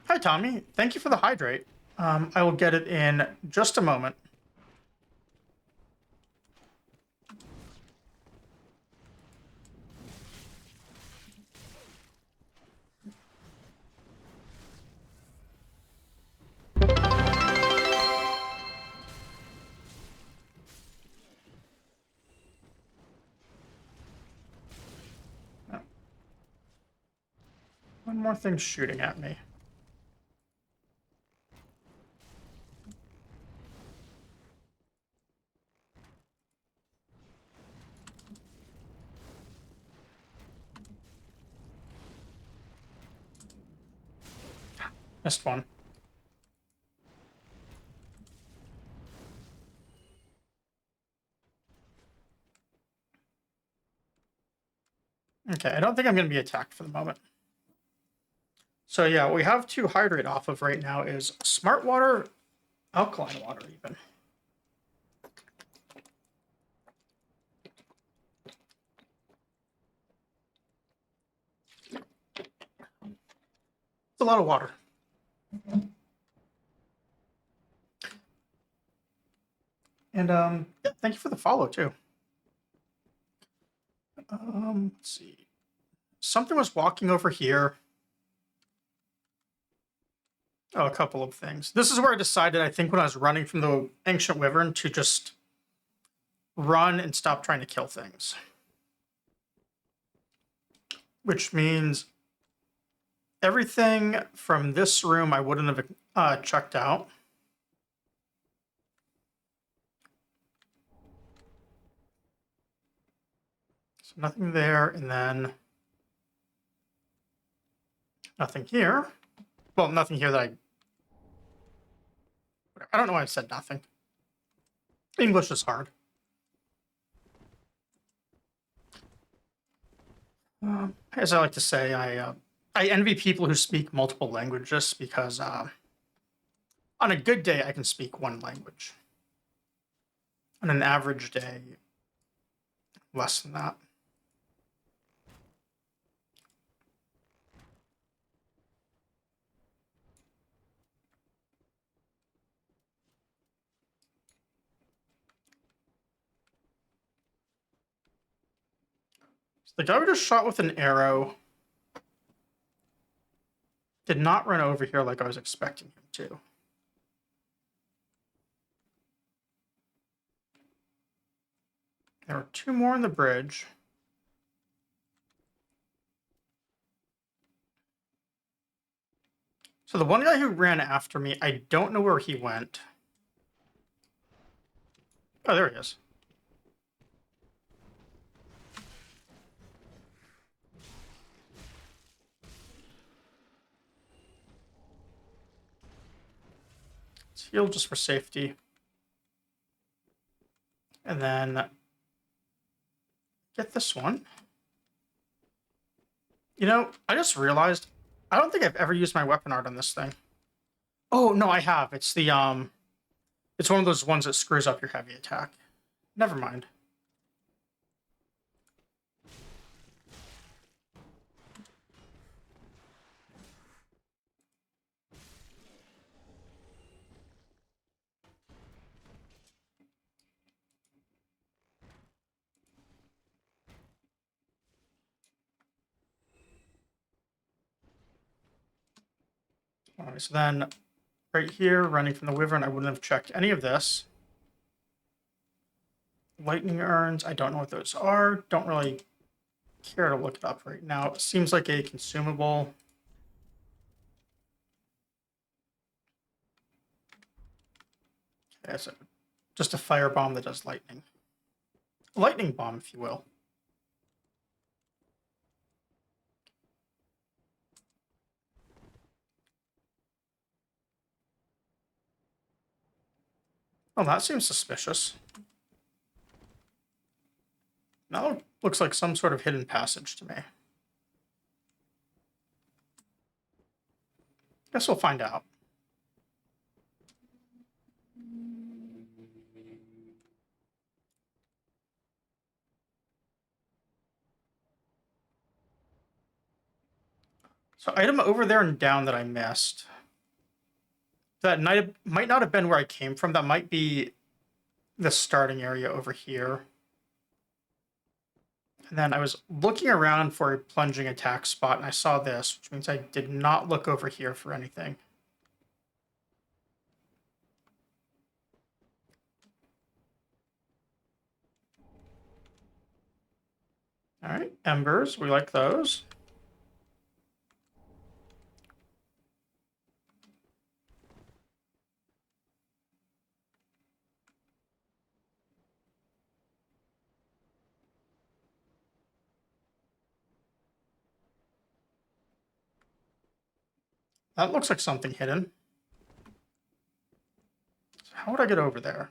Hi, Tommy. Thank you for the hydrate. I will get it in just a moment. One more thing shooting at me. Missed one. Okay, I don't think I'm going to be attacked for the moment. So yeah, what we have to hydrate off of right now is smart water, alkaline water even. It's a lot of water. And yeah, thank you for the follow too. Let's see. Something was walking over here. Oh, a couple of things. This is where I decided, I think, when I was running from the Ancient Wyvern to just run and stop trying to kill things. Which means everything from this room I wouldn't have checked out. So nothing there, and then nothing here. Well, nothing here that I don't know why I said nothing. English is hard. As I like to say, I envy people who speak multiple languages because on a good day I can speak one language. On an average day, less than that. So the guy we just shot with an arrow did not run over here like I was expecting him to. There are two more on the bridge. So the one guy who ran after me, I don't know where he went. Oh, there he is. Let's heal just for safety. And then get this one. You know, I just realized I don't think I've ever used my weapon art on this thing. Oh, no, I have. It's the it's one of those ones that screws up your heavy attack. Never mind. All right, so then right here, running from the Wyvern, I wouldn't have checked any of this. Lightning urns, I don't know what those are. Don't really care to look it up right now. It seems like a consumable. Okay, so just a firebomb that does lightning. A lightning bomb, if you will. Oh, that seems suspicious. That looks like some sort of hidden passage to me. Guess we'll find out. So item over there and down that I missed. That might not have been where I came from. That might be the starting area over here. And then I was looking around for a plunging attack spot, and I saw this, which means I did not look over here for anything. All right, embers, we like those. That looks like something hidden. So how would I get over there?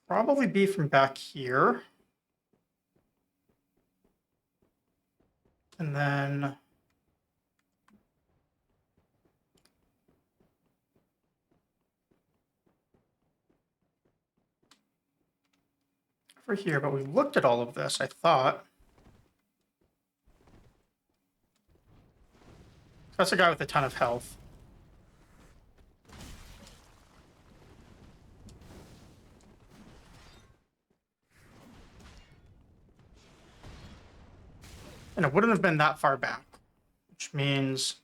Probably be from back here. And then over here, but we looked at all of this, I thought. That's a guy with a ton of health. And it wouldn't have been that far back, which means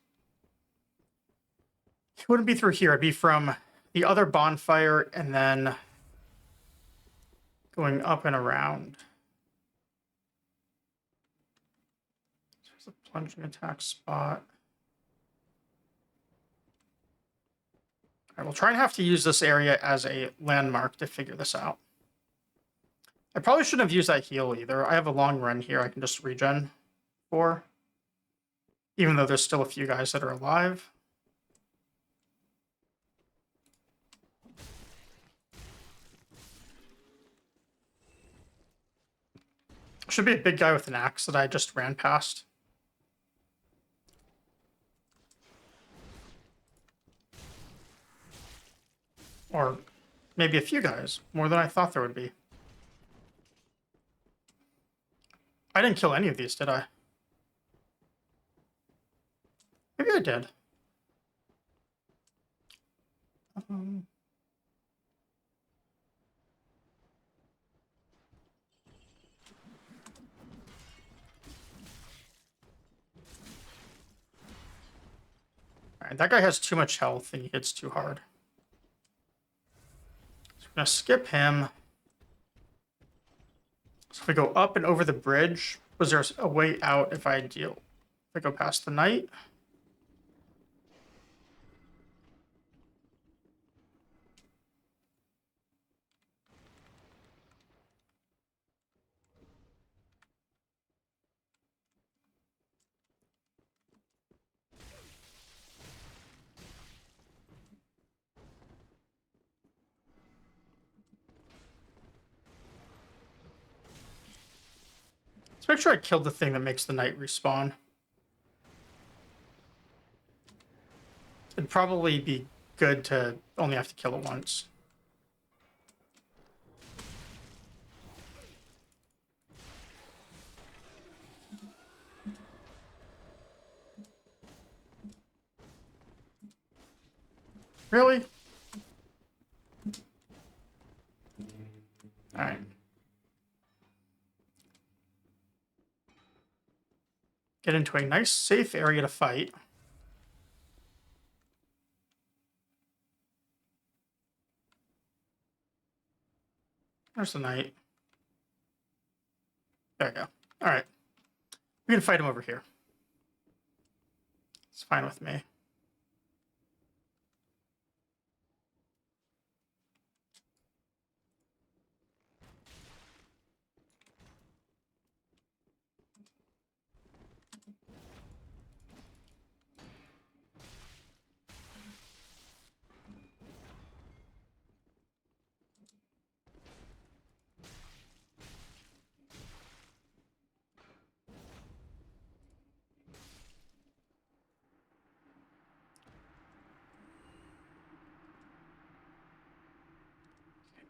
it wouldn't be through here. It'd be from the other bonfire and then going up and around. There's a plunging attack spot. I will try and have to use this area as a landmark to figure this out. I probably shouldn't have used that heal either. I have a long run here I can just regen for. Even though there's still a few guys that are alive. Should be a big guy with an axe that I just ran past. Or maybe a few guys. More than I thought there would be. I didn't kill any of these, did I? Maybe I did. Alright, that guy has too much health and he hits too hard. So we're gonna skip him. So if we go up and over the bridge, was there a way out if I deal? If I go past the knight? Let's make sure I killed the thing that makes the knight respawn. It'd probably be good to only have to kill it once. Really? Alright. Get into a nice, safe area to fight. There's the knight. There we go. Alright. We can fight him over here. It's fine with me.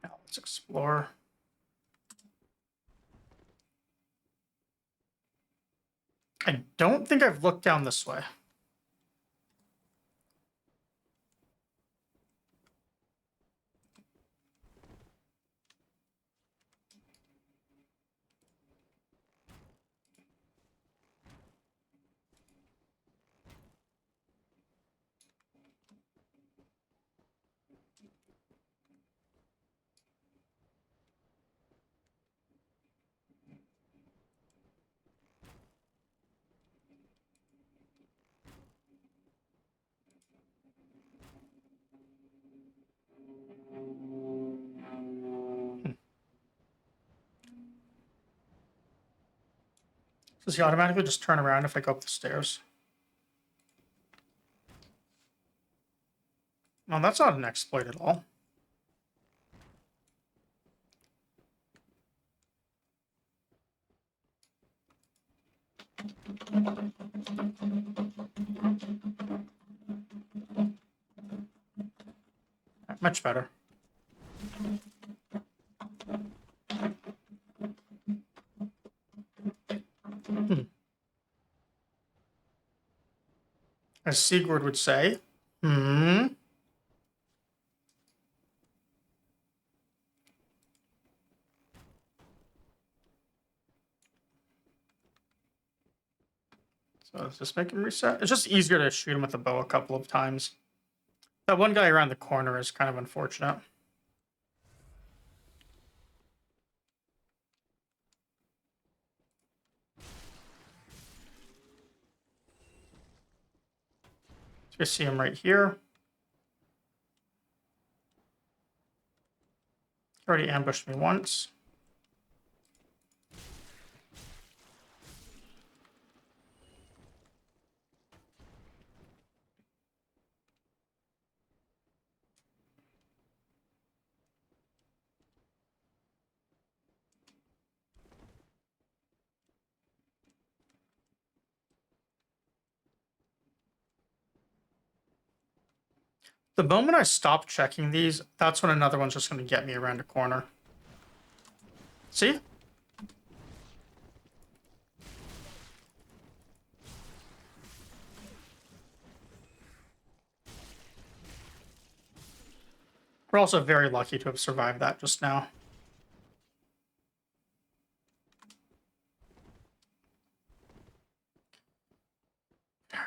Now let's explore. I don't think I've looked down this way. Does he automatically just turn around if I go up the stairs? No, that's not an exploit at all. Much better. As Sigurd would say, So does this make him reset? It's just easier to shoot him with a bow a couple of times. That one guy around the corner is kind of unfortunate. You see him right here. He already ambushed me once. The moment I stop checking these, that's when another one's just going to get me around a corner. See? We're also very lucky to have survived that just now.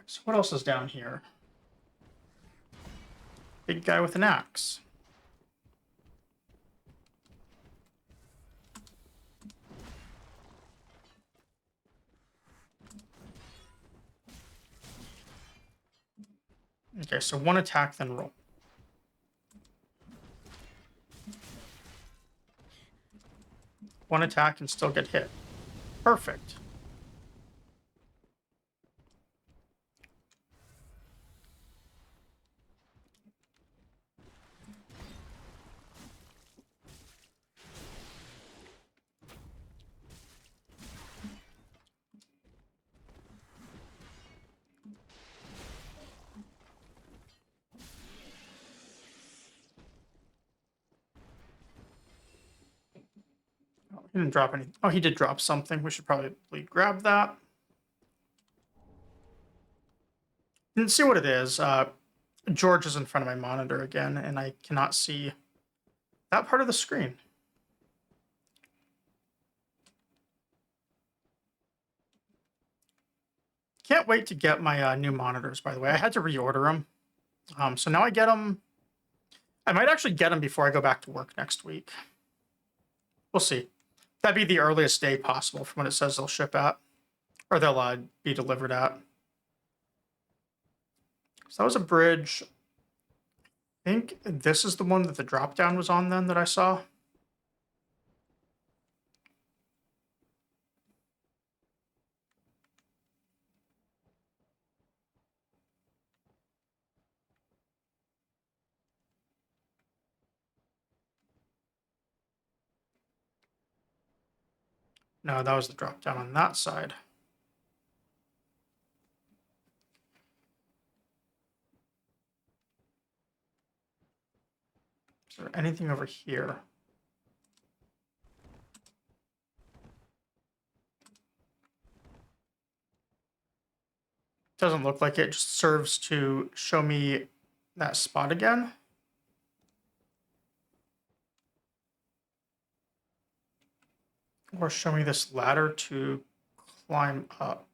So what else is down here? Big guy with an axe. Okay, so one attack, then roll. One attack and still get hit. Perfect. He didn't drop any. Oh, he did drop something. We should probably grab that. Didn't see what it is. George is in front of my monitor again, and I cannot see that part of the screen. Can't wait to get my new monitors, by the way. I had to reorder them. So now I get them. I might actually get them before I go back to work next week. We'll see. That'd be the earliest day possible from when it says they'll ship at. Or they'll be delivered at. So that was a bridge. I think this is the one that the drop down was on then that I saw. No, that was the drop down on that side. Is there anything over here? Doesn't look like it. Just serves to show me that spot again. Or show me this ladder to climb up.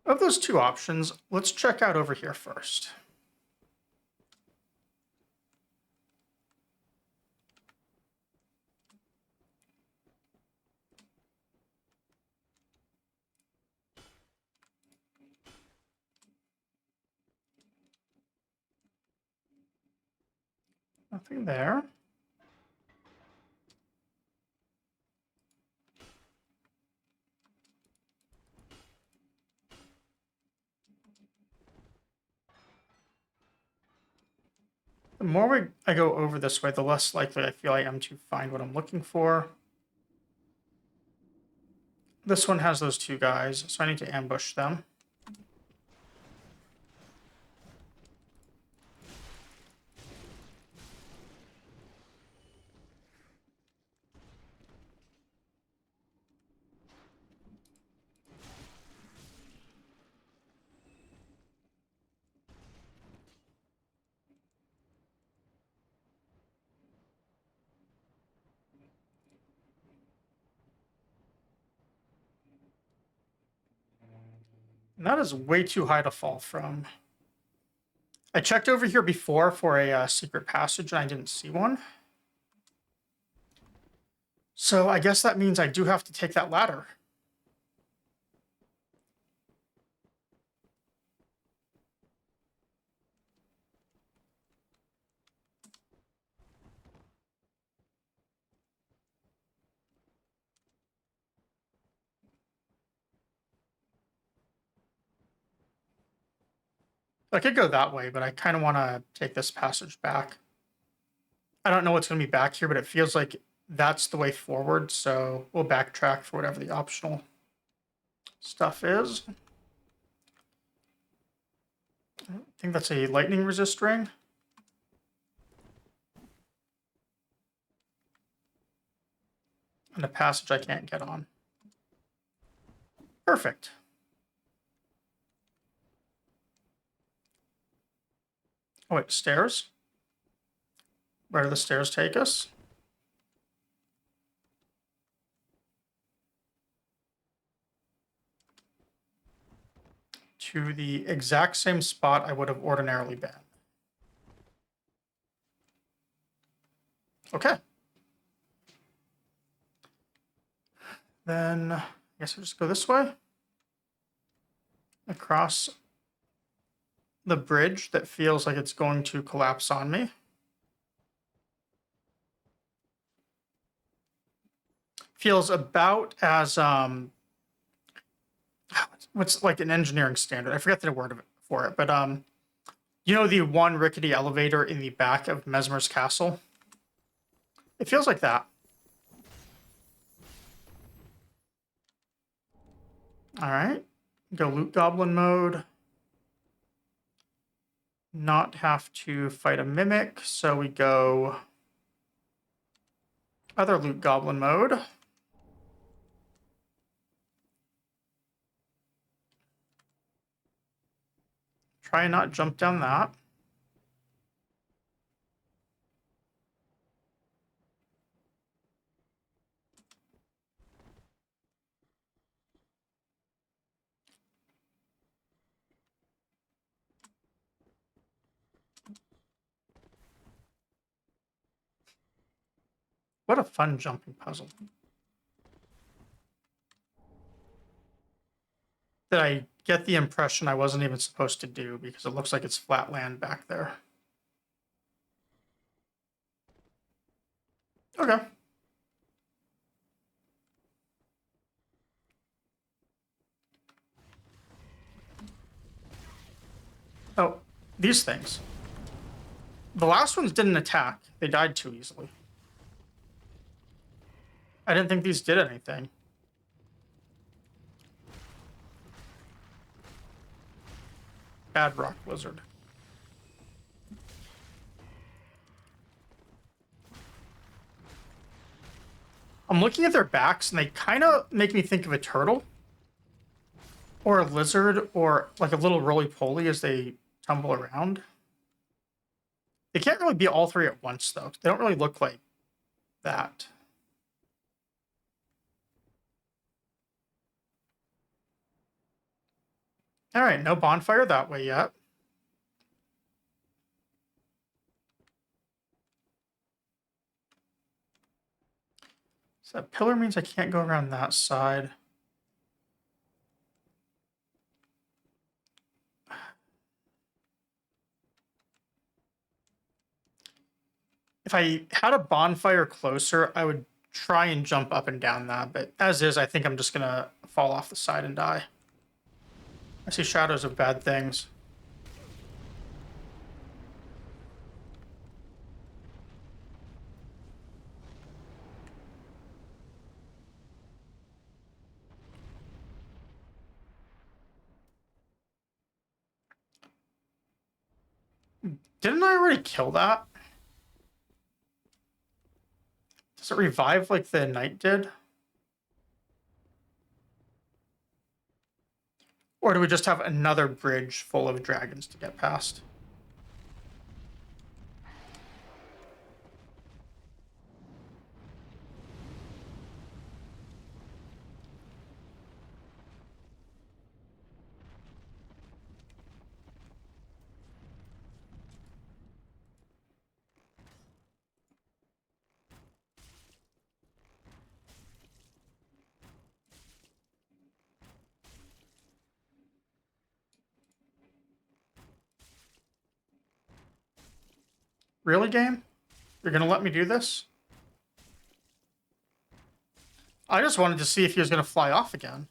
Of those two options, let's check out over here first. Nothing there. The more I go over this way, the less likely I feel I am to find what I'm looking for. This one has those two guys, so I need to ambush them. And that is way too high to fall from. I checked over here before for a secret passage and I didn't see one. So I guess that means I do have to take that ladder. I could go that way, but I kind of want to take this passage back. I don't know what's going to be back here, but it feels like that's the way forward, so we'll backtrack for whatever the optional stuff is. I think that's a lightning resist ring. And a passage I can't get on. Perfect. Oh, wait, stairs? Where do the stairs take us? To the exact same spot I would have ordinarily been. Okay. Then I guess I'll just go this way. Across the bridge that feels like it's going to collapse on me. Feels about as what's like an engineering standard. I forget the word for it, but you know the one rickety elevator in the back of Mesmer's castle? It feels like that. All right. Go loot goblin mode. Not have to fight a mimic, so we go other loot goblin mode. Try and not jump down that. What a fun jumping puzzle. That I get the impression I wasn't even supposed to do because it looks like it's flat land back there. Okay. Oh, these things. The last ones didn't attack. They died too easily. I didn't think these did anything. Bad rock blizzard. I'm looking at their backs and they kind of make me think of a turtle or a lizard or like a little roly-poly as they tumble around. They can't really be all three at once though. They don't really look like that. All right, no bonfire that way yet. So that pillar means I can't go around that side. If I had a bonfire closer, I would try and jump up and down that, but as is, I think I'm just gonna fall off the side and die. I see shadows of bad things. Didn't I already kill that? Does it revive like the knight did? Or do we just have another bridge full of dragons to get past? Really, game? You're gonna let me do this? I just wanted to see if he was gonna fly off again.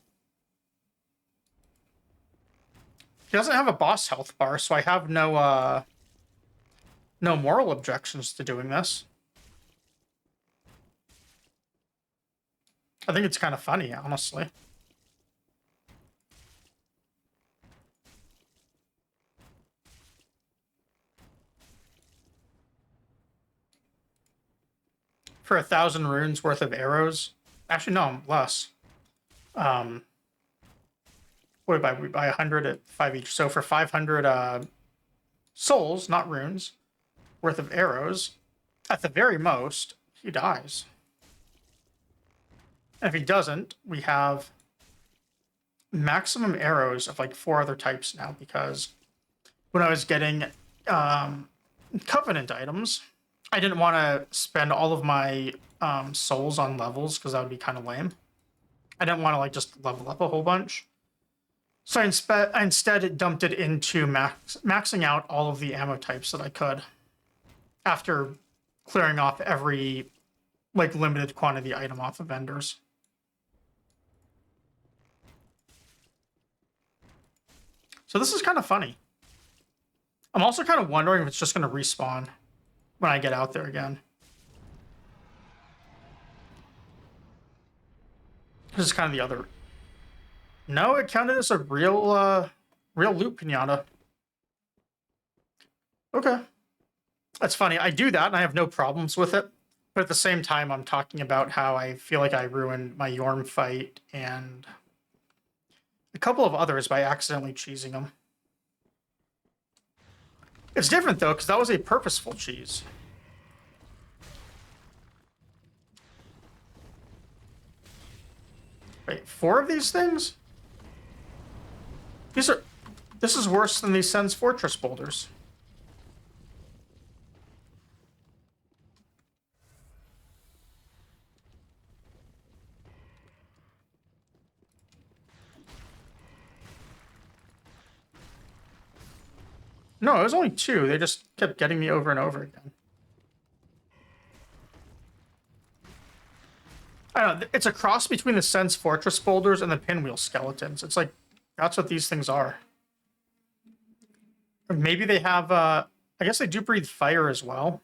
He doesn't have a boss health bar, so I have no moral objections to doing this. I think it's kind of funny, honestly. For 1,000 runes worth of arrows. Actually, no, less. What we buy 100 at 5 each. So for 500 souls, not runes, worth of arrows, at the very most, he dies. And if he doesn't, we have maximum arrows of like 4 other types now, because when I was getting covenant items, I didn't want to spend all of my souls on levels because that would be kind of lame. I didn't want to like just level up a whole bunch. So I instead dumped it into maxing out all of the ammo types that I could after clearing off every like limited quantity item off of vendors. So this is kind of funny. I'm also kind of wondering if it's just going to respawn when I get out there again. This is kind of the other. No, it counted as a real loot pinata. Okay. That's funny. I do that and I have no problems with it. But at the same time, I'm talking about how I feel like I ruined my Yorm fight and a couple of others by accidentally cheesing them. It's different, though, because that was a purposeful cheese. Wait, 4 of these things? This is worse than these Sen's Fortress boulders. No, it was only 2. They just kept getting me over and over again. I don't know. It's a cross between the Sen's Fortress boulders and the Pinwheel skeletons. It's like, that's what these things are. Or maybe they have, I guess they do breathe fire as well.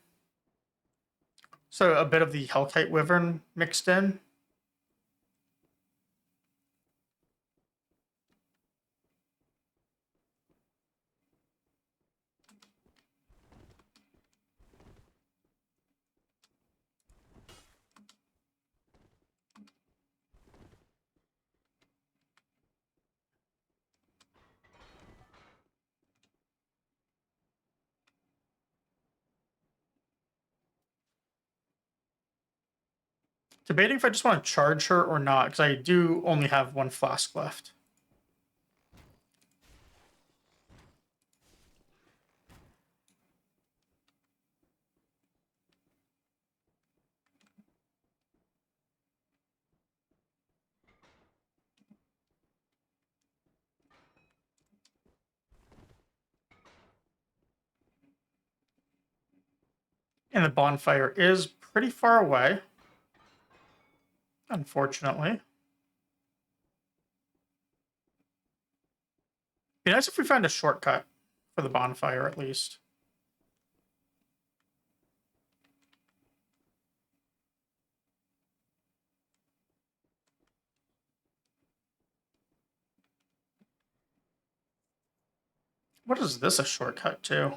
So a bit of the Hellkite Wyvern mixed in. Debating if I just want to charge her or not, because I do only have 1 flask left. And the bonfire is pretty far away, unfortunately. Be nice if we found a shortcut for the bonfire, at least. What is this a shortcut to?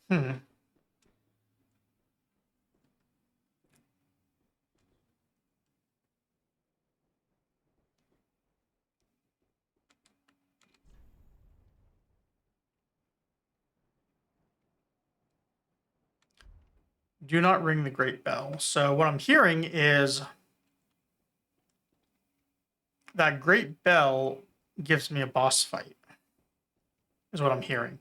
Hmm. Do not ring the great bell. So what I'm hearing is that great bell gives me a boss fight, is what I'm hearing.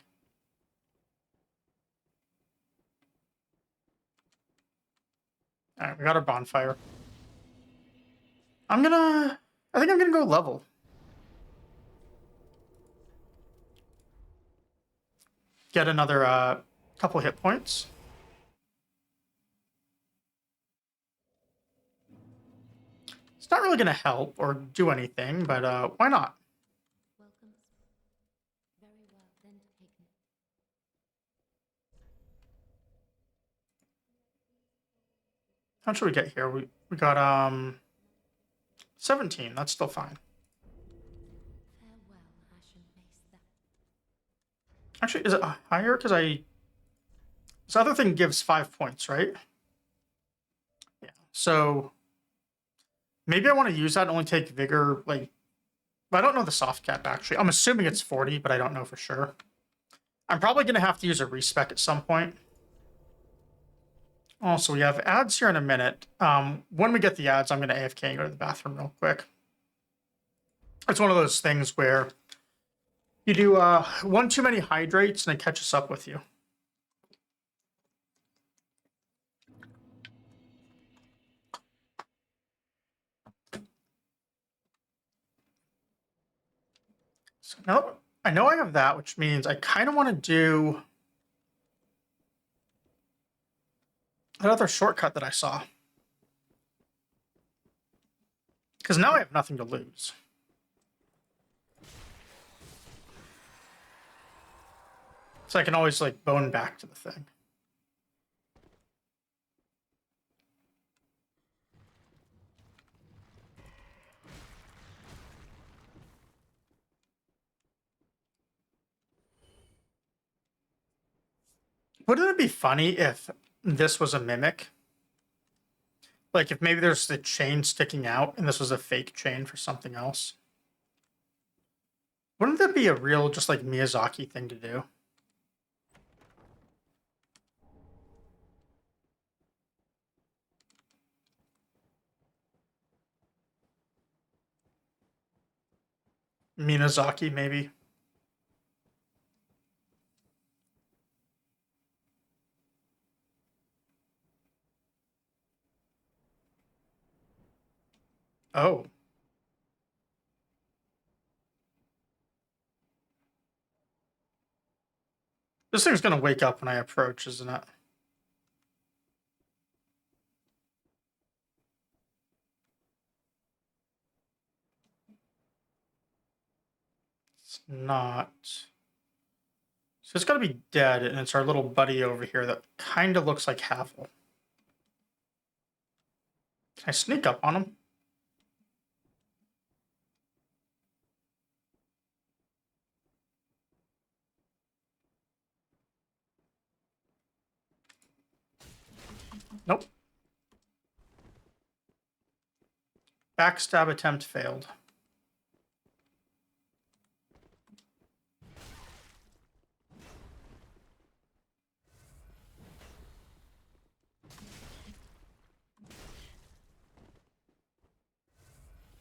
Alright, we got our bonfire. I think I'm gonna go level. Get another couple hit points. It's not really gonna help or do anything, but why not? Welcome. Very well, then taken. How should we get here? We got 17. That's still fine. Farewell, Ashen Face. That Actually, is it higher? Because this other thing gives 5 points, right? Yeah. So maybe I want to use that and only take vigor. Like, I don't know the soft cap actually. I'm assuming it's 40, but I don't know for sure. I'm probably gonna have to use a respec at some point. Also, we have ads here in a minute. When we get the ads, I'm gonna AFK and go to the bathroom real quick. It's one of those things where you do one too many hydrates and it catches up with you. So now I know I have that, which means I kind of want to do that other shortcut that I saw. Because now I have nothing to lose. So I can always like bone back to the thing. Wouldn't it be funny if this was a mimic? Like if maybe there's the chain sticking out and this was a fake chain for something else? Wouldn't that be a real, just like Miyazaki thing to do? Minazaki, maybe. Oh. This thing's gonna wake up when I approach, isn't it? It's not. So it's gotta be dead, and it's our little buddy over here that kind of looks like Havel. Can I sneak up on him? Nope. Backstab attempt failed.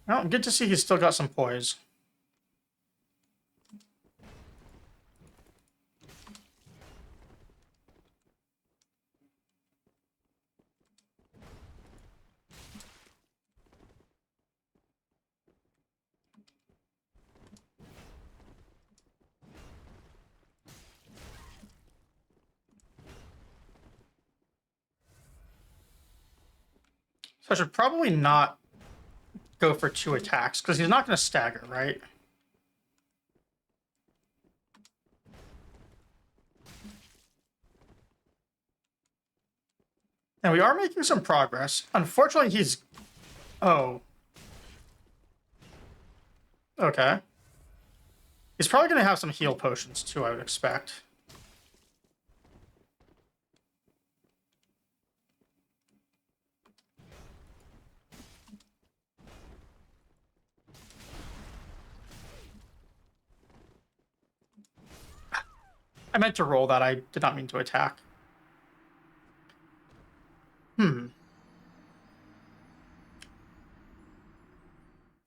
Well, good to see he's still got some poise. So I should probably not go for 2 attacks, because he's not going to stagger, right? And we are making some progress. Unfortunately, he's... Oh. Okay. He's probably going to have some heal potions, too, I would expect. I meant to roll that. I did not mean to attack.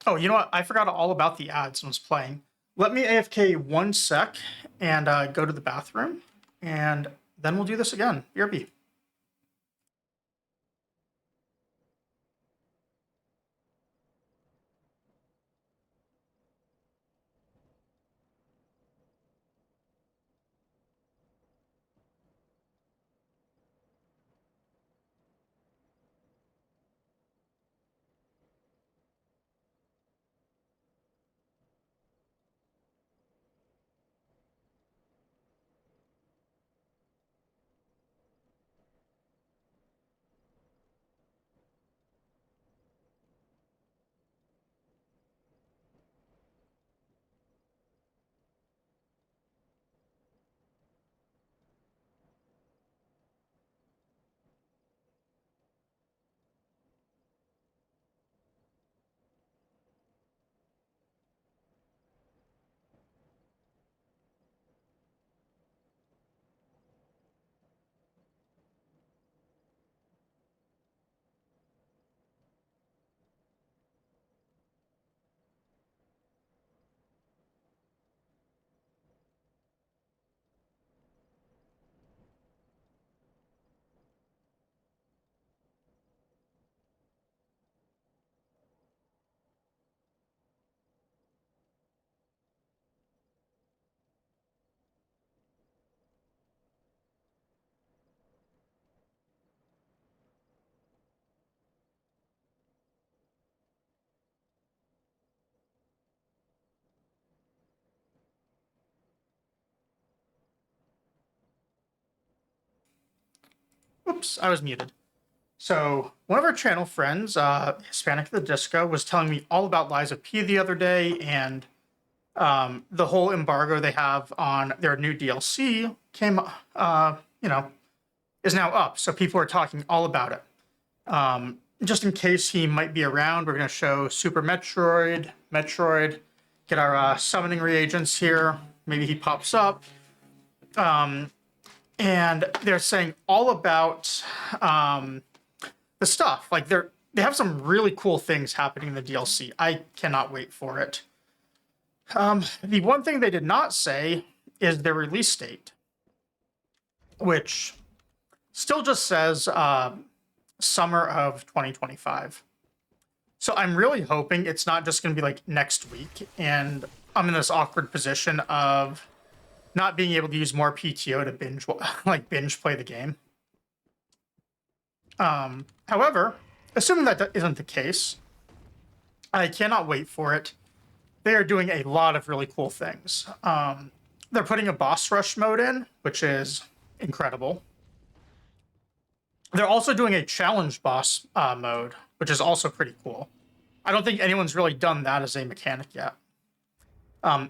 Oh, you know what? I forgot all about the ads when I was playing. Let me AFK 1 sec and go to the bathroom, and then we'll do this again. BRB. Oops, I was muted. So one of our channel friends, Hispanic the Disco, was telling me all about Lies of P the other day, and the whole embargo they have on their new DLC came, is now up. So people are talking all about it. Just in case he might be around, we're going to show Super Metroid, get our summoning reagents here. Maybe he pops up. And they're saying all about the stuff. Like they have some really cool things happening in the DLC. I cannot wait for it. The one thing they did not say is their release date, which still just says summer of 2025. So I'm really hoping it's not just going to be like next week, and I'm in this awkward position of not being able to use more PTO to binge play the game. However, assuming that isn't the case, I cannot wait for it. They are doing a lot of really cool things. They're putting a boss rush mode in, which is incredible. They're also doing a challenge boss mode, which is also pretty cool. I don't think anyone's really done that as a mechanic yet.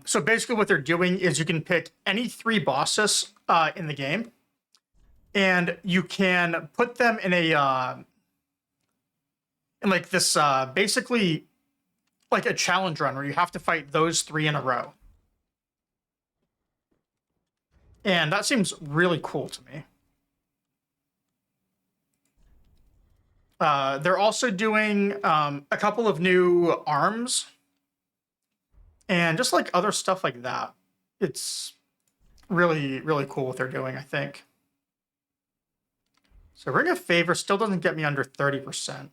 So basically what they're doing is you can pick any 3 bosses in the game, and you can put them in like this basically like a challenge run where you have to fight those 3 in a row. And that seems really cool to me. They're also doing a couple of new arms and just like other stuff like that. It's really, really cool what they're doing, I think. So Ring of Favor still doesn't get me under 30%.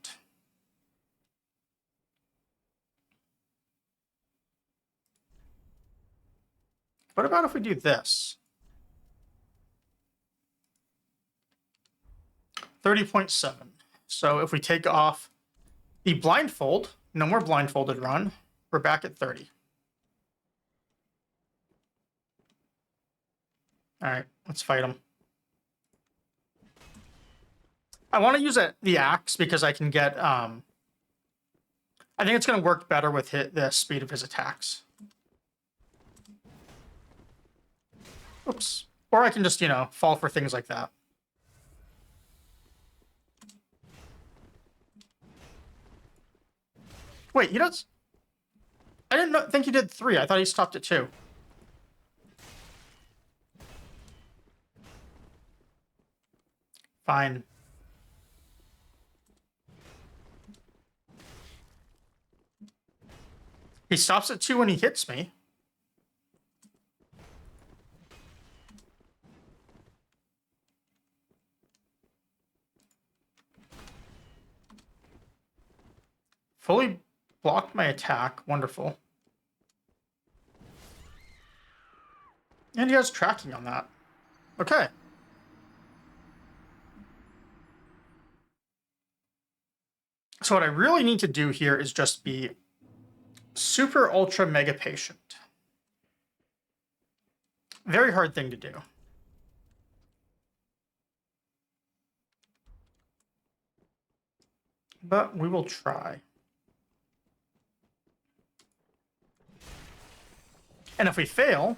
What about if we do this? 30.7. So if we take off the blindfold, no more blindfolded run, we're back at 30. All right, let's fight him. I want to use the axe because I can get, I think it's going to work better with the speed of his attacks. Oops. Or I can just, fall for things like that. Wait, he does... I didn't think he did 3. I thought he stopped at 2. Fine. He stops at 2 when he hits me. Fully blocked my attack. Wonderful. And he has tracking on that. Okay. So what I really need to do here is just be super ultra mega patient. Very hard thing to do. But we will try. And if we fail,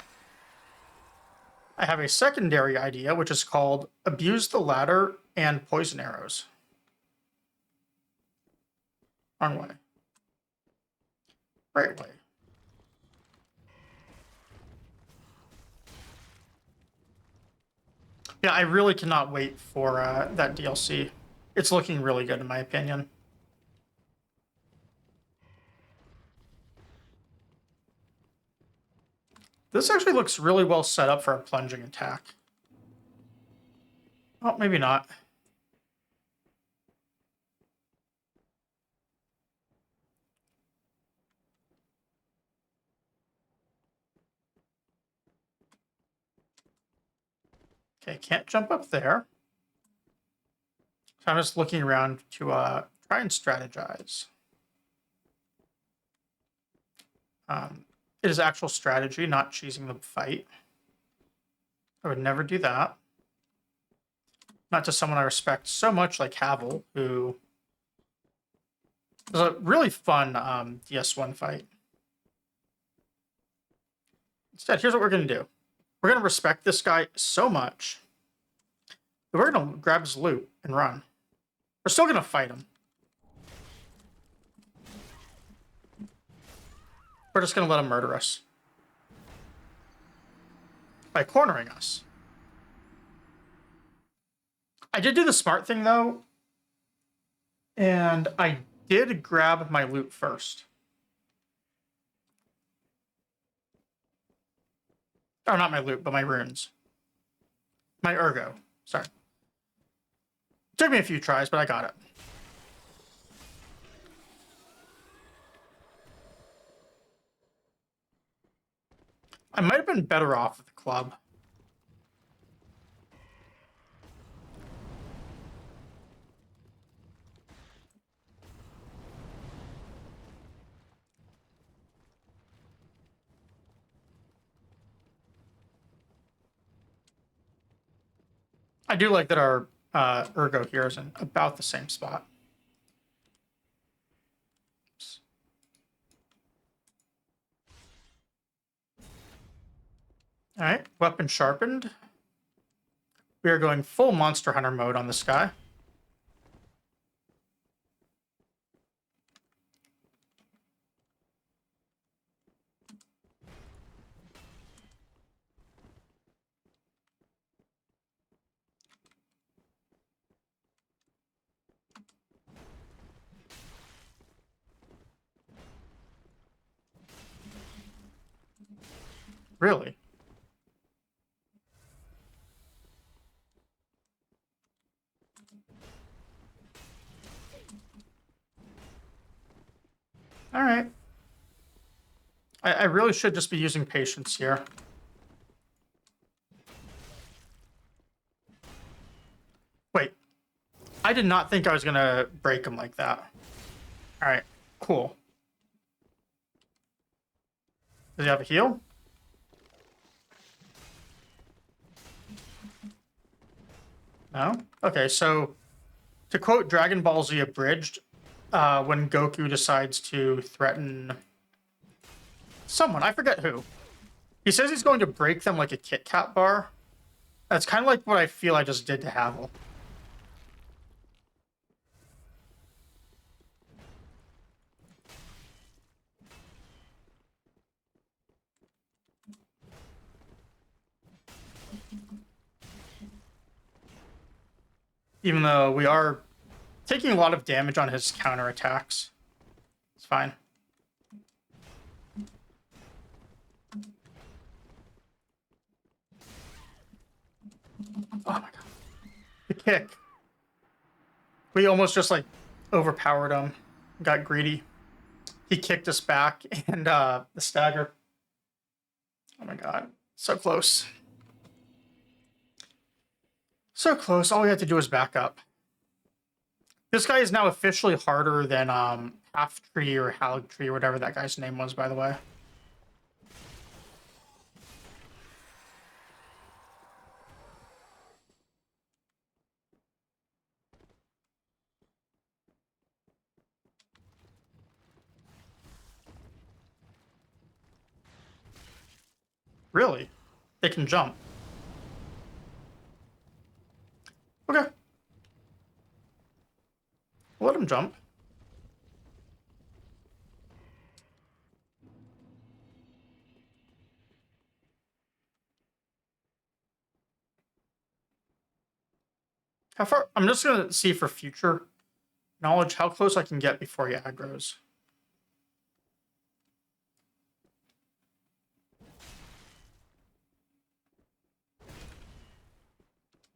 I have a secondary idea, which is called Abuse the Ladder and Poison Arrows. Wrong way. Right way. Yeah, I really cannot wait for that DLC. It's looking really good in my opinion. This actually looks really well set up for a plunging attack. Oh, maybe not. Okay, can't jump up there. So I'm just looking around to try and strategize. It is actual strategy, not cheesing the fight. I would never do that. Not to someone I respect so much like Havel, who was a really fun DS1 fight. Instead, here's what we're going to do. We're going to respect this guy so much that we're going to grab his loot and run. We're still going to fight him. We're just going to let him murder us by cornering us. I did do the smart thing, though, and I did grab my loot first. Oh, not my loot, but my runes. My ergo. Sorry. Took me a few tries, but I got it. I might have been better off with the club. I do like that our ergo here is in about the same spot. Oops. All right, weapon sharpened. We are going full Monster Hunter mode on this guy. Really? All right. I really should just be using patience here. Wait. I did not think I was going to break him like that. All right. Cool. Does he have a heal? No? Okay, so to quote Dragon Ball Z Abridged, when Goku decides to threaten someone, I forget who, he says he's going to break them like a Kit Kat bar. That's kind of like what I feel I just did to Havel. Even though we are taking a lot of damage on his counterattacks. It's fine. Oh my god. The kick. We almost just like overpowered him. Got greedy. He kicked us back and the stagger. Oh my god. So close. So close. All we had to do was back up. This guy is now officially harder than Half Tree or Halig Tree or whatever that guy's name was, by the way. Really? They can jump. Okay. We'll let him jump. How far? I'm just going to see for future knowledge how close I can get before he aggroes.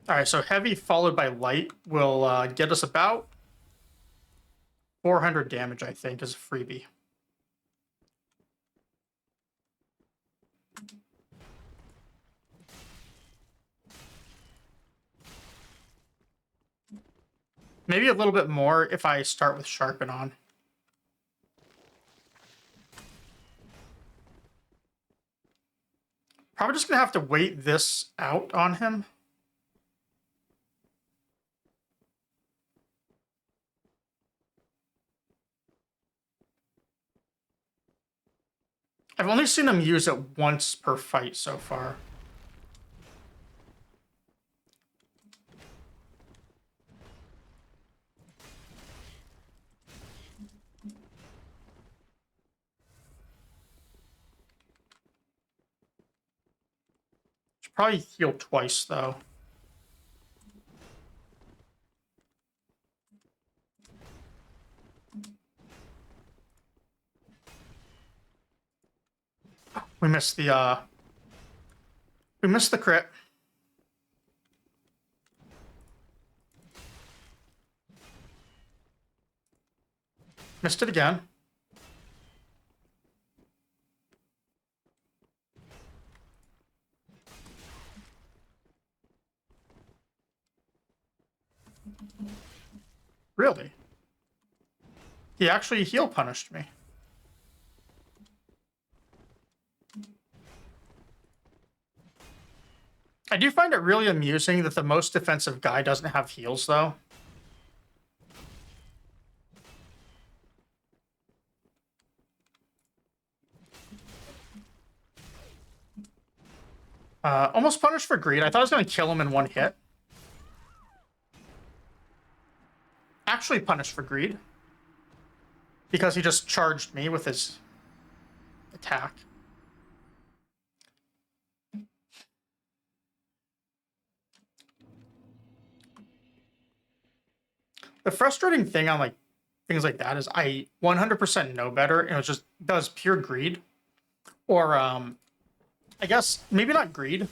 All right, so heavy followed by light will get us about 400 damage, I think, as a freebie. Maybe a little bit more if I start with Sharpen on. Probably just going to have to wait this out on him. I've only seen him use it once per fight so far. Should probably heal twice, though. We missed the crit. Missed it again. Really? He actually heal punished me. I do find it really amusing that the most defensive guy doesn't have heals, though. Almost punished for greed. I thought I was going to kill him in one hit. Actually punished for greed. Because he just charged me with his attack. The frustrating thing on like things like that is I 100% know better, and it just does pure greed. Or I guess maybe not greed.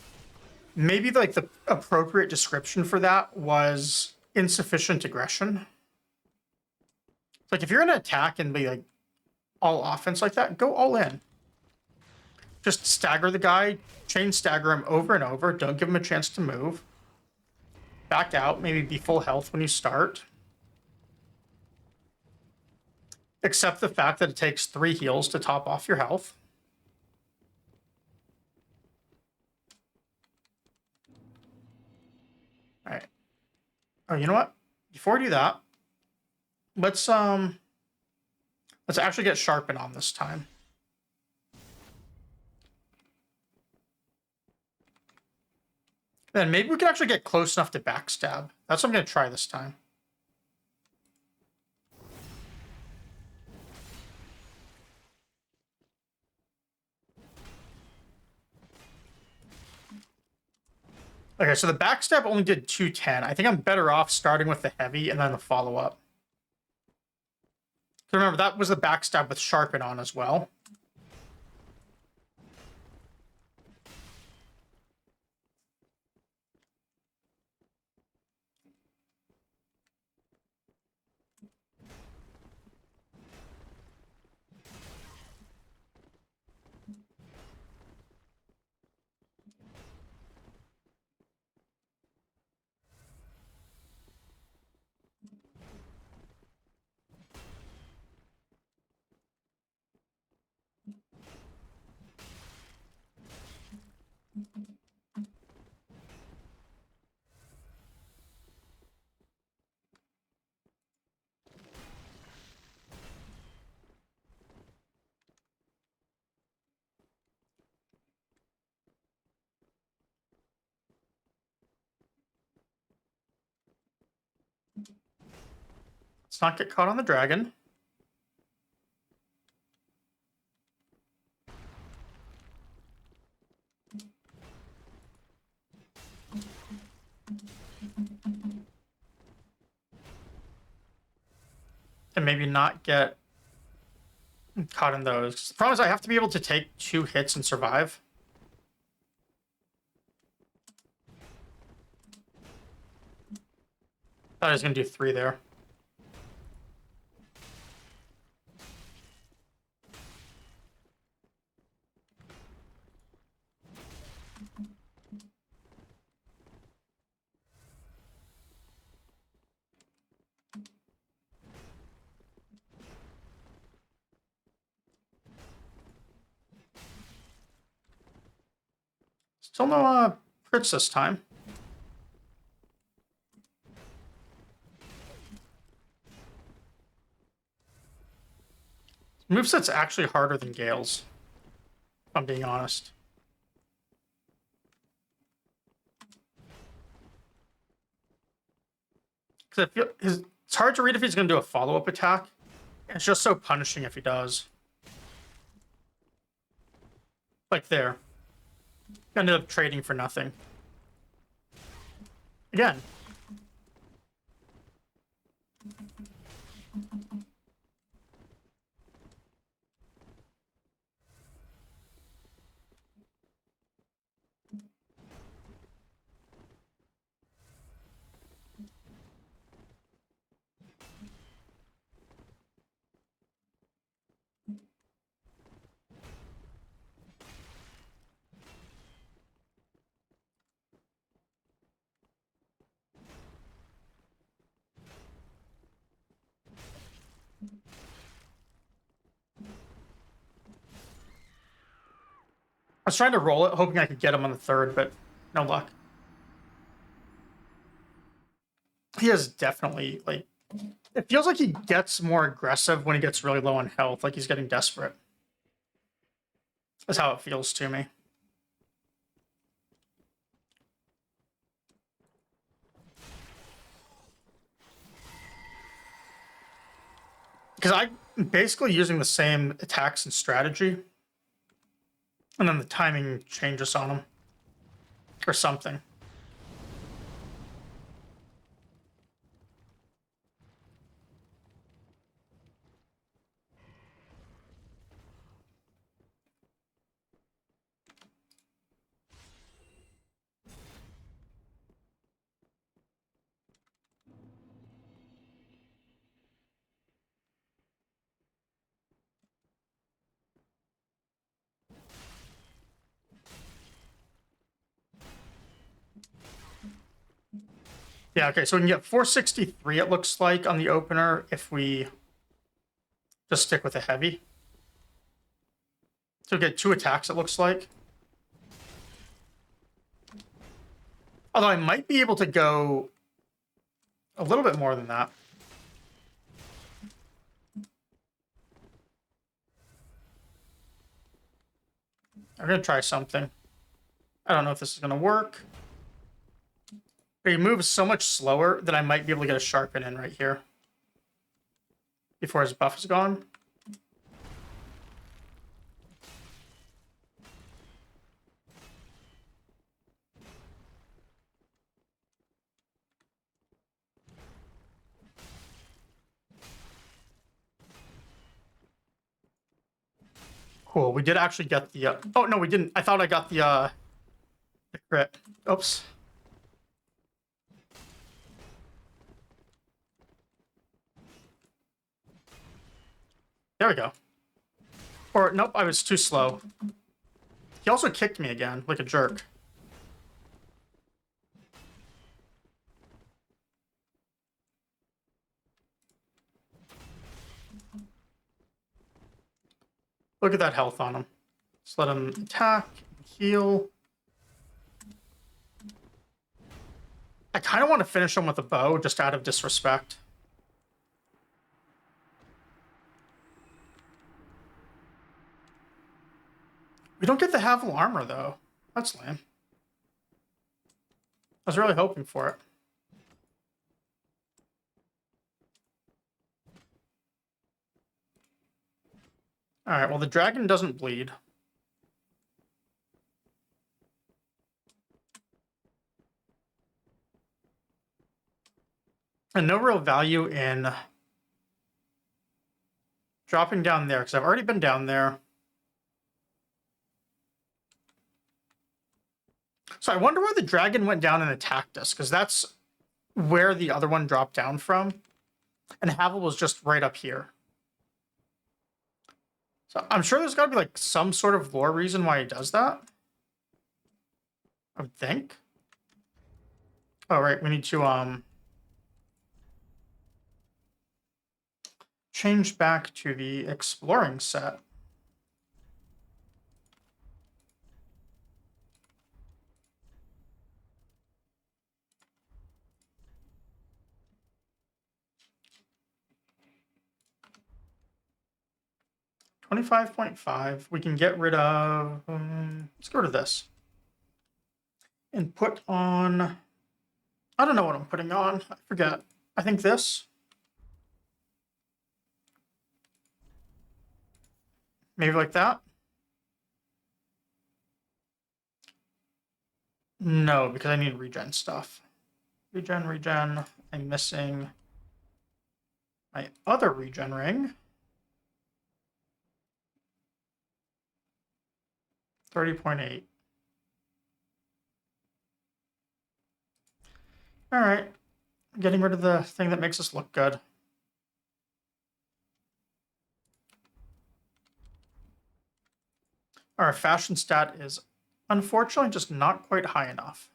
Maybe like the appropriate description for that was insufficient aggression. Like if you're gonna attack and be like all offense like that, go all in. Just stagger the guy, chain stagger him over and over. Don't give him a chance to move. Back out, maybe be full health when you start. Accept the fact that it takes 3 heals to top off your health. All right. Oh, you know what? Before we do that, let's actually get Sharpen on this time. Then maybe we can actually get close enough to backstab. That's what I'm going to try this time. Okay, so the backstab only did 210. I think I'm better off starting with the heavy and then the follow-up. So remember, that was the backstab with Sharpen on as well. Let's not get caught on the dragon. And maybe not get caught in those. The problem is I have to be able to take 2 hits and survive. Thought I was going to do 3 there. Still no crits this time. Moveset's actually harder than Gale's, if I'm being honest. Because it's hard to read if he's going to do a follow-up attack. It's just so punishing if he does. Like there. Ended up trading for nothing. Again. I was trying to roll it, hoping I could get him on the 3rd, but no luck. He is definitely, like... It feels like he gets more aggressive when he gets really low on health, like he's getting desperate. That's how it feels to me. Because I'm basically using the same attacks and strategy. And then the timing changes on him. Or something. Yeah, okay, so we can get 463, it looks like, on the opener if we just stick with a heavy. So we get 2 attacks, it looks like. Although I might be able to go a little bit more than that. I'm going to try something. I don't know if this is going to work. But he moves so much slower that I might be able to get a sharpen in right here. Before his buff is gone. Cool, we did actually get the... oh, no, we didn't. I thought I got the crit. Oops. There we go. Or, nope, I was too slow. He also kicked me again, like a jerk. Look at that health on him. Just let him attack, heal. I kind of want to finish him with a bow, just out of disrespect. We don't get the Havel armor, though. That's lame. I was really hoping for it. Alright, well, the dragon doesn't bleed. And no real value in dropping down there, because I've already been down there. So I wonder why the dragon went down and attacked us, because that's where the other one dropped down from. And Havel was just right up here. So I'm sure there's got to be like some sort of lore reason why he does that. I would think. Oh, right, we need to change back to the exploring set. $25.5. We can get rid of. Let's go to this. And put on. I don't know what I'm putting on. I forget. I think this. Maybe like that. No, because I need regen stuff. Regen. I'm missing my other regen ring. 30.8. All right. Getting rid of the thing that makes us look good. Our fashion stat is unfortunately just not quite high enough.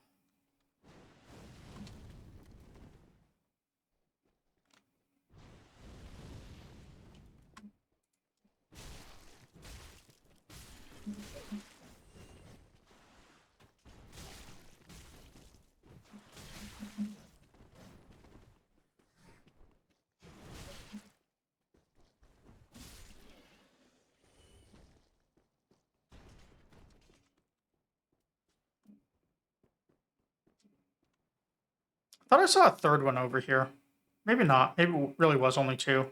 I thought I saw a third one over here. Maybe not. Maybe it really was only two.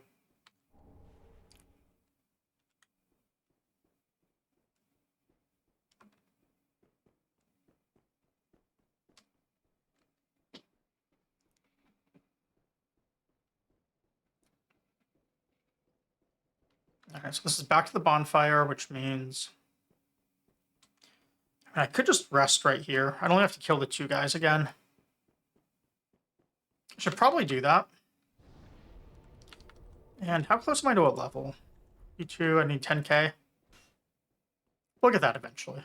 Okay, so this is back to the bonfire, which means I could just rest right here. I don't have to kill the two guys again. I should probably do that. And how close am I to a level? E2, I need 10k. We'll get that eventually.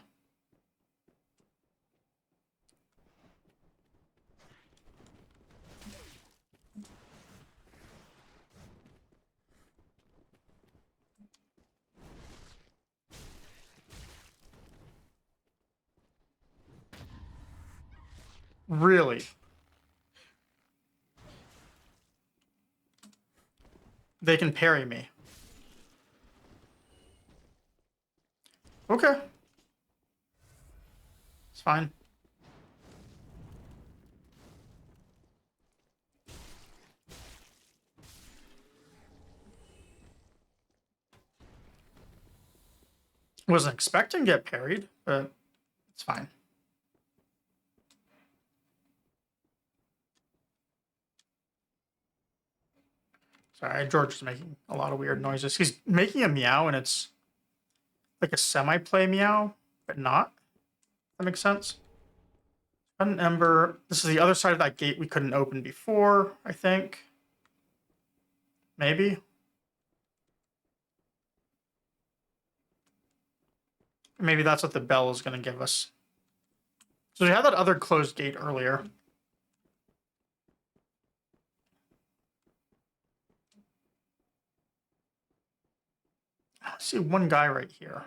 Really? They can parry me. Okay. It's fine. Wasn't expecting to get parried, but it's fine. Sorry, George is making a lot of weird noises. He's making a meow, and it's like a semi-play meow, but not. That makes sense. An ember. This is the other side of that gate we couldn't open before, I think. Maybe. Maybe that's what the bell is going to give us. So we had that other closed gate earlier. I see one guy right here.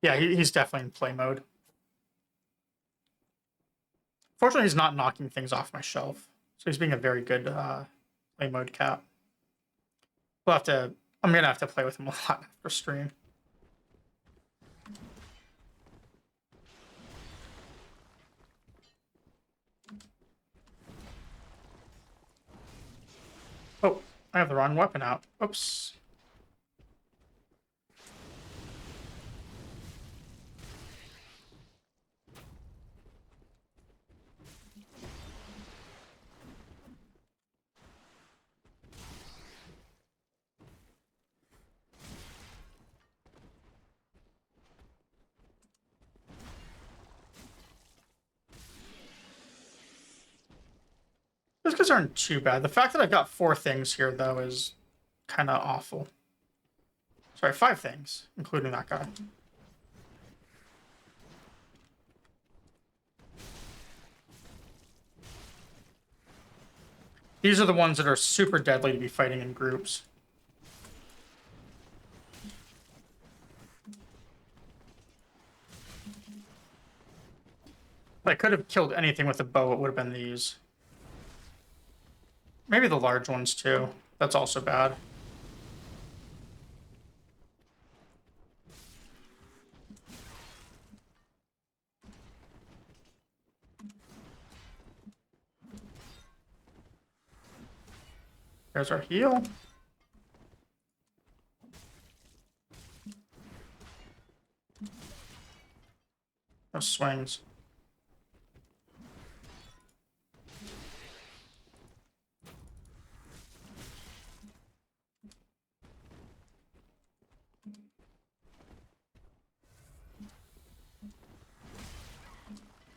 Yeah, he's definitely in play mode. Fortunately, he's not knocking things off my shelf, so he's being a very good play mode cat. We'll have to. I'm gonna have to play with him a lot after stream. Oh, I have the wrong weapon out. Oops. Those guys aren't too bad. The fact that I've got 4 things here, though, is kind of awful. Sorry, 5 things, including that guy. These are the ones that are super deadly to be fighting in groups. If I could have killed anything with a bow, it would have been these. Maybe the large ones, too. That's also bad. There's our heal. No swings.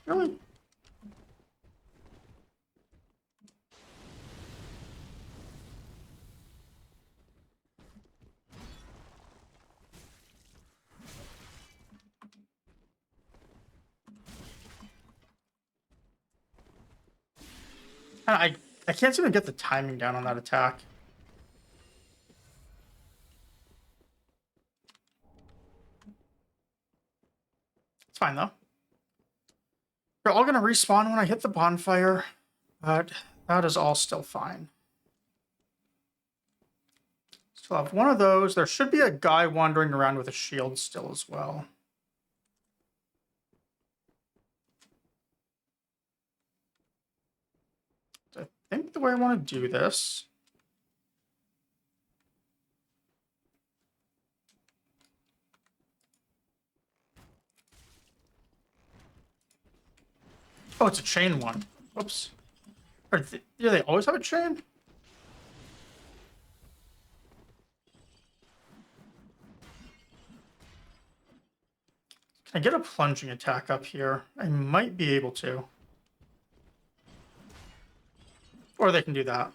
Really? I can't seem to get the timing down on that attack. It's fine, though. They're all going to respawn when I hit the bonfire, but that is all still fine. Still have one of those. There should be a guy wandering around with a shield still as well. I think the way I want to do this... Oh, it's a chain one. Whoops. Do they always have a chain? Can I get a plunging attack up here? I might be able to. Or they can do that.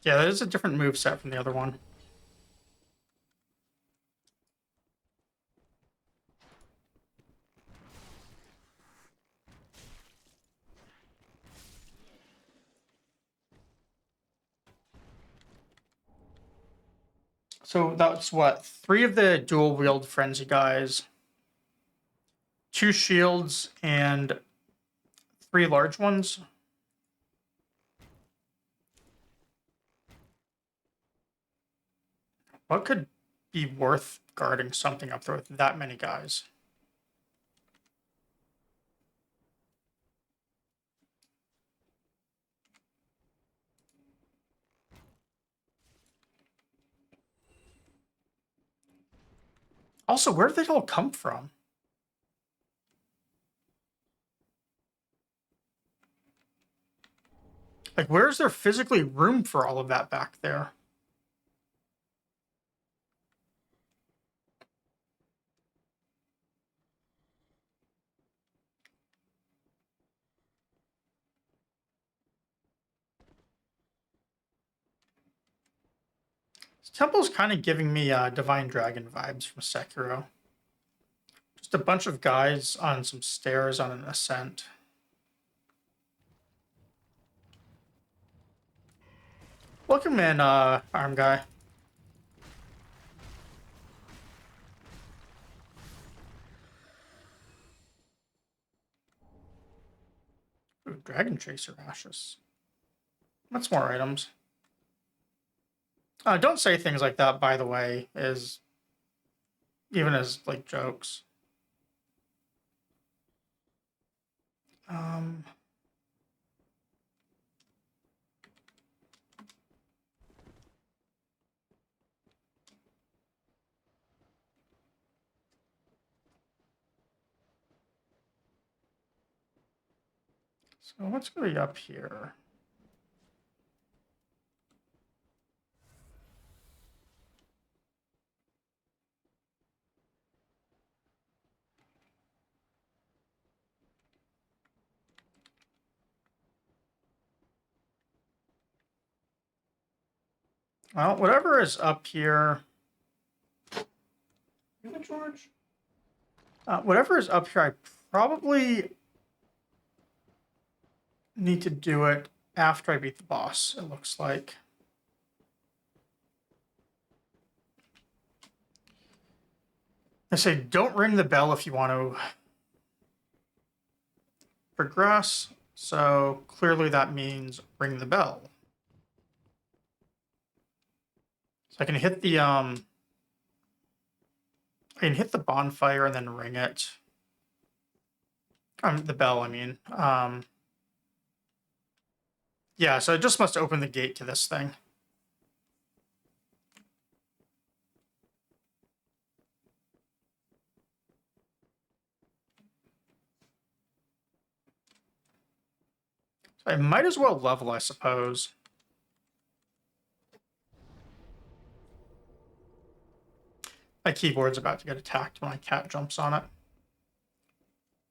Yeah, that is a different move set from the other one. So that's what? 3 of the dual wield frenzy guys, 2 shields, and 3 large ones. What could be worth guarding something up there with that many guys? Also, where did they all come from? Like, where is there physically room for all of that back there? This temple's kind of giving me Divine Dragon vibes from Sekiro. Just a bunch of guys on some stairs on an ascent. Welcome in, arm guy. Ooh, Dragon Chaser ashes. That's more items. Don't say things like that, by the way, is even as like jokes. Um, so what's going to be up here? Well, whatever is up here. Really, George? Whatever is up here, I probably need to do it after I beat the boss, it looks like. I say don't ring the bell if you want to progress, so clearly that means ring the bell. So I can hit the bonfire and then ring it. The bell, I mean. Yeah, so it just must open the gate to this thing. So I might as well level, I suppose. My keyboard's about to get attacked when my cat jumps on it.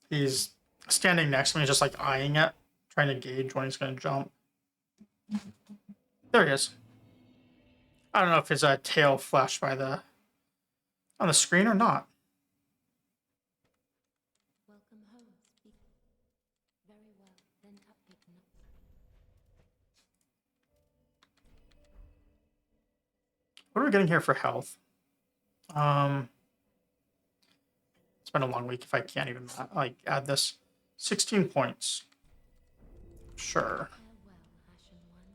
He's standing next to me, just like eyeing it, trying to gauge when he's going to jump. There he is. I don't know if his tail flashed by on the screen or not. Welcome home, speak. Very well, then taken up. What are we getting here for health? It's been a long week if I can't even like add this. 16 points. Sure. Farewell, Ashen One.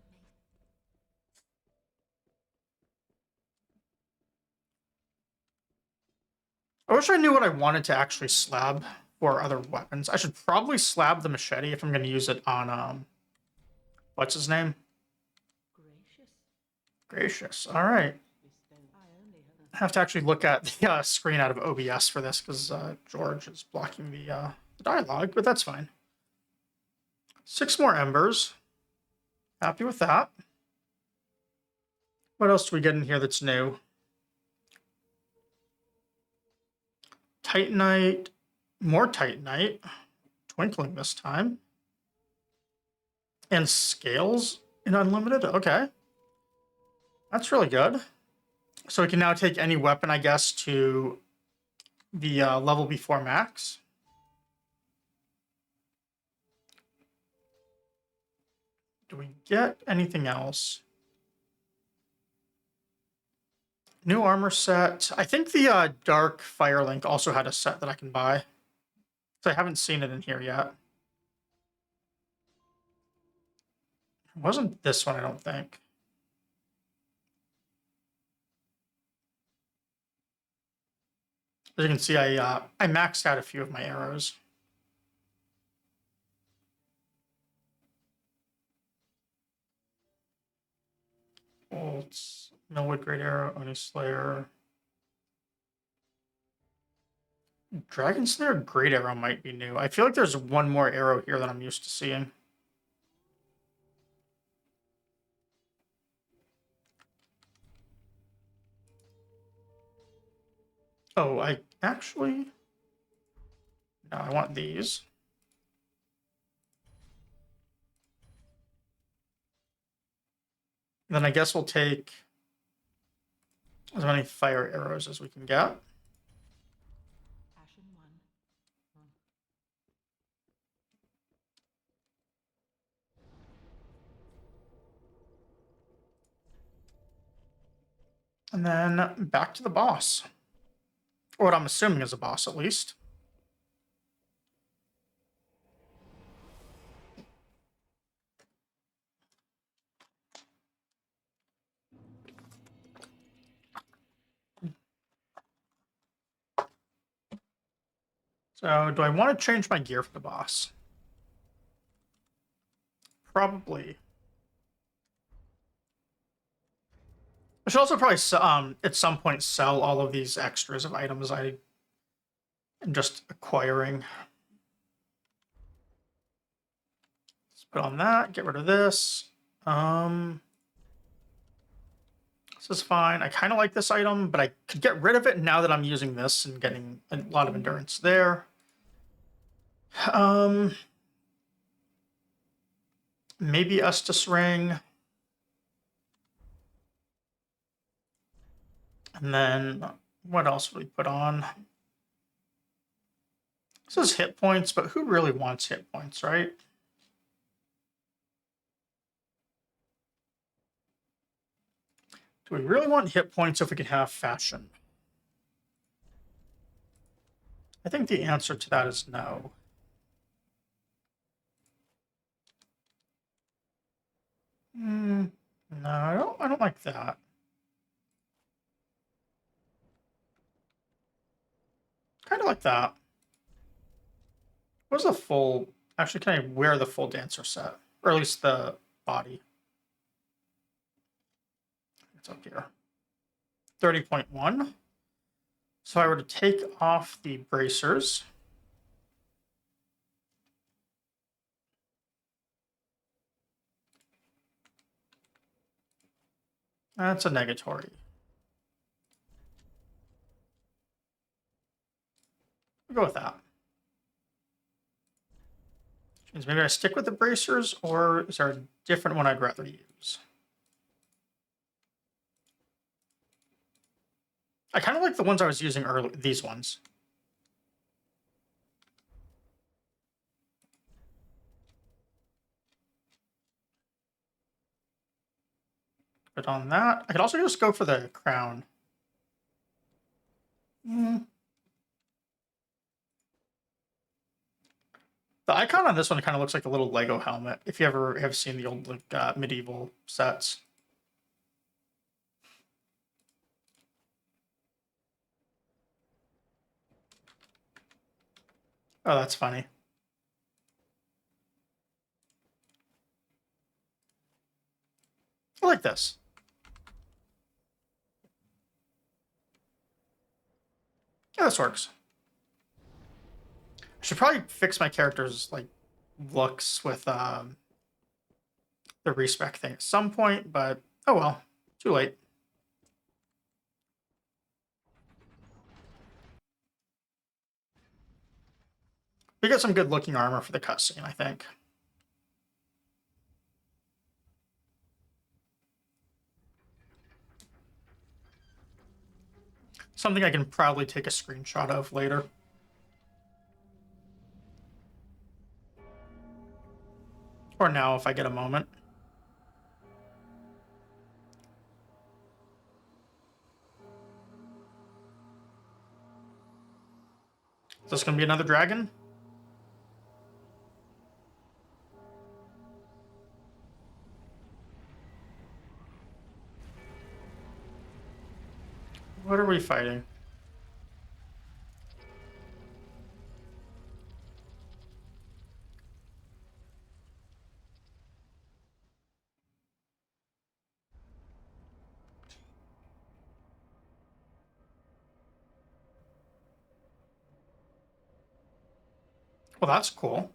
I wish I knew what I wanted to actually slab for other weapons. I should probably slab the machete if I'm going to use it on, what's his name? Gracious. All right. I have to actually look at the screen out of OBS for this because George is blocking the dialogue, but that's fine. 6 more embers. Happy with that. What else do we get in here that's new? Titanite. More Titanite. Twinkling this time. And scales in Unlimited? Okay. That's really good. So we can now take any weapon, I guess, to the level before max. Do we get anything else? New armor set. I think the Dark Firelink also had a set that I can buy. So I haven't seen it in here yet. It wasn't this one, I don't think. As you can see, I maxed out a few of my arrows. Bolts, Millwood Great Arrow, Oni Slayer. Dragon Snare Great Arrow might be new. I feel like there's one more arrow here that I'm used to seeing. Oh, I actually... No, I want these. Then I guess we'll take as many fire arrows as we can get. Ashen one. And then back to the boss. Or what I'm assuming is a boss, at least. So, do I want to change my gear for the boss? Probably. I should also probably at some point sell all of these extras of items I am just acquiring. Let's put on that, get rid of this. This is fine. I kind of like this item, but I could get rid of it now that I'm using this and getting a lot of endurance there. Maybe Estus Ring. And then what else would we put on? This is hit points, but who really wants hit points, right? Do we really want hit points if we can have fashion? I think the answer to that is no. No, I don't like that. Kind of like that. What's the full? Actually, can I wear the full dancer set, or at least the body? It's up here. 30.1. So I were to take off the bracers. That's a negatory. We'll go with that. Which means maybe I stick with the bracers, or is there a different one I'd rather use? I kind of like the ones I was using earlier, these ones. Put on that. I could also just go for the crown. The icon on this one kind of looks like a little Lego helmet, if you ever have seen the old like, medieval sets. Oh, that's funny. I like this. Yeah, this works. I should probably fix my character's like looks with the respec thing at some point, but oh well, too late. We got some good looking armor for the cutscene, I think. Something I can probably take a screenshot of later. Or now if I get a moment. Is this gonna be another dragon? What are we fighting? Well, that's cool.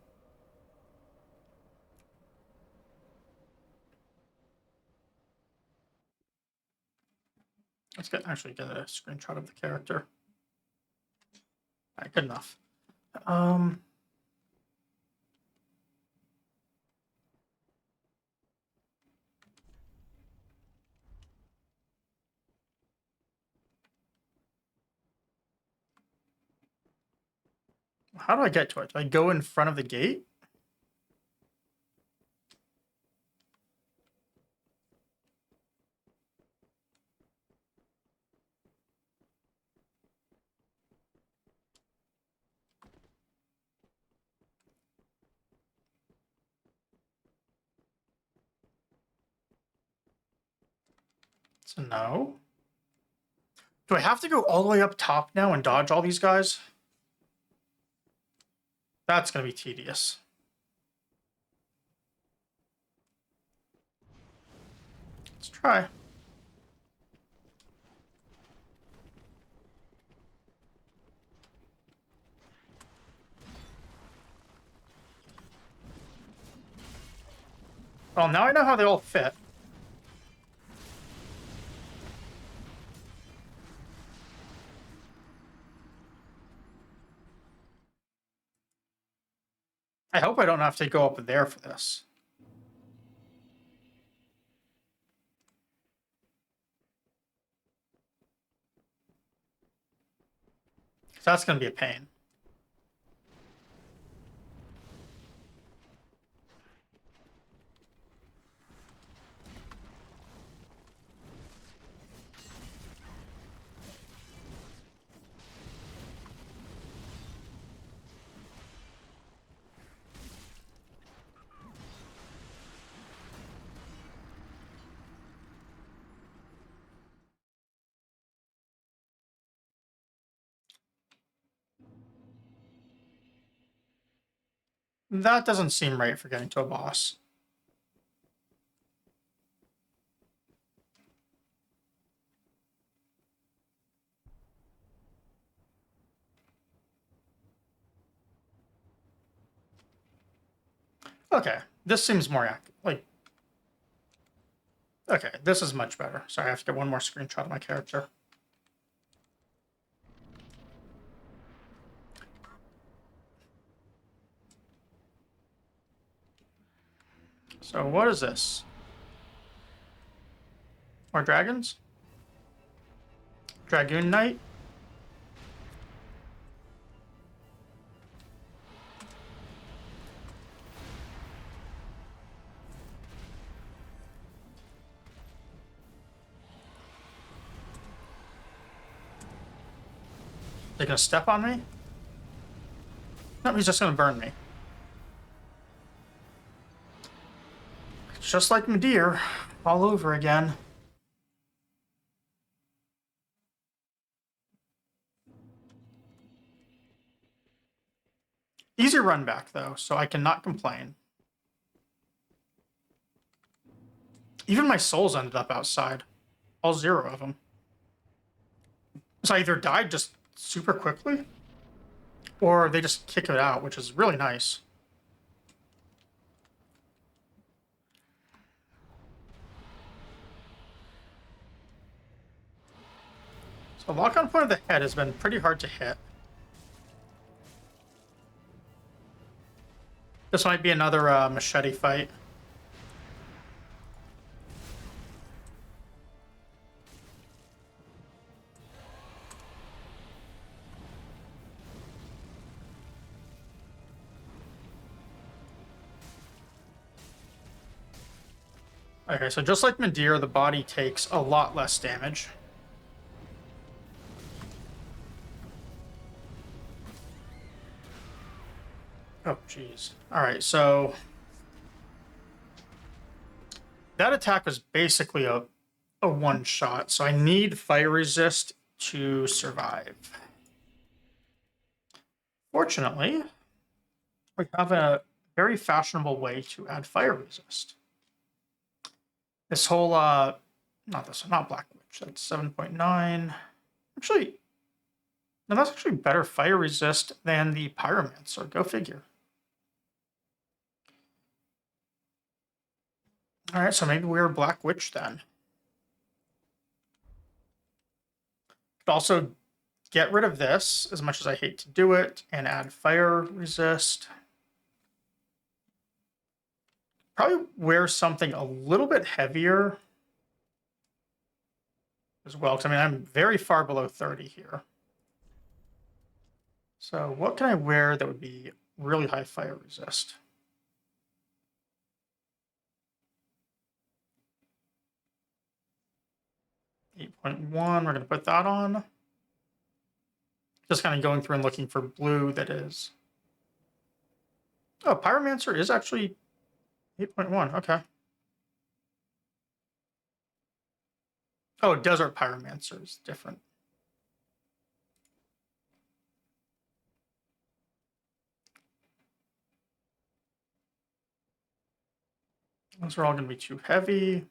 Let's actually get a screenshot of the character. All right, good enough. How do I get to it? Do I go in front of the gate? So no. Do I have to go all the way up top now and dodge all these guys? That's going to be tedious. Let's try. Well, now I know how they all fit. I hope I don't have to go up there for this. That's going to be a pain. That doesn't seem right for getting to a boss. Okay, this seems more accurate. Like, okay, this is much better. Sorry, I have to get one more screenshot of my character. So what is this? More dragons? Dragoon Knight? They gonna step on me? No, he's just gonna burn me. Just like Midir, all over again. Easy run back though, so I cannot complain. Even my souls ended up outside. All 0 of them. So I either died just super quickly, or they just kick it out, which is really nice. So lock-on point of the head has been pretty hard to hit. This might be another machete fight. Okay, so just like Midir, the body takes a lot less damage. Oh, jeez. All right, so that attack was basically a one-shot, so I need fire resist to survive. Fortunately, we have a very fashionable way to add fire resist. This whole, not Black Witch, that's 7.9. Actually, no, that's actually better fire resist than the Pyromancer. Go figure. All right, so maybe we're Black Witch then. Could also get rid of this, as much as I hate to do it, and add fire resist. Probably wear something a little bit heavier as well, because I mean, I'm very far below 30 here. So what can I wear that would be really high fire resist? .1, we're going to put that on. Just kind of going through and looking for blue that is... Oh, Pyromancer is actually 8.1, okay. Oh, Desert Pyromancer is different. Those are all going to be too heavy.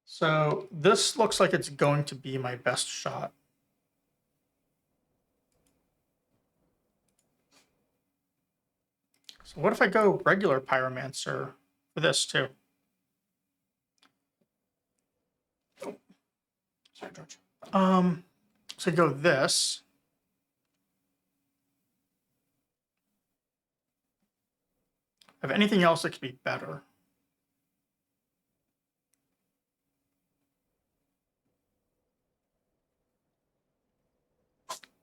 So this looks like it's going to be my best shot. So what if I go regular Pyromancer for this too? Oh. Sorry, George. So go this. Have anything else that could be better?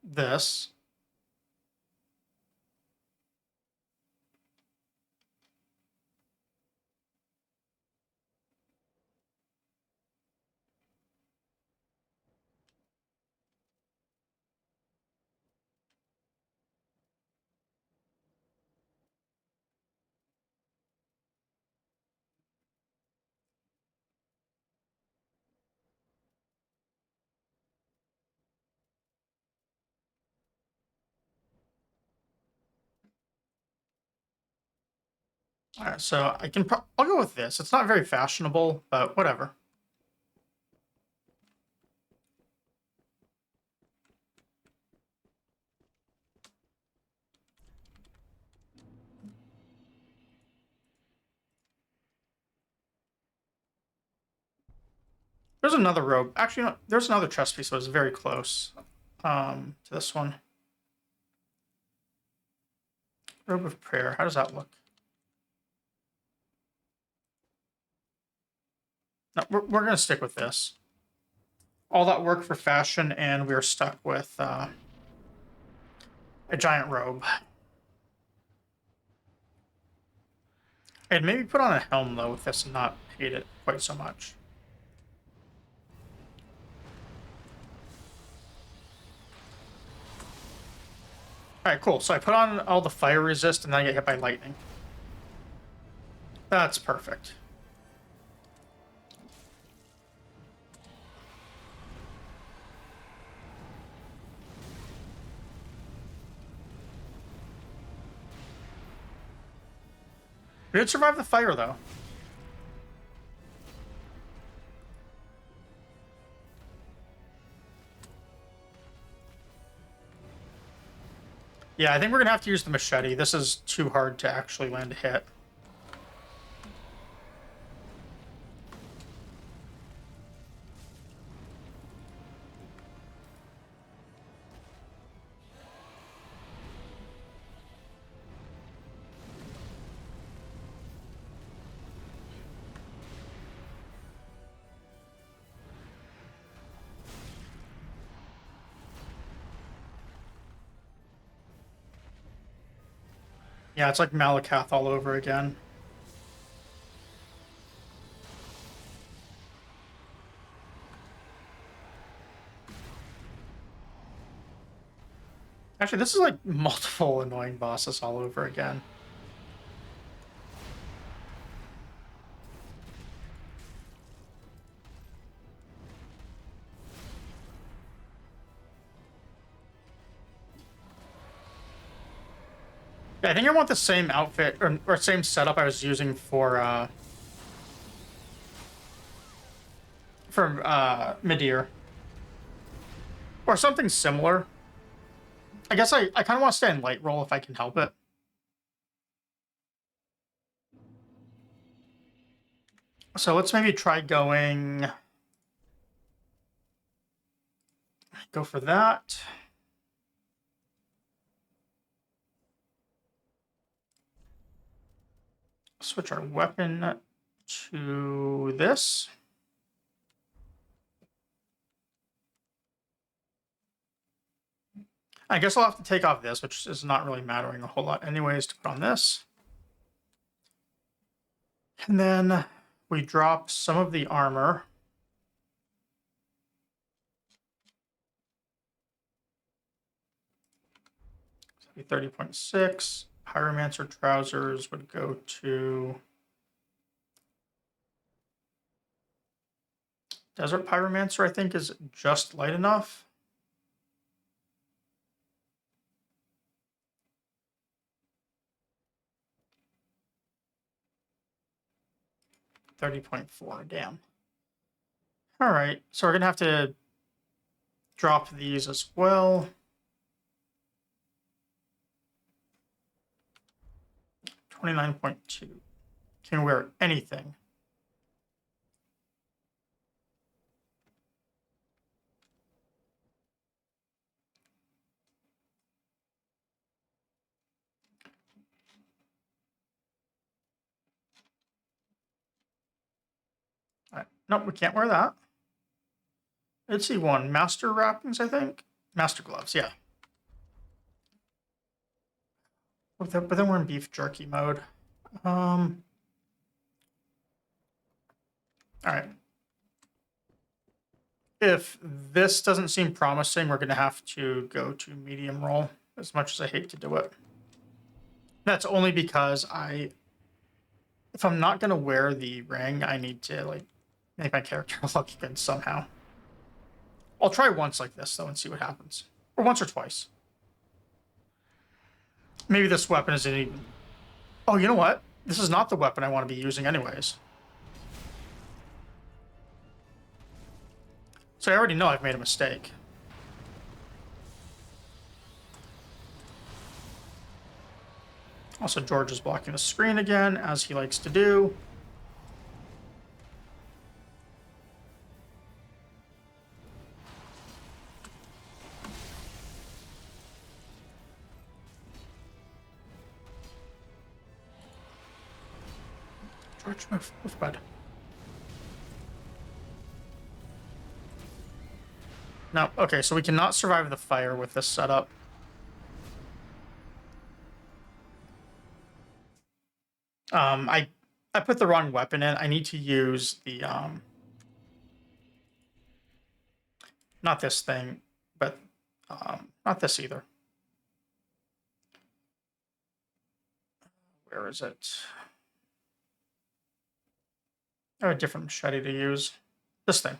This. All right, so I can. I'll go with this. It's not very fashionable, but whatever. There's another robe. Actually, no, there's another chest piece that was very close to this one. Robe of Prayer. How does that look? No, we're going to stick with this. All that work for fashion, and we're stuck with a giant robe. And maybe put on a helm, though, with this and not hate it quite so much. Alright, cool. So I put on all the fire resist, and then I get hit by lightning. That's perfect. We did survive the fire, though. Yeah, I think we're going to have to use the machete. This is too hard to actually land a hit. Yeah, it's like Malakath all over again. Actually, this is like multiple annoying bosses all over again. Yeah, I think I want the same outfit or same setup I was using for Midir. Or something similar. I guess I kind of want to stay in light roll if I can help it. So let's maybe try going Go for that. Switch our weapon to this. I guess I'll have to take off this, which is not really mattering a whole lot anyways, to put on this. And then we drop some of the armor. So 30.6. Pyromancer trousers would go to Desert Pyromancer, I think, is just light enough. $30.4, damn. All right, so we're gonna have to drop these as well. 29.2. Can wear anything. All right. Nope, we can't wear that. Let's see one. Master wrappings, I think. Master gloves, yeah. But then we're in beef jerky mode. All right. If this doesn't seem promising, we're going to have to go to medium roll, as much as I hate to do it. That's only because if I'm not going to wear the ring, I need to like make my character look good somehow. I'll try once like this, though, and see what happens. Or once or twice. Maybe this weapon isn't even... Oh, you know what? This is not the weapon I want to be using anyways. So I already know I've made a mistake. Also, George is blocking the screen again, as he likes to do. George, move, bud. No, okay, so we cannot survive the fire with this setup. I put the wrong weapon in. I need to use the not this thing, but not this either. Where is it? I have a different machete to use. This thing.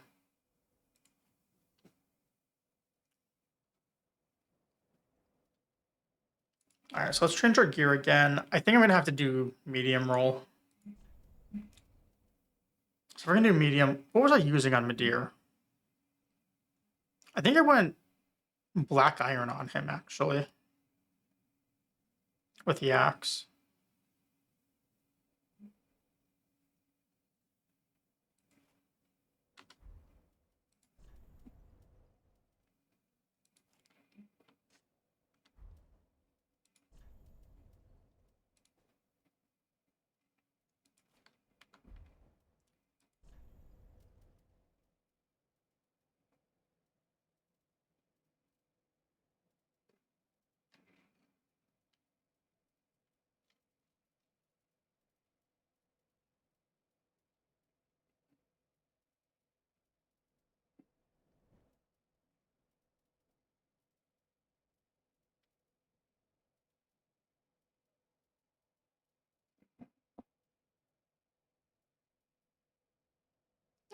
All right, so let's change our gear again. I think I'm gonna have to do medium roll. So we're gonna do medium. What was I using on Midir? I think I went black iron on him, actually. With the axe.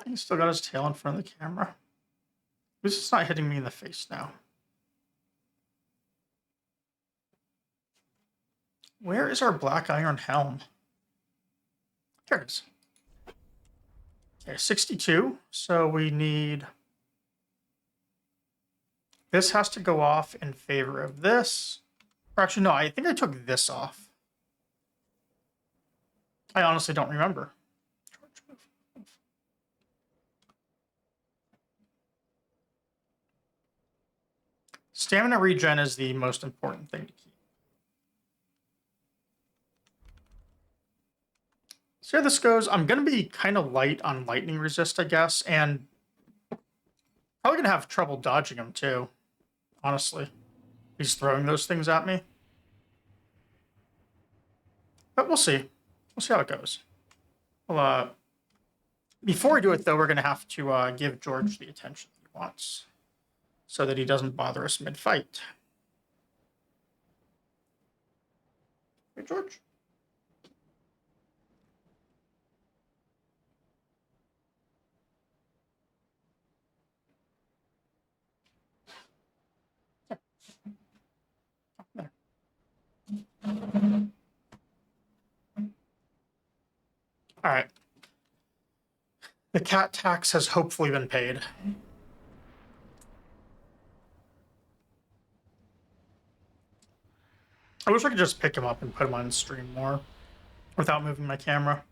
He's still got his tail in front of the camera. This is not hitting me in the face now. Where is our black iron helm? Here it is. Okay, 62. So we need... This has to go off in favor of this. Or actually, no, I think I took this off. I honestly don't remember. Stamina regen is the most important thing to keep. See how this goes? I'm going to be kind of light on lightning resist, I guess, and probably going to have trouble dodging him too, honestly. He's throwing those things at me. But we'll see. We'll see how it goes. Well, before we do it, though, we're going to have to give George the attention he wants so that he doesn't bother us mid-fight. Hey, George. There. All right. The cat tax has hopefully been paid. I wish I could just pick him up and put him on stream more without moving my camera.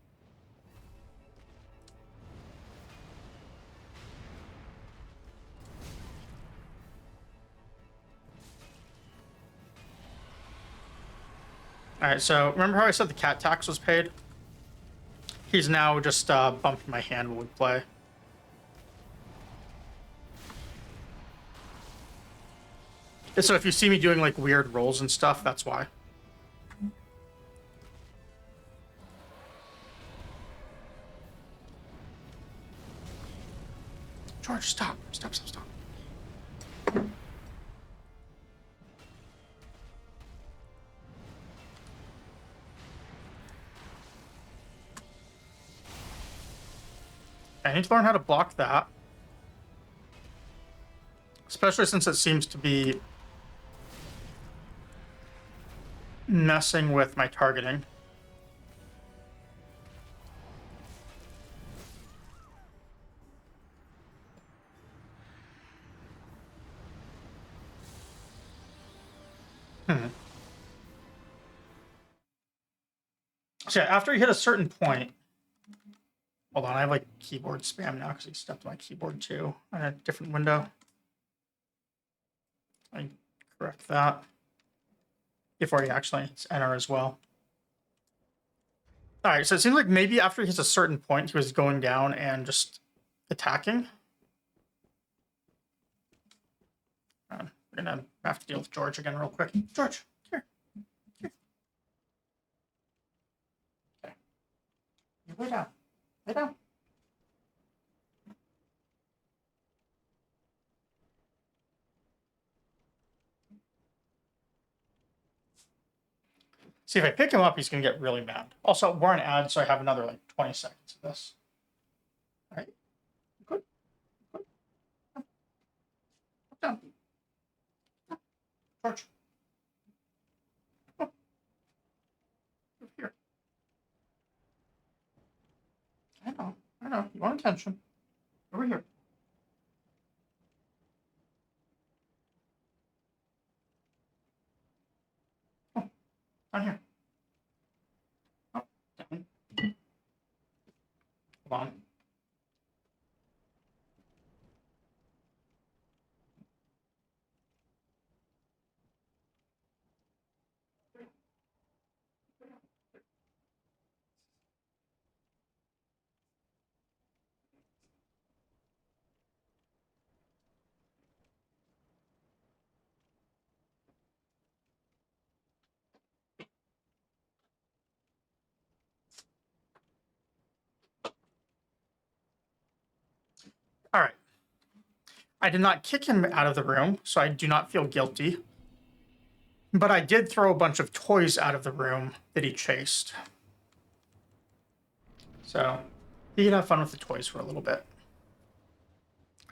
All right, so remember how I said the cat tax was paid? He's now just bumping my hand while we play. So if you see me doing like weird rolls and stuff, that's why. George, stop. Stop, stop, stop. I need to learn how to block that. Especially since it seems to be messing with my targeting. So yeah, after you hit a certain point, hold on, I have like keyboard spam now because he stepped on my keyboard too in a different window. I correct that before he actually hits enter as well. All right, so it seems like maybe after he hits a certain point, he was going down and just attacking. We're gonna have to deal with George again real quick. George, here. Here. Okay. You lay down. Lay down. See, if I pick him up, he's going to get really mad. Also, we're on ad, so I have another like 20 seconds of this. All right. Good. Good. Up down. Up. George. Up. Over here. I know. I know. You want attention. Over here. Down here. Up, down. Hold on. All right. I did not kick him out of the room, so I do not feel guilty. But I did throw a bunch of toys out of the room that he chased. So he can have fun with the toys for a little bit.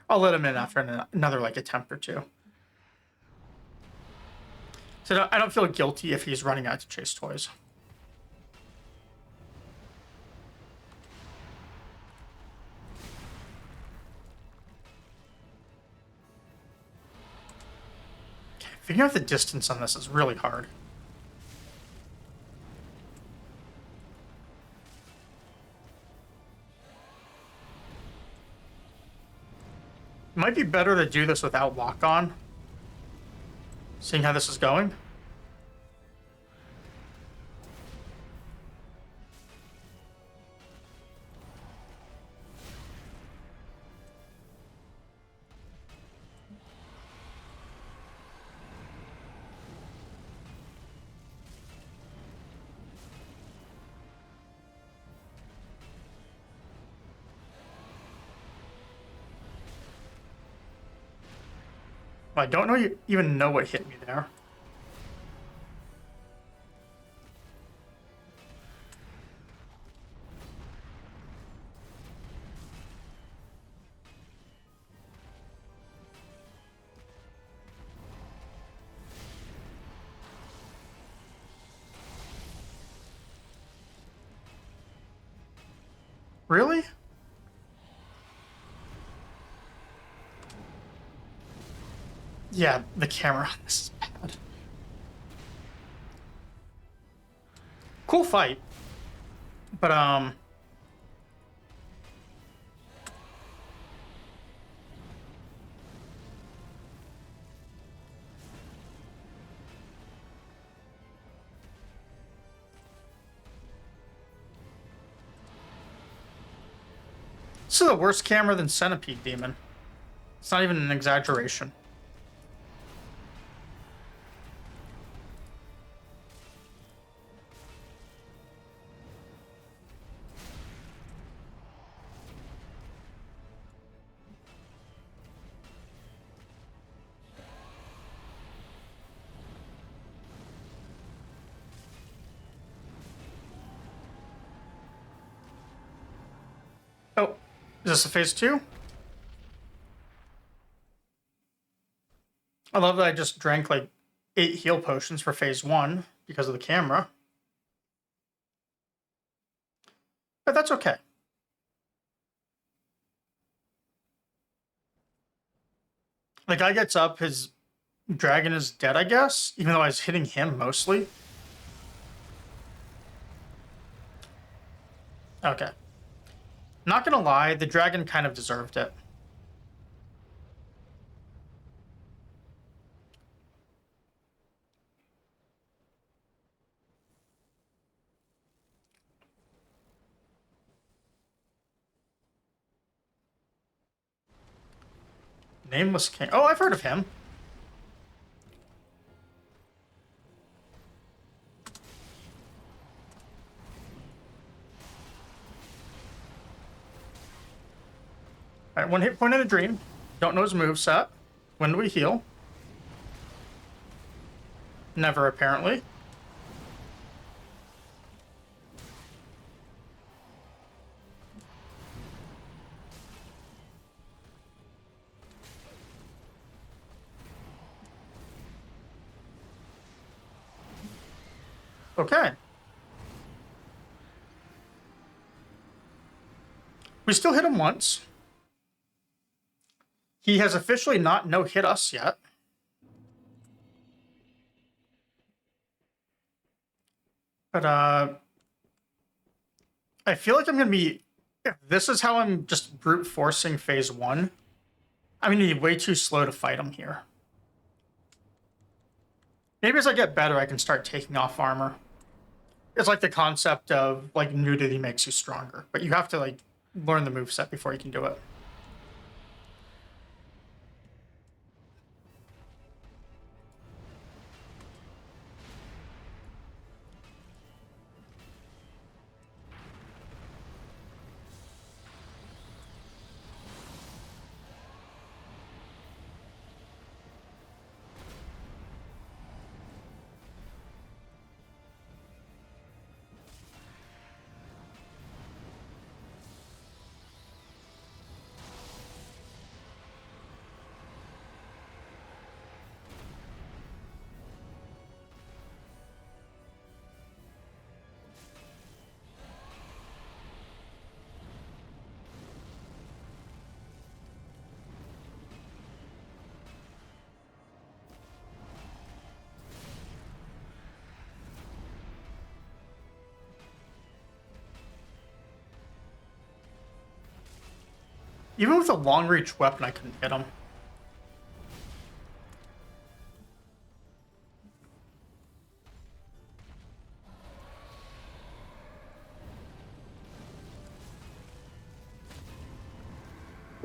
I'll let him in after another like attempt or two. So I don't feel guilty if he's running out to chase toys. Okay, figuring out the distance on this is really hard. It might be better to do this without lock on. Seeing how this is going. I don't know even know what hit me there. Really? Yeah, the camera on this is bad. Cool fight. But, this is a worse camera than Centipede Demon. It's not even an exaggeration. Oh, is this a phase 2? I love that I just drank like 8 heal potions for phase 1 because of the camera. But that's okay. The guy gets up, his dragon is dead, I guess, even though I was hitting him mostly. Okay. Not gonna lie, the dragon kind of deserved it. Nameless King. Oh, I've heard of him. Alright, 1 hit point in a dream. Don't know his moveset. When do we heal? Never, apparently. Okay. We still hit him once. He has officially not no-hit us yet. But, I feel like I'm gonna be... If this is how I'm just brute forcing phase 1, I'm gonna be way too slow to fight him here. Maybe as I get better, I can start taking off armor. It's like the concept of, like, nudity makes you stronger. But you have to, like, learn the moveset before you can do it. Even with a long-reach weapon, I couldn't hit him.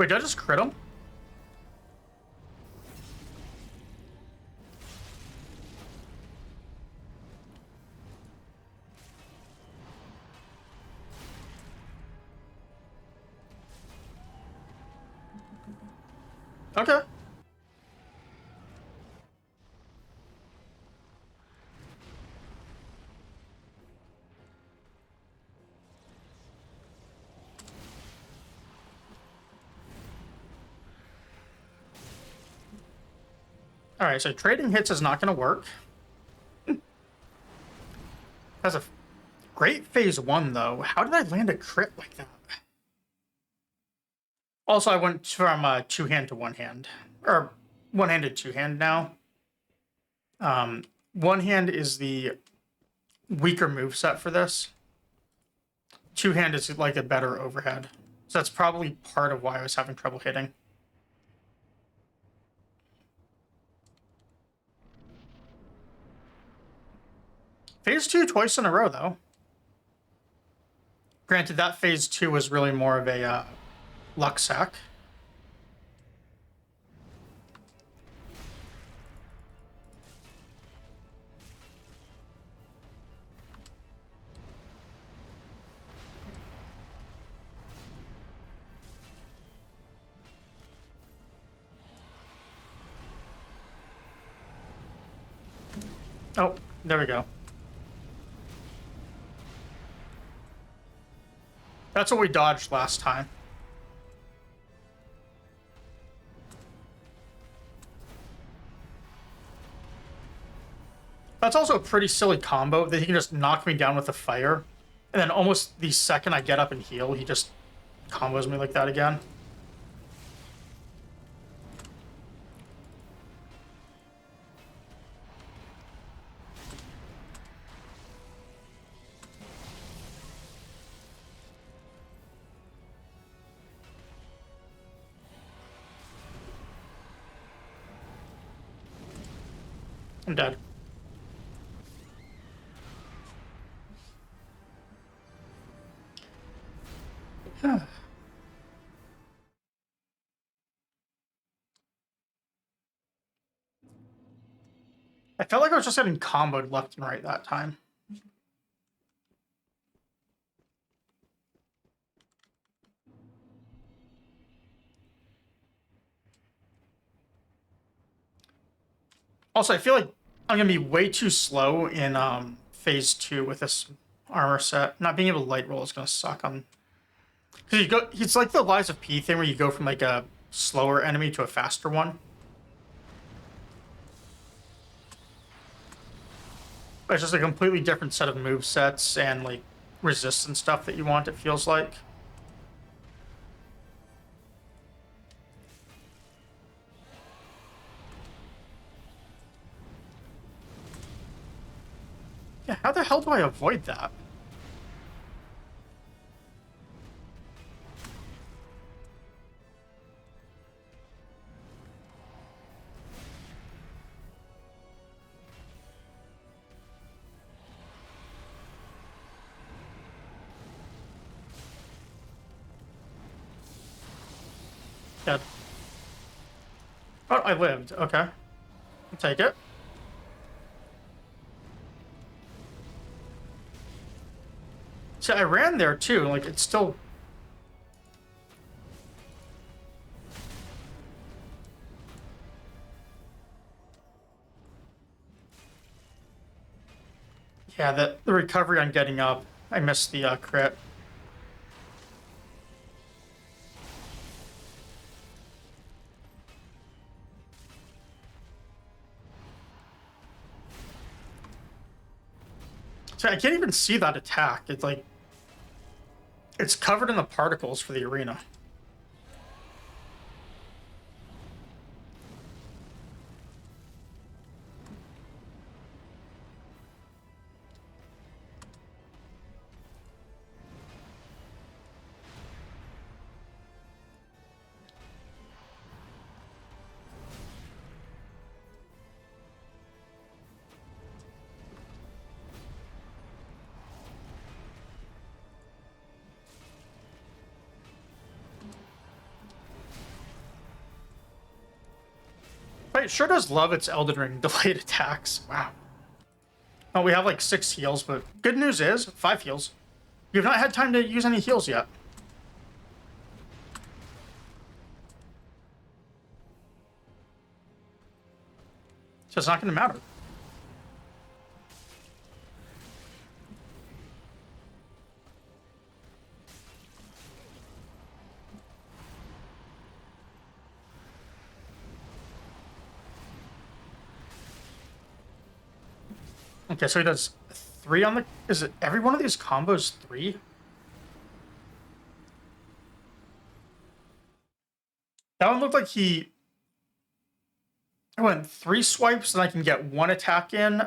Wait, did I just crit him? Okay. All right, so trading hits is not going to work. That's a great phase 1, though. How did I land a crit like that? Also, I went from two-hand to one-hand. Or one-handed two-hand now. One-hand is the weaker moveset for this. Two-hand is like a better overhead. So that's probably part of why I was having trouble hitting. Phase 2 twice in a row, though. Granted, that phase 2 was really more of a luck sack. Oh, there we go. That's what we dodged last time. That's also a pretty silly combo that he can just knock me down with a fire. And then almost the second I get up and heal, he just combos me like that again. I'm dead. I felt like I was just getting comboed left and right that time. Also, I feel like I'm gonna be way too slow in phase 2 with this armor set. Not being able to light roll is gonna suck on. Because you go, it's like the Lies of P thing where you go from like a slower enemy to a faster one. But it's just a completely different set of move sets and like resistance stuff that you want. It feels like. Yeah, how the hell do I avoid that? Dead. Oh, I lived. Okay. I'll take it. See, I ran there too. Like, it's still. Yeah, the recovery on getting up. I missed the crit. So I can't even see that attack. It's like. It's covered in the particles for the arena. fight sure does love its Elden Ring delayed attacks. Wow. Oh, we have like 6 heals, but good news is 5 heals. You've not had time to use any heals yet. So it's not going to matter. Okay, so he does 3 on the... Is it every one of these combos 3? That one looked like he... I went 3 swipes, and I can get 1 attack in,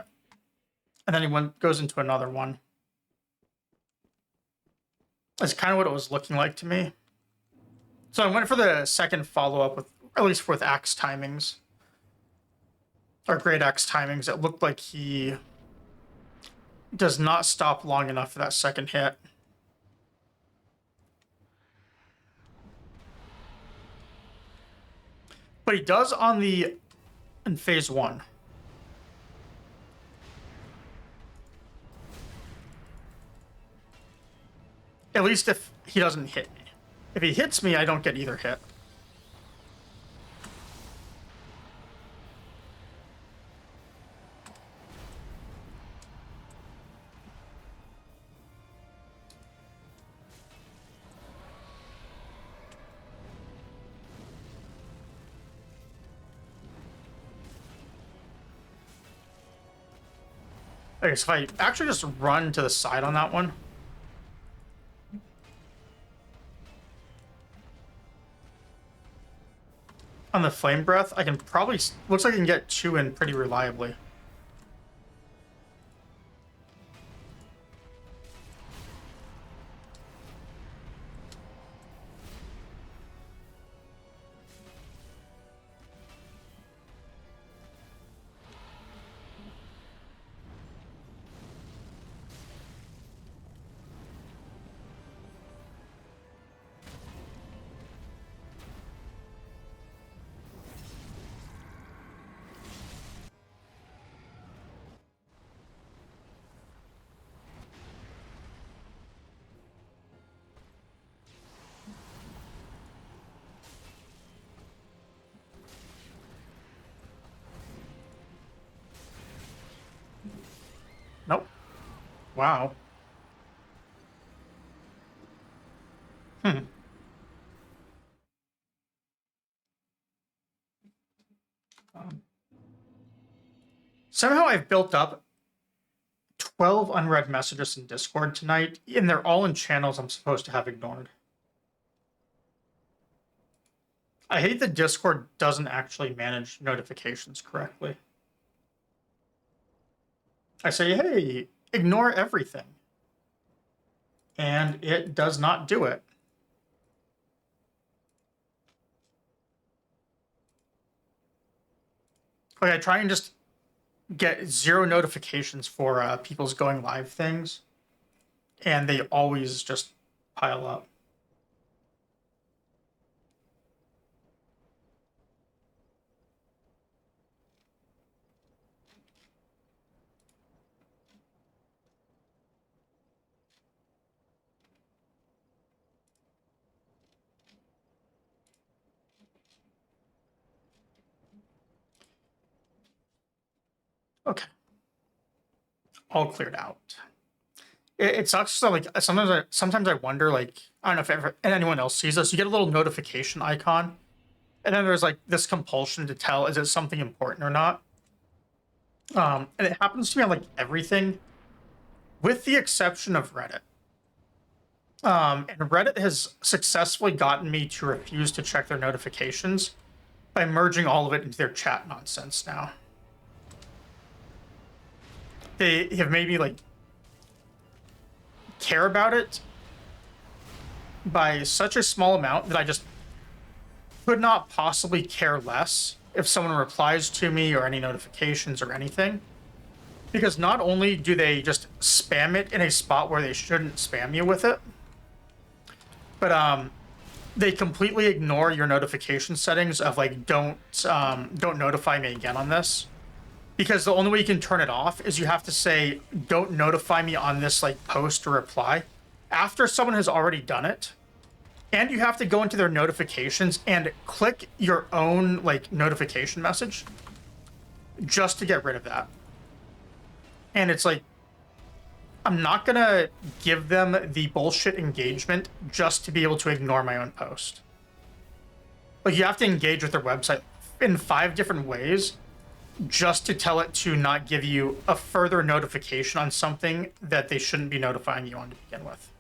and then he goes into another one. That's kind of what it was looking like to me. So I went for the second follow-up with, at least with axe timings. Or great axe timings. It looked like he does not stop long enough for that second hit. But he does in phase 1. At least if he doesn't hit me. If he hits me, I don't get either hit. Okay, so if I actually just run to the side on that one. On the Flame Breath, I can probably... Looks like I can get 2 in pretty reliably. Nope. Wow. Somehow I've built up 12 unread messages in Discord tonight, and they're all in channels I'm supposed to have ignored. I hate that Discord doesn't actually manage notifications correctly. I say, hey, ignore everything. And it does not do it. Like, I try and just get 0 notifications for people's going live things, and they always just pile up. Okay. All cleared out. It sucks. So like sometimes I wonder, like, I don't know if anyone else sees this. You get a little notification icon, and then there's like this compulsion to tell, is it something important or not? And it happens to me on like everything, with the exception of Reddit. And Reddit has successfully gotten me to refuse to check their notifications by merging all of it into their chat nonsense now. They have made me like care about it by such a small amount that I just could not possibly care less if someone replies to me or any notifications or anything. Because not only do they just spam it in a spot where they shouldn't spam you with it, but they completely ignore your notification settings of like don't notify me again on this, because the only way you can turn it off is you have to say don't notify me on this like post or reply after someone has already done it, and you have to go into their notifications and click your own like notification message just to get rid of that. And it's like, I'm not gonna give them the bullshit engagement just to be able to ignore my own post. Like, you have to engage with their website in 5 different ways just to tell it to not give you a further notification on something that they shouldn't be notifying you on to begin with.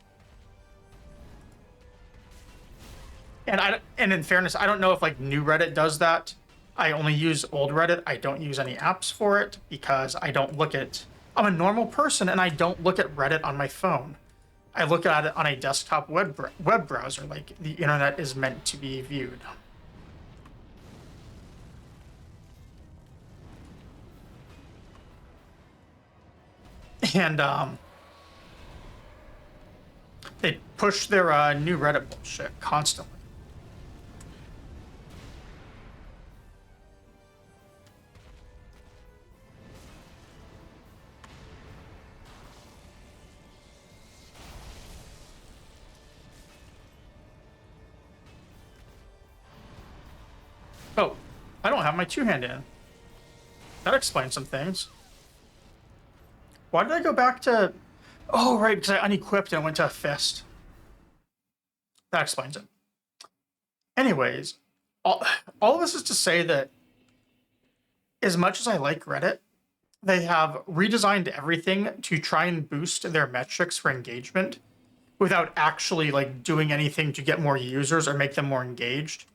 And in fairness, I don't know if like new Reddit does that. I only use old Reddit. I don't use any apps for it because I don't look at. I'm a normal person and I don't look at Reddit on my phone. I look at it on a desktop web browser, like the internet is meant to be viewed. And they push their new Reddit bullshit constantly. Oh, I don't have my 2-hand in. That explains some things. Why did I go back to... Oh, right, because I unequipped and went to a fist. That explains it. Anyways, all of this is to say that as much as I like Reddit, they have redesigned everything to try and boost their metrics for engagement without actually like doing anything to get more users or make them more engaged.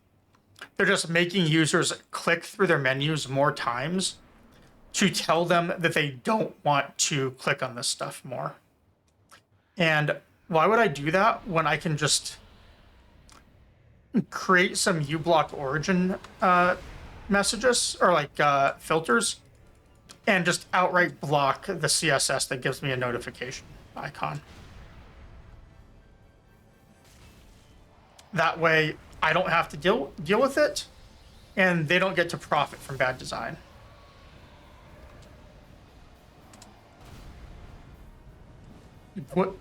They're just making users click through their menus more times to tell them that they don't want to click on this stuff more. And why would I do that when I can just create some uBlock origin messages or like filters and just outright block the CSS that gives me a notification icon? That way I don't have to deal with it, and they don't get to profit from bad design.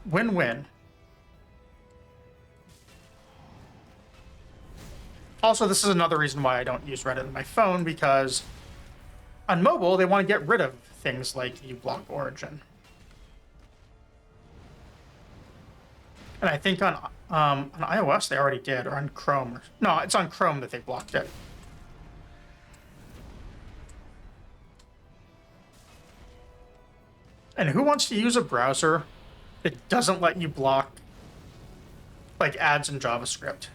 Win-win. Also, this is another reason why I don't use Reddit on my phone, because on mobile, they want to get rid of things like uBlock Origin. And I think on iOS they already did, or on Chrome. No, it's on Chrome that they blocked it. And who wants to use a browser that doesn't let you block like ads in JavaScript?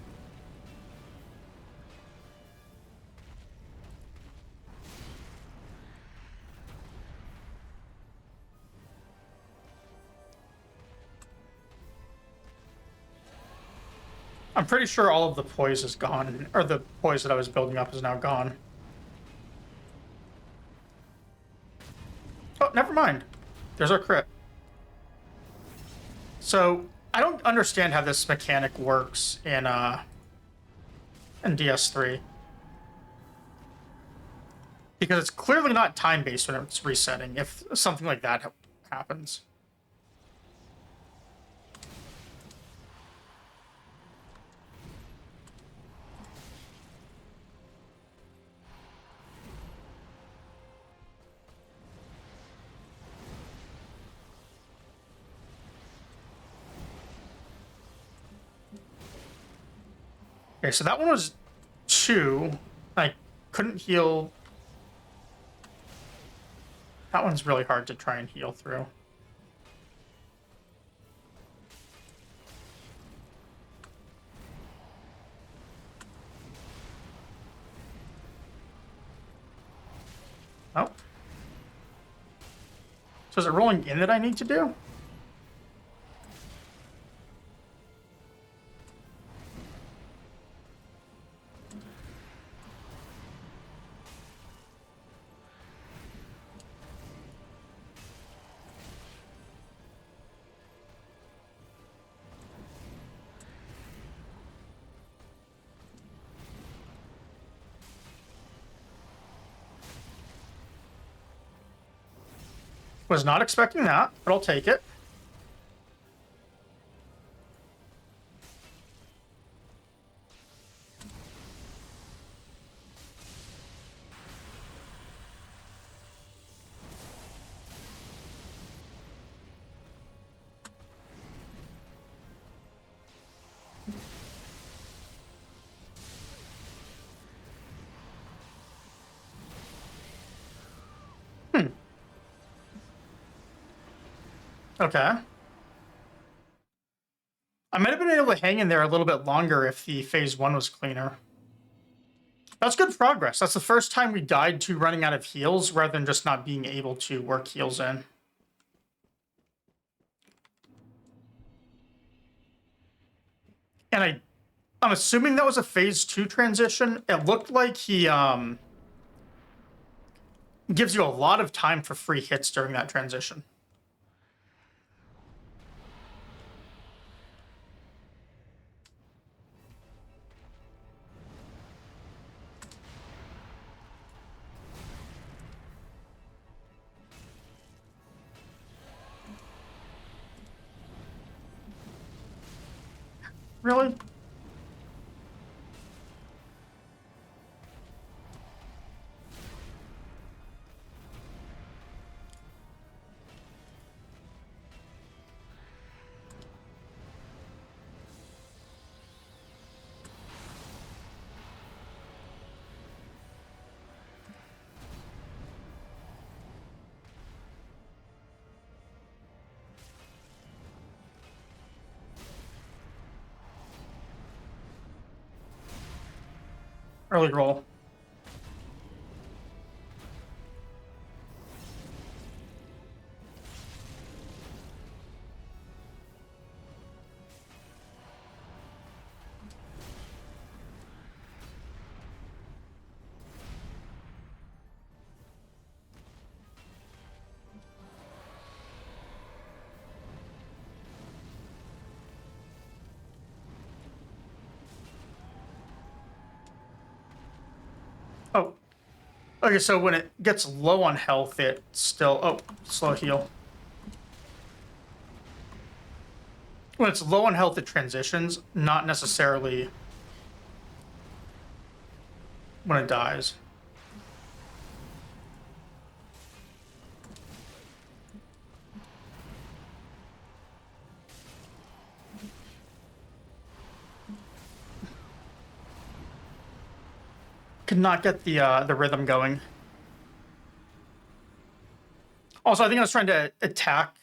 I'm pretty sure all of the poise is gone, or the poise that I was building up is now gone. Oh, never mind. There's our crit. So I don't understand how this mechanic works in DS3, because it's clearly not time-based when it's resetting. If something like that happens. Okay, so that one was 2. I couldn't heal. That one's really hard to try and heal through. Oh. So is it rolling in that I need to do? Was not expecting that, but I'll take it. Okay. I might have been able to hang in there a little bit longer if the phase 1 was cleaner. That's good progress. That's the first time we died to running out of heals rather than just not being able to work heals in. And I'm assuming that was a phase 2 transition. It looked like he gives you a lot of time for free hits during that transition. Really? Early roll. Oh. Okay, so when it gets low on health, it still... Oh, slow heal. When it's low on health, it transitions, not necessarily when it dies. Could not get the rhythm going. Also, I think I was trying to attack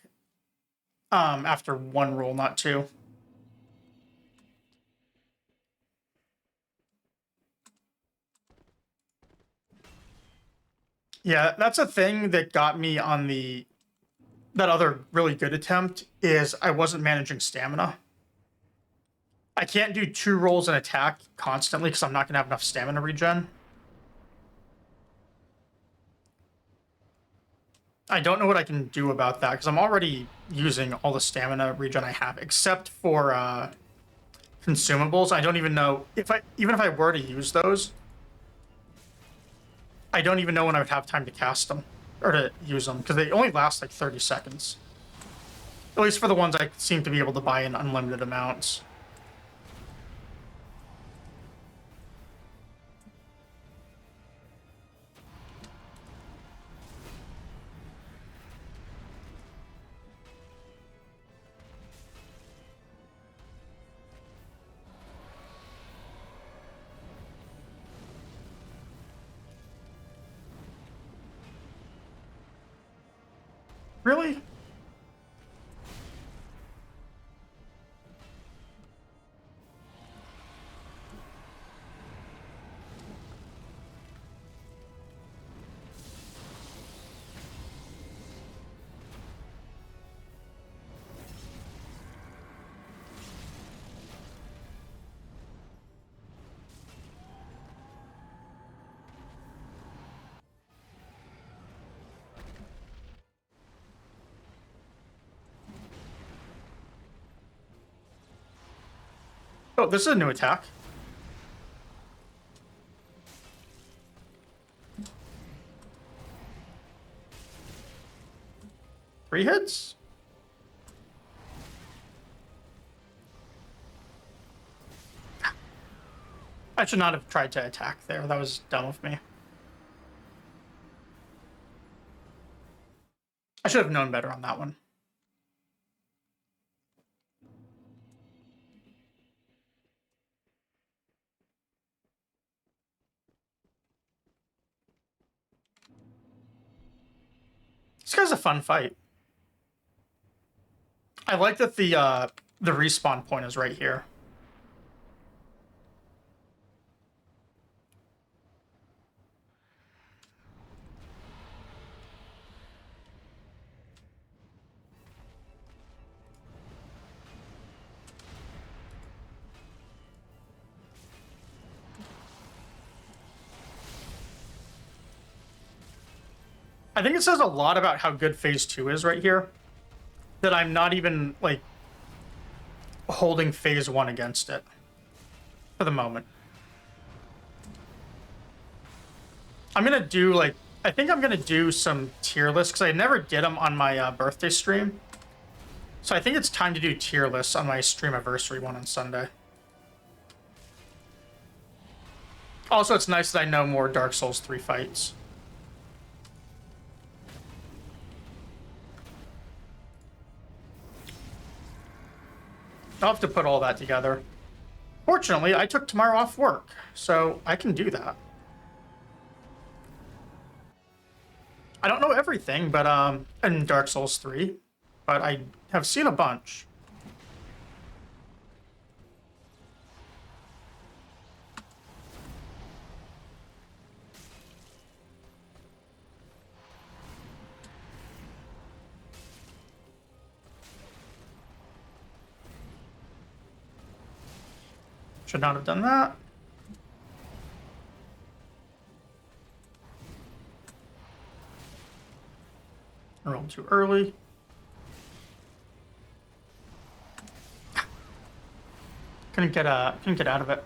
after 1 roll, not 2. Yeah, that's a thing that got me on that other really good attempt is I wasn't managing stamina. I can't do 2 rolls and attack constantly because I'm not going to have enough stamina regen. I don't know what I can do about that because I'm already using all the stamina regen I have, except for consumables. I don't even know even if I were to use those, I don't even know when I would have time to cast them or to use them because they only last like 30 seconds. At least for the ones I seem to be able to buy in unlimited amounts. Really? Oh, this is a new attack. 3 hits? I should not have tried to attack there. That was dumb of me. I should have known better on that one. This guy's a fun fight. I like that the respawn point is right here. I think it says a lot about how good phase 2 is right here, that I'm not even like holding phase 1 against it for the moment. I'm gonna do like, I think I'm gonna do some tier lists because I never did them on my birthday stream. So I think it's time to do tier lists on my stream anniversary one on Sunday. Also, it's nice that I know more Dark Souls 3 fights. I'll have to put all that together. Fortunately, I took tomorrow off work, so I can do that. I don't know everything, but in Dark Souls 3, but I have seen a bunch. Should not have done that. I rolled too early. Couldn't get out of it.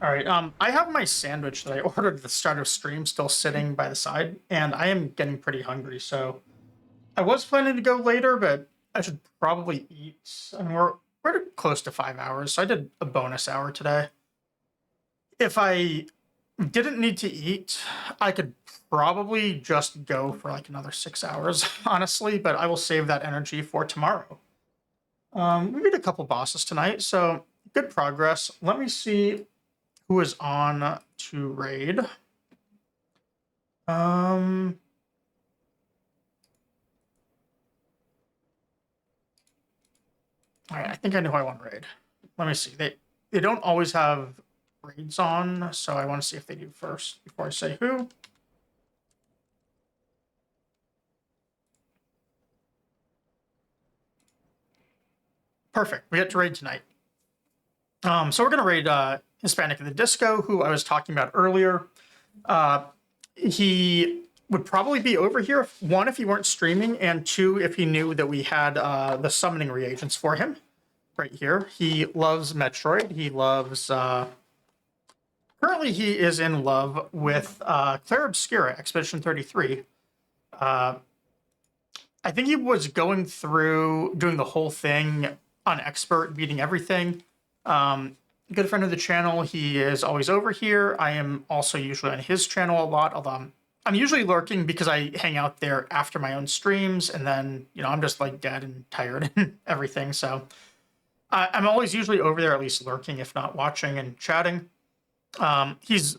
All right, I have my sandwich that I ordered at the start of stream still sitting by the side, and I am getting pretty hungry, so I was planning to go later, but I should probably eat. I mean, we're close to 5 hours, so I did a bonus hour today. If I didn't need to eat, I could probably just go for like another 6 hours, honestly, but I will save that energy for tomorrow. We beat a couple bosses tonight, so good progress. Let me see who is on to raid. All right, I think I know who I want to raid. Let me see. They don't always have raids on, so I want to see if they do first before I say who. Perfect. We get to raid tonight. So we're gonna raid Hispanic of the Disco, who I was talking about earlier. He would probably be over here, one, if he weren't streaming, and two, if he knew that we had the summoning reagents for him right here. He loves Metroid. He loves... currently, he is in love with Claire Obscura, Expedition 33. I think he was going through, doing the whole thing on Expert, beating everything. Good friend of the channel. He is always over here. I am also usually on his channel a lot, although I'm usually lurking because I hang out there after my own streams, and then, you know, I'm just like dead and tired and everything. So I'm always usually over there, at least lurking, if not watching and chatting. He's,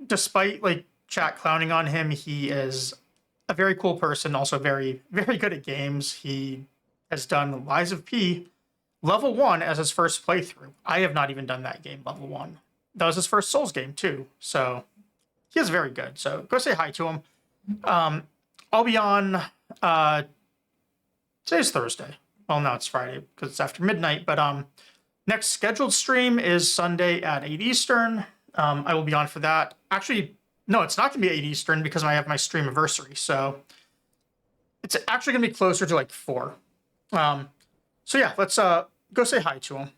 despite like chat clowning on him, he is a very cool person, also very, very good at games. He has done Lies of P level 1 as his first playthrough. I have not even done that game level 1. That was his first Souls game too. So he is very good. So go say hi to him. I'll be on, today's Thursday. Well, no, it's Friday because it's after midnight, but next scheduled stream is Sunday at 8 Eastern. I will be on for that. Actually, no, it's not going to be 8 Eastern because I have my stream anniversary. So it's actually going to be closer to like 4. So yeah, let's go say hi to him.